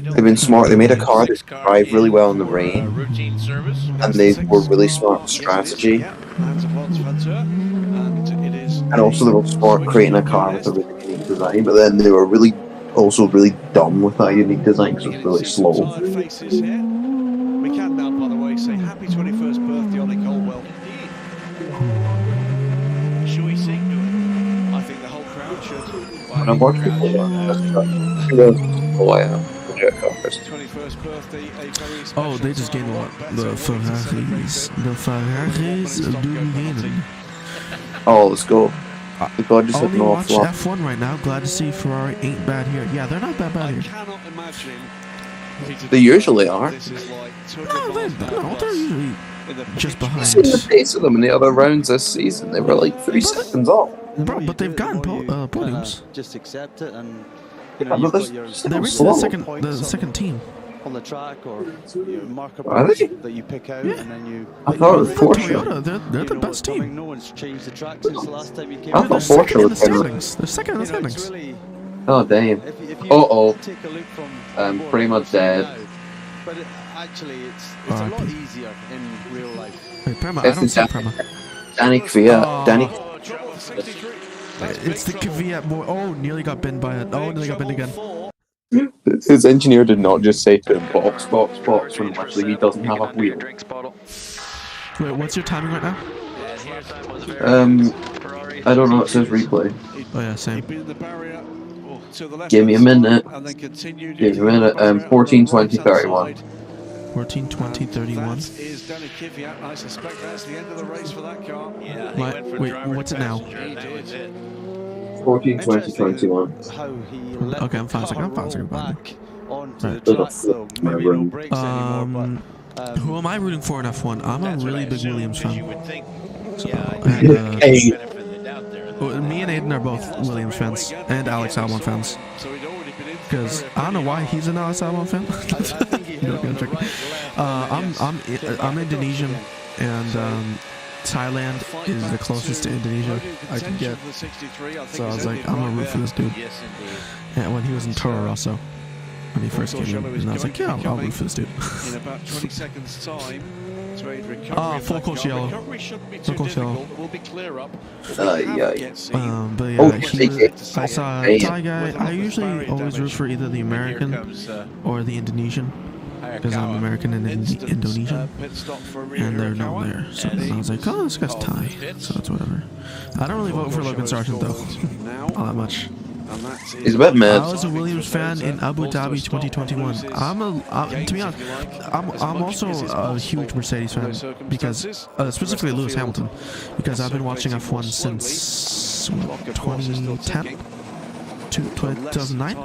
Speaker 1: They've been smart. They made a car that drive really well in the rain,
Speaker 6: Routine service.
Speaker 1: and they were really smart with strategy. And also they were smart creating a car with a really unique design, but then they were also really dumb with that unique design because it was really slow.
Speaker 3: Faces here. We can now, by the way, say happy 21st birthday, Ollie Colwell.
Speaker 6: Should we sing to it?
Speaker 3: I think the whole crowd should.
Speaker 1: When I watch people cars.
Speaker 3: 21st birthday, a very special
Speaker 7: Oh, they just gained a lot. The Ferraris. The Ferraris do gain.
Speaker 1: Oh, let's go. The God just
Speaker 7: Only
Speaker 1: hit an
Speaker 7: watch
Speaker 1: off flop.
Speaker 7: F1 right now. Glad to see Ferrari ain't bad here. Yeah, they're not that bad here.
Speaker 3: cannot imagine.
Speaker 1: They usually are.
Speaker 3: This is like
Speaker 7: No, they're usually just behind.
Speaker 1: I've seen the pace of them in the other rounds this season. They were like 3 seconds off.
Speaker 7: Bro, but they've gotten podiums.
Speaker 19: Just accept it, and
Speaker 1: Yeah,
Speaker 19: you've
Speaker 1: but
Speaker 19: got your
Speaker 7: They reached
Speaker 1: slow.
Speaker 7: the second team.
Speaker 19: on the track, or your marker
Speaker 1: Are they?
Speaker 19: that you pick out,
Speaker 7: Yeah.
Speaker 19: and then you.
Speaker 1: I thought it was
Speaker 7: For
Speaker 1: Porsche.
Speaker 7: Toyota, they're the best team.
Speaker 19: No one's changed the track since the last time you came.
Speaker 1: I
Speaker 19: out.
Speaker 1: thought
Speaker 7: They're second
Speaker 1: Porsche
Speaker 7: in the
Speaker 1: was better.
Speaker 7: standings. They're second in the
Speaker 19: You know, it's
Speaker 7: standings.
Speaker 19: really,
Speaker 1: Oh, damn.
Speaker 19: if you
Speaker 1: Uh-oh.
Speaker 19: take a look from
Speaker 1: I'm
Speaker 19: what
Speaker 1: pretty
Speaker 19: we're
Speaker 1: much
Speaker 19: seeing
Speaker 1: dead.
Speaker 19: now, but actually, it's a
Speaker 7: R.I.P.
Speaker 19: lot easier in real life.
Speaker 7: Wait, Prema, I
Speaker 1: It's
Speaker 7: don't
Speaker 1: the
Speaker 7: see Prema.
Speaker 1: Danny Kvyat. Danny.
Speaker 7: It's the Kvyat boy. Oh, nearly got binned by it. Oh, nearly got binned again.
Speaker 1: His engineer did not just say to him, box, box, box, when literally he doesn't have a wheel.
Speaker 7: Wait, what's your timing right now?
Speaker 1: I don't know, it says replay.
Speaker 7: Oh yeah, same.
Speaker 1: Give me a minute. Give me a minute. 14, 20, 31.
Speaker 7: 14, 20, 31.
Speaker 3: That is Danny Kvyat. I suspect that's the end of the race for that car.
Speaker 6: Yeah,
Speaker 7: Wait, what's it now?
Speaker 6: That was it.
Speaker 1: 14, 20, 21.
Speaker 19: How he let
Speaker 7: Okay, I'm fine.
Speaker 19: the car
Speaker 7: I'm fine.
Speaker 19: roll back onto
Speaker 7: Right.
Speaker 19: the track, though. Maybe no brakes anymore,
Speaker 7: Who am I rooting for in F1? I'm a really big Williams fan. So,
Speaker 1: Hey.
Speaker 7: me and Aiden are both Williams fans and Alex Albon fans. Because I don't know why he's an Alex Albon fan. I'm Indonesian, and Thailand is the closest to Indonesia I can get. So I was like, I'm gonna root for this dude. And when he was in Toro Rosso, when he first came in, and I was like, yeah, I'll root for this dude.
Speaker 3: In about 20 seconds' time.
Speaker 7: Full course yellow. Full course yellow.
Speaker 3: We'll be clear up.
Speaker 7: But yeah, I saw a Thai guy. I usually always root for either the American or the Indonesian, because I'm American and Indonesian, and they're not there. So I was like, oh, this guy's Thai, so it's whatever. I don't really vote for Logan Sargent though, all that much.
Speaker 1: He's a bit mad.
Speaker 7: I was a Williams fan in Abu Dhabi 2021. To be honest, I'm also a huge Mercedes fan because, specifically Lewis Hamilton, because I've been watching F1 since 2010, 2009,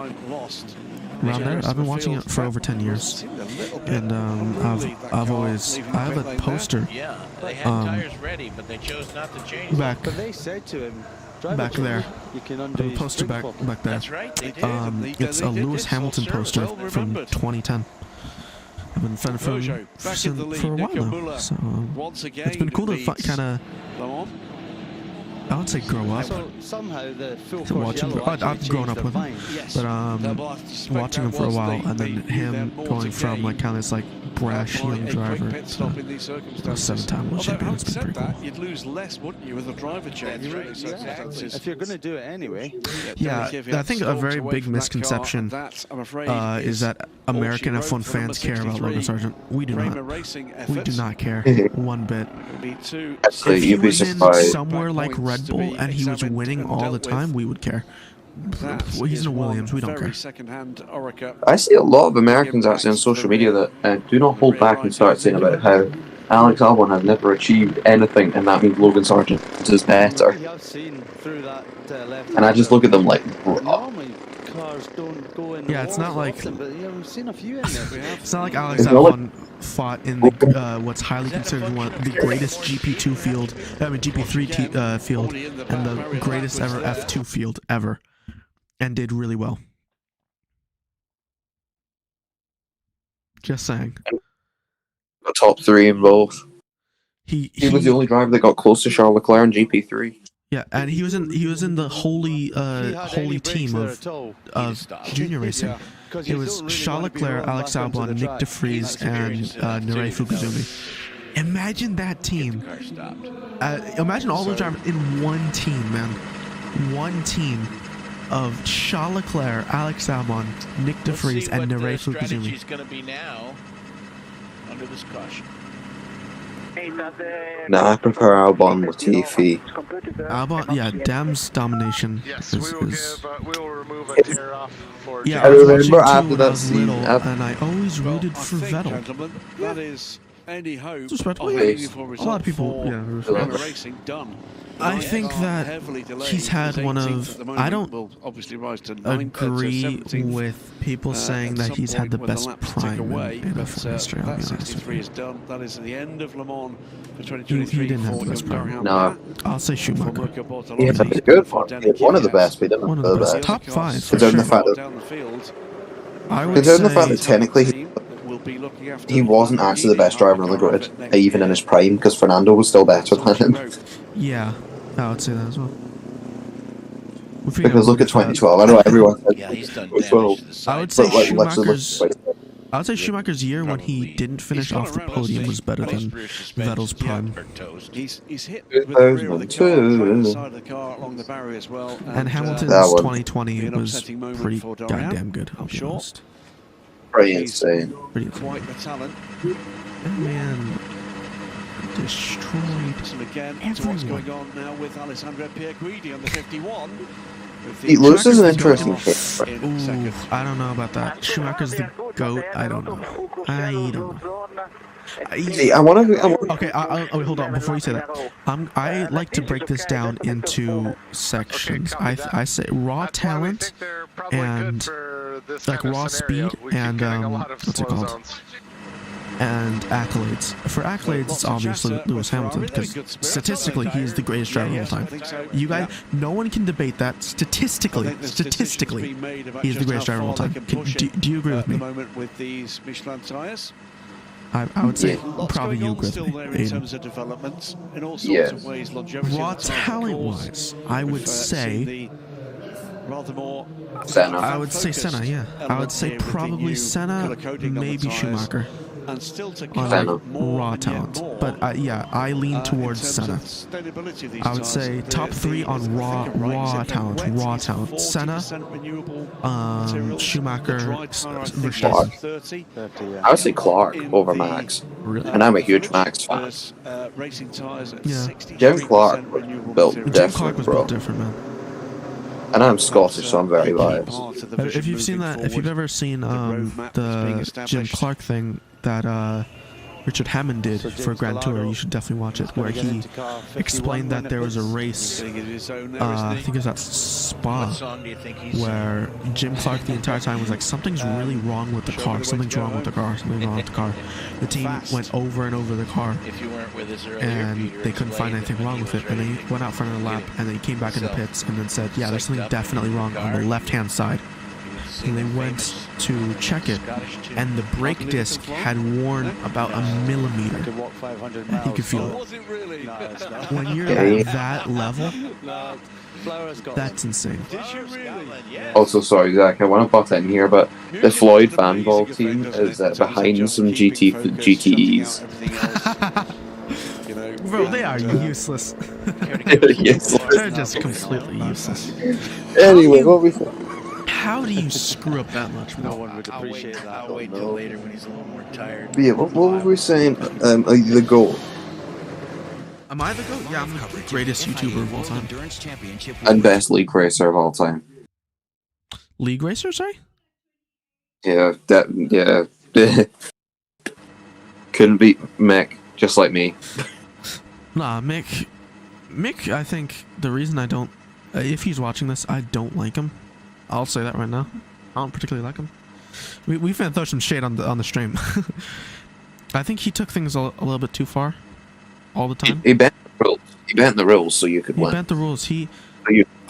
Speaker 7: around there. I've been watching it for over 10 years, and I have a poster.
Speaker 6: They had tires ready, but they chose not to change
Speaker 7: back.
Speaker 19: But they said to him,
Speaker 7: Back there.
Speaker 19: you can
Speaker 7: I
Speaker 19: undo
Speaker 7: have a poster back there.
Speaker 6: That's right, they did.
Speaker 7: It's a Lewis Hamilton poster from 2010. I've been fan for a while now, so it's been cool to kind of I would say grow up.
Speaker 19: So somehow the full
Speaker 7: To
Speaker 19: course
Speaker 7: watch him
Speaker 19: yellow
Speaker 7: grow.
Speaker 19: actually
Speaker 7: I've grown
Speaker 19: changed
Speaker 7: up with
Speaker 19: their
Speaker 7: him,
Speaker 19: mind.
Speaker 7: but watching him for a while, and then him going from like kind of this like brash young driver to a 7-time world champion. It's been pretty cool.
Speaker 3: You'd lose less, wouldn't you, with a driver change?
Speaker 19: If you're going to do it anyway.
Speaker 7: Yeah, I think a very big misconception is that American F1 fans care about Logan Sargent. We do not. We do not care one bit.
Speaker 1: Actually,
Speaker 7: If he
Speaker 1: you'd be
Speaker 7: was in
Speaker 1: surprised.
Speaker 7: somewhere like Red Bull and he was winning all the time, we would care. Well, he's in a Williams, we don't care.
Speaker 1: I see a lot of Americans actually on social media that do not hold back and start saying about how Alex Albon has never achieved anything, and that means Logan Sargent is better. And I just look at them like,
Speaker 19: Cars don't go in
Speaker 7: Yeah, it's not like
Speaker 19: we've seen a few in there.
Speaker 7: it's not like Alex Albon fought in the what's highly considered one of the greatest GP2 field, I mean GP3 field, and the greatest ever F2 field ever, and did really well. Just saying.
Speaker 1: the top 3 in both.
Speaker 7: He
Speaker 1: was the only driver that got close to Charles Leclerc in GP3.
Speaker 7: Yeah, and he was in the holy team of junior racing. It was Charles Leclerc, Alex Albon, Nick De Vries, and Nirei Fukuzumi. Imagine that team. Imagine all those drivers in one team, man. One team of Charles Leclerc, Alex Albon, Nick De Vries, and Nirei Fukuzumi.
Speaker 6: He's going to be now under this caution.
Speaker 1: Nah, I prefer Albon Latifi.
Speaker 7: Albon, yeah, Dam's domination
Speaker 18: Yes,
Speaker 7: is
Speaker 18: we'll remove a tear off for
Speaker 7: yeah,
Speaker 1: I
Speaker 7: I was
Speaker 1: remember
Speaker 7: watching
Speaker 1: after
Speaker 7: too when
Speaker 1: that
Speaker 7: I was
Speaker 1: scene,
Speaker 7: little, and I always rooted for Vettel.
Speaker 3: Gentlemen, that is any hope
Speaker 7: It's respectable.
Speaker 3: of
Speaker 7: Yeah.
Speaker 3: a meaningful
Speaker 7: A
Speaker 3: result
Speaker 7: lot of people,
Speaker 3: for
Speaker 7: yeah,
Speaker 3: Ferrari Racing done.
Speaker 7: I think that he's had one of. I don't agree with people saying that he's had the best prime in F1 history. I'll be honest with you.
Speaker 3: is done. That is the end of Le Mans for
Speaker 7: He
Speaker 3: 2023.
Speaker 7: didn't have the best prime.
Speaker 1: No.
Speaker 7: I'll say Schumacher.
Speaker 1: He had a good one. He had one of the best, but he didn't
Speaker 7: One of
Speaker 1: have
Speaker 7: the
Speaker 1: the
Speaker 7: best.
Speaker 1: best.
Speaker 7: Top 5 for
Speaker 1: Considering the
Speaker 7: sure.
Speaker 1: fact that,
Speaker 7: I would
Speaker 1: considering the fact that
Speaker 7: say.
Speaker 1: technically he wasn't actually the best driver on the grid, even in his prime, because Fernando was still better than him.
Speaker 7: Yeah, I would say that as well.
Speaker 1: Because look at 2012. I know everyone said
Speaker 6: Yeah, he's done
Speaker 1: 2012.
Speaker 7: I would say
Speaker 1: But, like, let's just
Speaker 7: Schumacher's.
Speaker 1: look-
Speaker 7: I would say Schumacher's year when he didn't finish off the podium was better than Vettel's prime.
Speaker 3: He's hit with the rear of the car,
Speaker 1: 2002.
Speaker 3: the side of the car along the barrier as well.
Speaker 7: And Hamilton's
Speaker 1: That one.
Speaker 7: 2020
Speaker 3: an
Speaker 7: was
Speaker 3: upsetting moment
Speaker 7: pretty
Speaker 3: for Dorian,
Speaker 7: goddamn good. I'll
Speaker 3: I'm
Speaker 7: be
Speaker 3: sure.
Speaker 7: honest.
Speaker 1: Pretty insane.
Speaker 7: Pretty
Speaker 3: Quite the talent.
Speaker 7: That man destroyed
Speaker 3: Listen again to what's going on now with Alessandro Pierguidi on the 51.
Speaker 1: He loses an interesting
Speaker 7: Schumacher's
Speaker 1: case.
Speaker 7: the GOAT. Ooh, I don't know about that. Schumacher's the GOAT. I don't know. I don't know.
Speaker 1: See, I want to.
Speaker 7: Okay, wait, hold on. Before you say that, I like to break this down into sections. I say raw talent and like raw speed and what's it called? And accolades. For accolades, it's obviously Lewis Hamilton because statistically he's the greatest driver of all time. You guys, no one can debate that. Statistically, he's the greatest driver of all time. Do you agree with me?
Speaker 3: At the moment with these Michelin tyres.
Speaker 7: I would say
Speaker 3: Lots
Speaker 7: probably
Speaker 3: going
Speaker 7: you
Speaker 3: on
Speaker 7: agree
Speaker 3: still
Speaker 7: with
Speaker 3: there
Speaker 7: me,
Speaker 3: in
Speaker 7: Aiden.
Speaker 3: terms of developments in all sorts
Speaker 1: Yes.
Speaker 3: of ways. Longevity
Speaker 7: Raw
Speaker 3: of the tyre, of
Speaker 7: talent-wise,
Speaker 3: course,
Speaker 7: I would
Speaker 3: with,
Speaker 7: say
Speaker 3: the rather more
Speaker 1: Senna.
Speaker 7: I would say Senna, yeah. I would say probably Senna, maybe Schumacher
Speaker 3: and still to
Speaker 7: on
Speaker 1: Senna.
Speaker 7: like raw talent. But yeah, I lean towards Senna. I would say top 3 on raw talent. Senna, Schumacher, Verstappen.
Speaker 1: I would say Clark over Max.
Speaker 7: Really?
Speaker 1: And I'm a huge Max fan.
Speaker 3: Racing tyres at
Speaker 7: Yeah.
Speaker 3: 63%
Speaker 1: Jim Clark was built
Speaker 3: renewable
Speaker 7: Jim Clark
Speaker 1: different,
Speaker 7: was
Speaker 1: bro.
Speaker 7: built different, man.
Speaker 1: And I'm Scottish, so I'm very biased.
Speaker 7: If you've seen that, if you've ever seen the Jim Clark thing that Richard Hammond did for Grand Tour, you should definitely watch it, where he explained that there was a race, I think it was at Spa, where Jim Clark the entire time was like, something's really wrong with the car, something's wrong with the car, something's wrong with the car. The team went over and over the car, and they couldn't find anything wrong with it, and they went out for another lap, and then he came back in the pits and then said, yeah, there's something definitely wrong on the left-hand side. and they went to check it, and the brake disc had worn about a millimeter. You could feel it. When you're at that level, that's insane.
Speaker 1: Also, sorry, Zach, I want to butt in here, but the Floyd Fanball team is behind some GTEs.
Speaker 7: Bro, they are useless. They're just completely useless.
Speaker 1: Anyway, what we
Speaker 7: How do you screw up that much?
Speaker 9: No one would appreciate that.
Speaker 6: I'll wait till later when he's a little more tired.
Speaker 1: Yeah, what were we saying? Are you the GOAT?
Speaker 7: Am I the GOAT? Yeah, I'm the greatest YouTuber of all time.
Speaker 1: And best league racer of all time.
Speaker 7: League racer, sorry?
Speaker 1: Yeah, couldn't beat Mick, just like me.
Speaker 7: Nah, Mick, I think the reason I don't, if he's watching this, I don't like him. I'll say that right now. I don't particularly like him. We've been throw some shade on the stream. I think he took things a little bit too far, all the time.
Speaker 1: He bent the rules. He bent the rules so you could win.
Speaker 7: He bent the rules.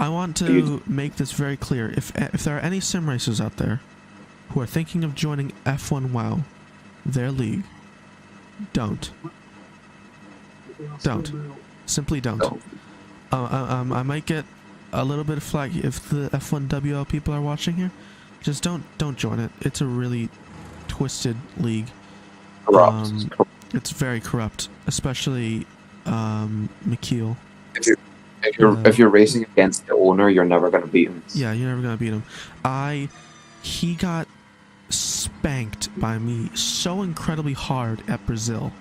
Speaker 7: I want to make this very clear. If there are any sim racers out there who are thinking of joining F1 WoW, their league, don't. Simply don't. I might get a little bit of flack if the F1 WL people are watching here. Just don't join it. It's a really twisted league. It's very corrupt, especially McKeel.
Speaker 1: If you're racing against the owner, you're never gonna beat him.
Speaker 7: Yeah, you're never gonna beat him. He got spanked by me so incredibly hard at Brazil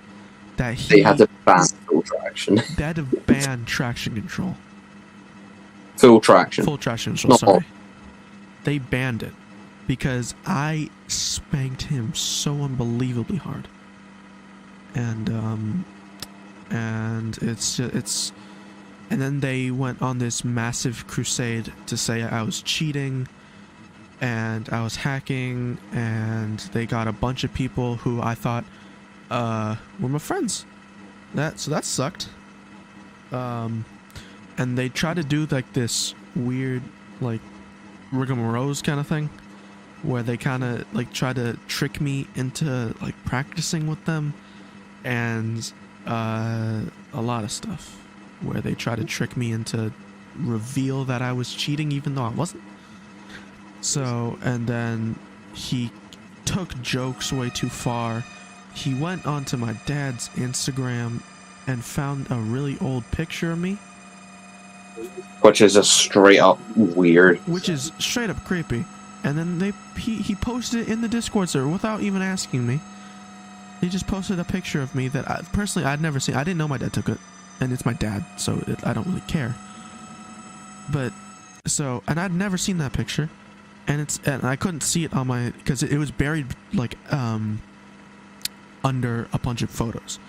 Speaker 7: that
Speaker 1: they had to ban full traction.
Speaker 7: They had to ban traction control.
Speaker 1: Full traction.
Speaker 7: Full traction control. Sorry. They banned it because I spanked him so unbelievably hard, and and then they went on this massive crusade to say I was cheating and I was hacking, and they got a bunch of people who I thought were my friends. That sucked. And they tried to do like this weird like rigmaroles kind of thing, where they kind of like try to trick me into like practicing with them, and a lot of stuff where they try to trick me into reveal that I was cheating even though I wasn't. So, and then he took jokes way too far. He went onto my dad's Instagram and found a really old picture of me,
Speaker 1: which is just straight up weird.
Speaker 7: Which is straight up creepy. And then he posted it in the Discord server without even asking me. He just posted a picture of me that I'd never seen. I didn't know my dad took it, and it's my dad, so I don't really care. But and I'd never seen that picture, and I couldn't see it on my, because it was buried like under a bunch of photos.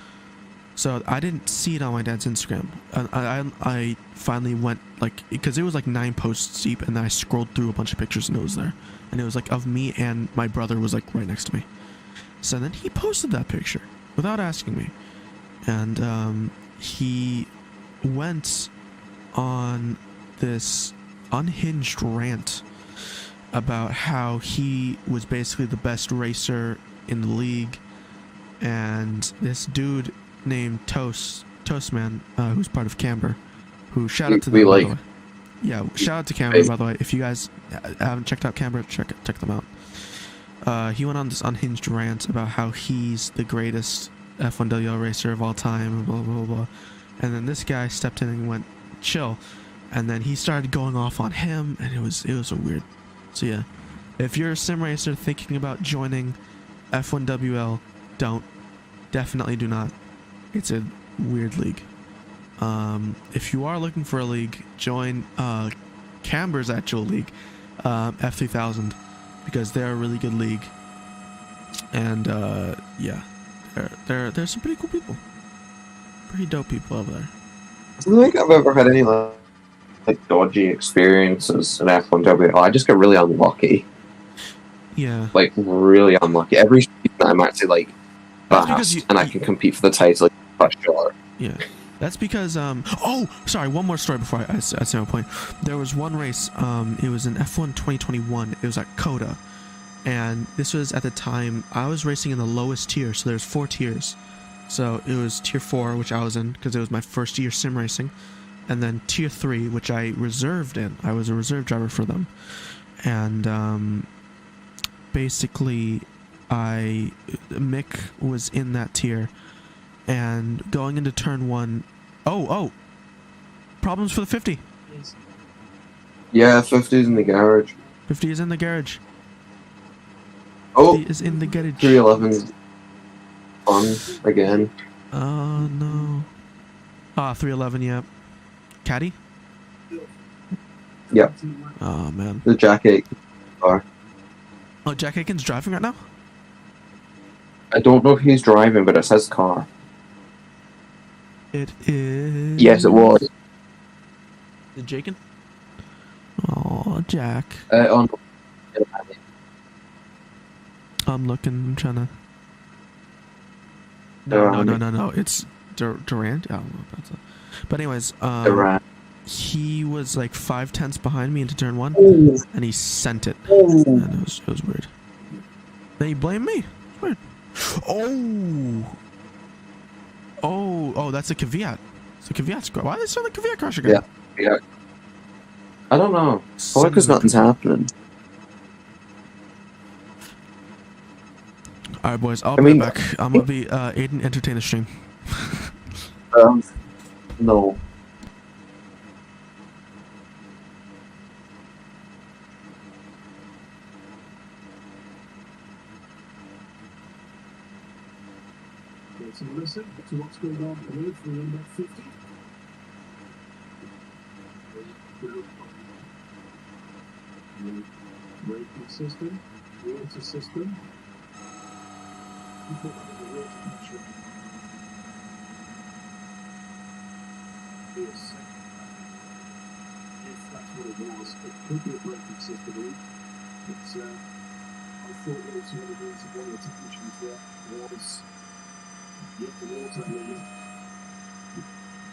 Speaker 7: So I didn't see it on my dad's Instagram. I finally went, like, because it was like 9 posts deep, and then I scrolled through a bunch of pictures and it was there. And it was like of me, and my brother was like right next to me. So then he posted that picture without asking me. And he went on this unhinged rant about how he was basically the best racer in the league. And this dude named Toastman, who's part of Camber, who shout out to them, by the way. Yeah, shout out to Camber, by the way. If you guys haven't checked out Camber, check them out. He went on this unhinged rant about how he's the greatest F1WL racer of all time, blah blah blah. And then this guy stepped in and went, chill. And then he started going off on him, and it was a weird. So yeah, if you're a sim racer thinking about joining F1WL, definitely do not. It's a weird league. If you are looking for a league, join Camber's actual league, F3000, because they're a really good league. And yeah, they're some pretty cool people, pretty dope people over there.
Speaker 1: I don't think I've ever had any like dodgy experiences in F1WL. I just get really unlucky.
Speaker 7: Yeah.
Speaker 1: Like really unlucky. Every season I'm actually like fast, and I can compete for the title.
Speaker 7: Yeah. That's because oh, sorry, one more story before I say my point. There was one race, it was in F1 2021. It was at Coda, and this was at the time I was racing in the lowest tier, so there's 4 tiers. So it was tier 4, which I was in because it was my first year sim racing, and then tier 3, which I reserved in. I was a reserve driver for them, and basically Mick was in that tier, and going into turn 1. Oh, problems for the 50.
Speaker 1: Yeah, 50 is in the garage.
Speaker 7: 50 is in the garage.
Speaker 1: Oh,
Speaker 7: 50 is in the garage.
Speaker 1: 311's on again.
Speaker 7: Oh no. 311, yeah. Caddy?
Speaker 1: Yep.
Speaker 7: Oh man.
Speaker 1: The Jack Aiken car.
Speaker 7: Oh, Jack Aiken's driving right now?
Speaker 1: I don't know if he's driving, but it's his car.
Speaker 7: It is.
Speaker 1: Yes, it was.
Speaker 7: The Jaken? Oh, Jack.
Speaker 1: On.
Speaker 7: I'm looking. I'm trying to. No. It's Durant. I don't know if that's a. But anyways,
Speaker 1: Durant.
Speaker 7: He was like 5/10 behind me into turn 1, and he sent it.
Speaker 1: Ooh.
Speaker 7: And it was weird. Then he blamed me. It's weird. Oh, that's a Kvyat. It's a Kvyat score. Why are they still the Kvyat crash again?
Speaker 1: Yeah. I don't know. Probably because nothing's happening.
Speaker 7: Alright, boys, I'll be back. I'm gonna be Aiden entertain the stream.
Speaker 1: No.
Speaker 20: To listen to what's going on below for number 50. Braking system, water system. Yes. If that's what it was, it could be a braking system leak. But I thought there was some evidence of one of the technicians there was. Yep, the water leak.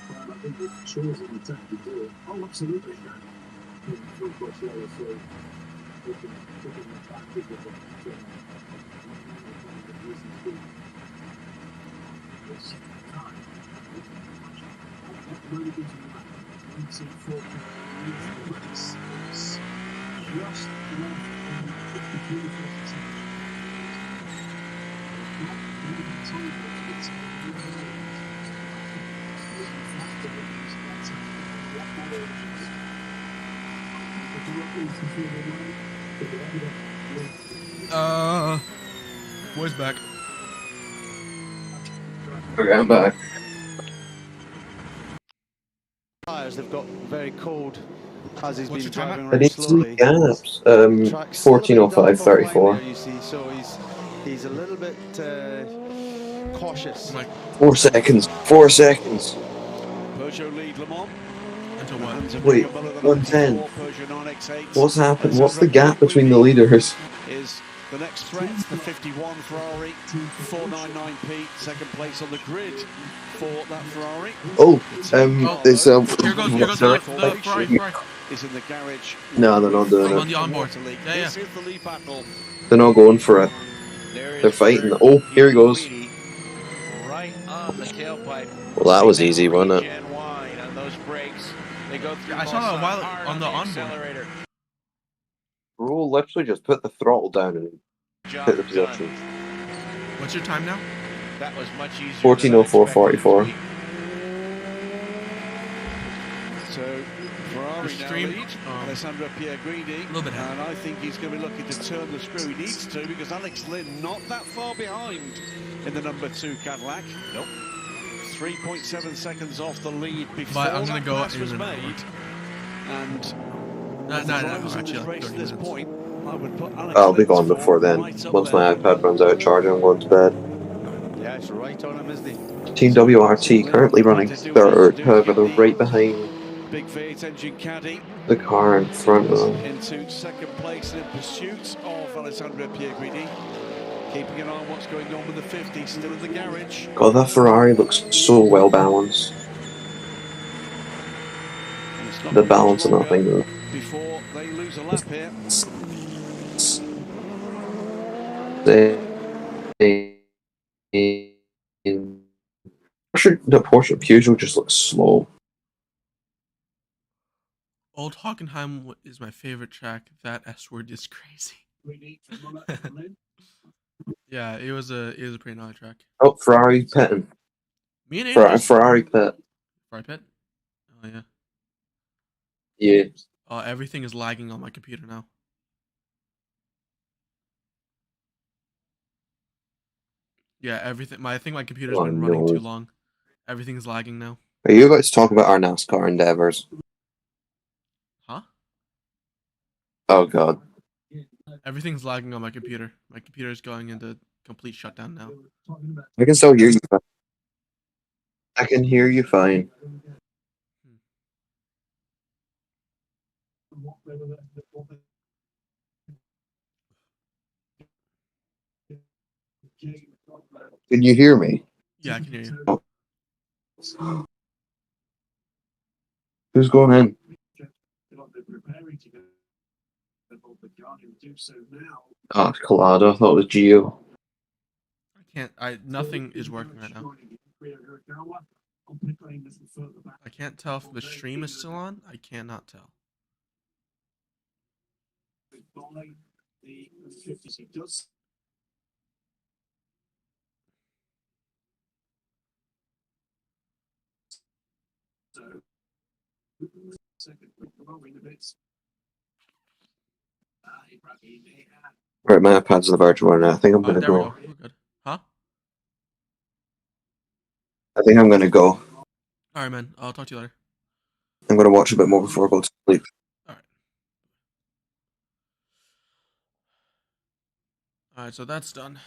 Speaker 20: I think the chores in the tank to do it. Oh, absolutely. Full course level, so we can put in the back with the this time. Really good to the back. 1.4 race is just left on 53 seconds. Not really time it's
Speaker 7: Boys back.
Speaker 1: Okay, I'm back.
Speaker 4: Tires have got very cold as he's been driving
Speaker 1: I
Speaker 4: very
Speaker 1: need some
Speaker 4: slowly.
Speaker 1: gaps. 14:05:34.
Speaker 4: You see, so he's a little bit cautious.
Speaker 1: 4 seconds. 4 seconds.
Speaker 3: Peugeot lead Le Mans.
Speaker 1: Wait, 110. What's happened? What's the gap between the leaders?
Speaker 3: Is the next threat, the 51 Ferrari, 499p, second place on the grid for that Ferrari.
Speaker 1: There's
Speaker 7: Here goes the Ferrari.
Speaker 3: Is in the garage.
Speaker 1: No, they're not doing
Speaker 7: On the
Speaker 1: it.
Speaker 7: onboard.
Speaker 3: This is the lead battle.
Speaker 1: They're not going for it. They're fighting. Oh, here he goes.
Speaker 6: Right on the tailpipe.
Speaker 1: Well, that was easy, wasn't it?
Speaker 6: Gen Y on those brakes. They go through
Speaker 7: I saw that a while
Speaker 6: hard
Speaker 7: on the onboard.
Speaker 6: accelerator.
Speaker 1: Bro, literally just put the throttle down and hit the position.
Speaker 7: What's your time now?
Speaker 6: That was much easier.
Speaker 1: 14:04:44.
Speaker 3: So Ferrari now lead. Alessandro Pierguidi.
Speaker 7: A little bit
Speaker 3: and I think he's going to be looking to turn the screw. He needs to because Alex Lynn not that far behind in the number 2 Cadillac. Nope. 3.7 seconds off the lead before
Speaker 7: But I'm gonna
Speaker 3: that
Speaker 7: go
Speaker 3: pass was
Speaker 7: in
Speaker 3: made. And
Speaker 7: No,
Speaker 3: actually,
Speaker 7: like
Speaker 3: race
Speaker 7: 30
Speaker 3: this
Speaker 7: minutes.
Speaker 3: point, I would put Alex
Speaker 1: I'll be
Speaker 3: Lynn's
Speaker 1: gone before
Speaker 3: form
Speaker 1: then.
Speaker 3: right up
Speaker 1: Once
Speaker 3: there.
Speaker 1: my iPad runs out of charging, I'm going to bed.
Speaker 4: Yeah, it's right on him, isn't he?
Speaker 1: Team WRT currently running third, however they're right behind
Speaker 3: Big V8 engine caddy
Speaker 1: the car in front of them.
Speaker 3: into second place in pursuit of Alessandro Pierguidi. Keeping an eye on what's going on with the 50, still in the garage.
Speaker 1: God, that Ferrari looks so well balanced. the balance on that thing though.
Speaker 3: Before they lose a lap here.
Speaker 1: Porsche Peugeot just looks slow.
Speaker 7: Old Hockenheim is my favorite track. That S word is crazy. Yeah, it was a pretty gnarly track.
Speaker 1: Oh, Ferrari pitting.
Speaker 7: Me and Andrew.
Speaker 1: Ferrari pit.
Speaker 7: Ferrari pit? Oh yeah.
Speaker 1: Yeah.
Speaker 7: Everything is lagging on my computer now. Yeah, everything. I think my computer's been running too long. Everything's lagging now.
Speaker 1: Are you guys talking about our NASCAR endeavors?
Speaker 7: Huh?
Speaker 1: Oh god.
Speaker 7: Everything's lagging on my computer. My computer's going into complete shutdown now.
Speaker 1: I can still hear you. I can hear you fine. Can you hear me?
Speaker 7: Yeah, I can hear you.
Speaker 1: Oh. Who's going in? Oh, Collado. I thought it was Gio.
Speaker 7: Nothing is working right now. I can't tell if the stream is still on. I cannot tell.
Speaker 1: Right, my iPad's on the verge of running out. I think I'm gonna
Speaker 7: There we
Speaker 1: go.
Speaker 7: go. We're good. Huh?
Speaker 1: I think I'm gonna go.
Speaker 7: Alright, man. I'll talk to you later.
Speaker 1: I'm gonna watch a bit more before I go to sleep.
Speaker 7: Alright, so that's done.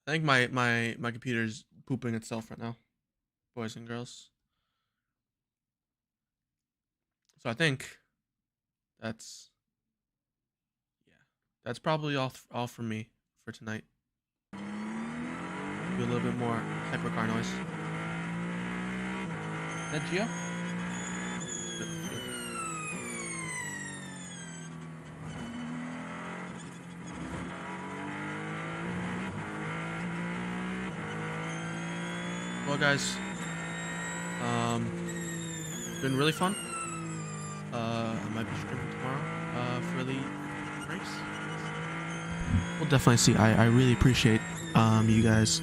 Speaker 7: I think my computer's pooping itself right now, boys and girls. So I think that's probably all from me for tonight. Do a little bit more hypercar noise. Is that Gio? Well, guys, been really fun. I might be streaming tomorrow for the race. We'll definitely see. I really appreciate you guys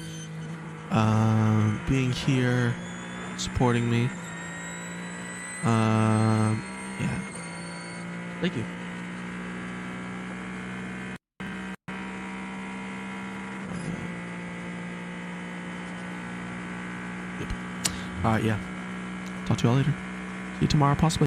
Speaker 7: being here, supporting me. Yeah, thank you. Yeah. Talk to you all later. See you tomorrow, possibly.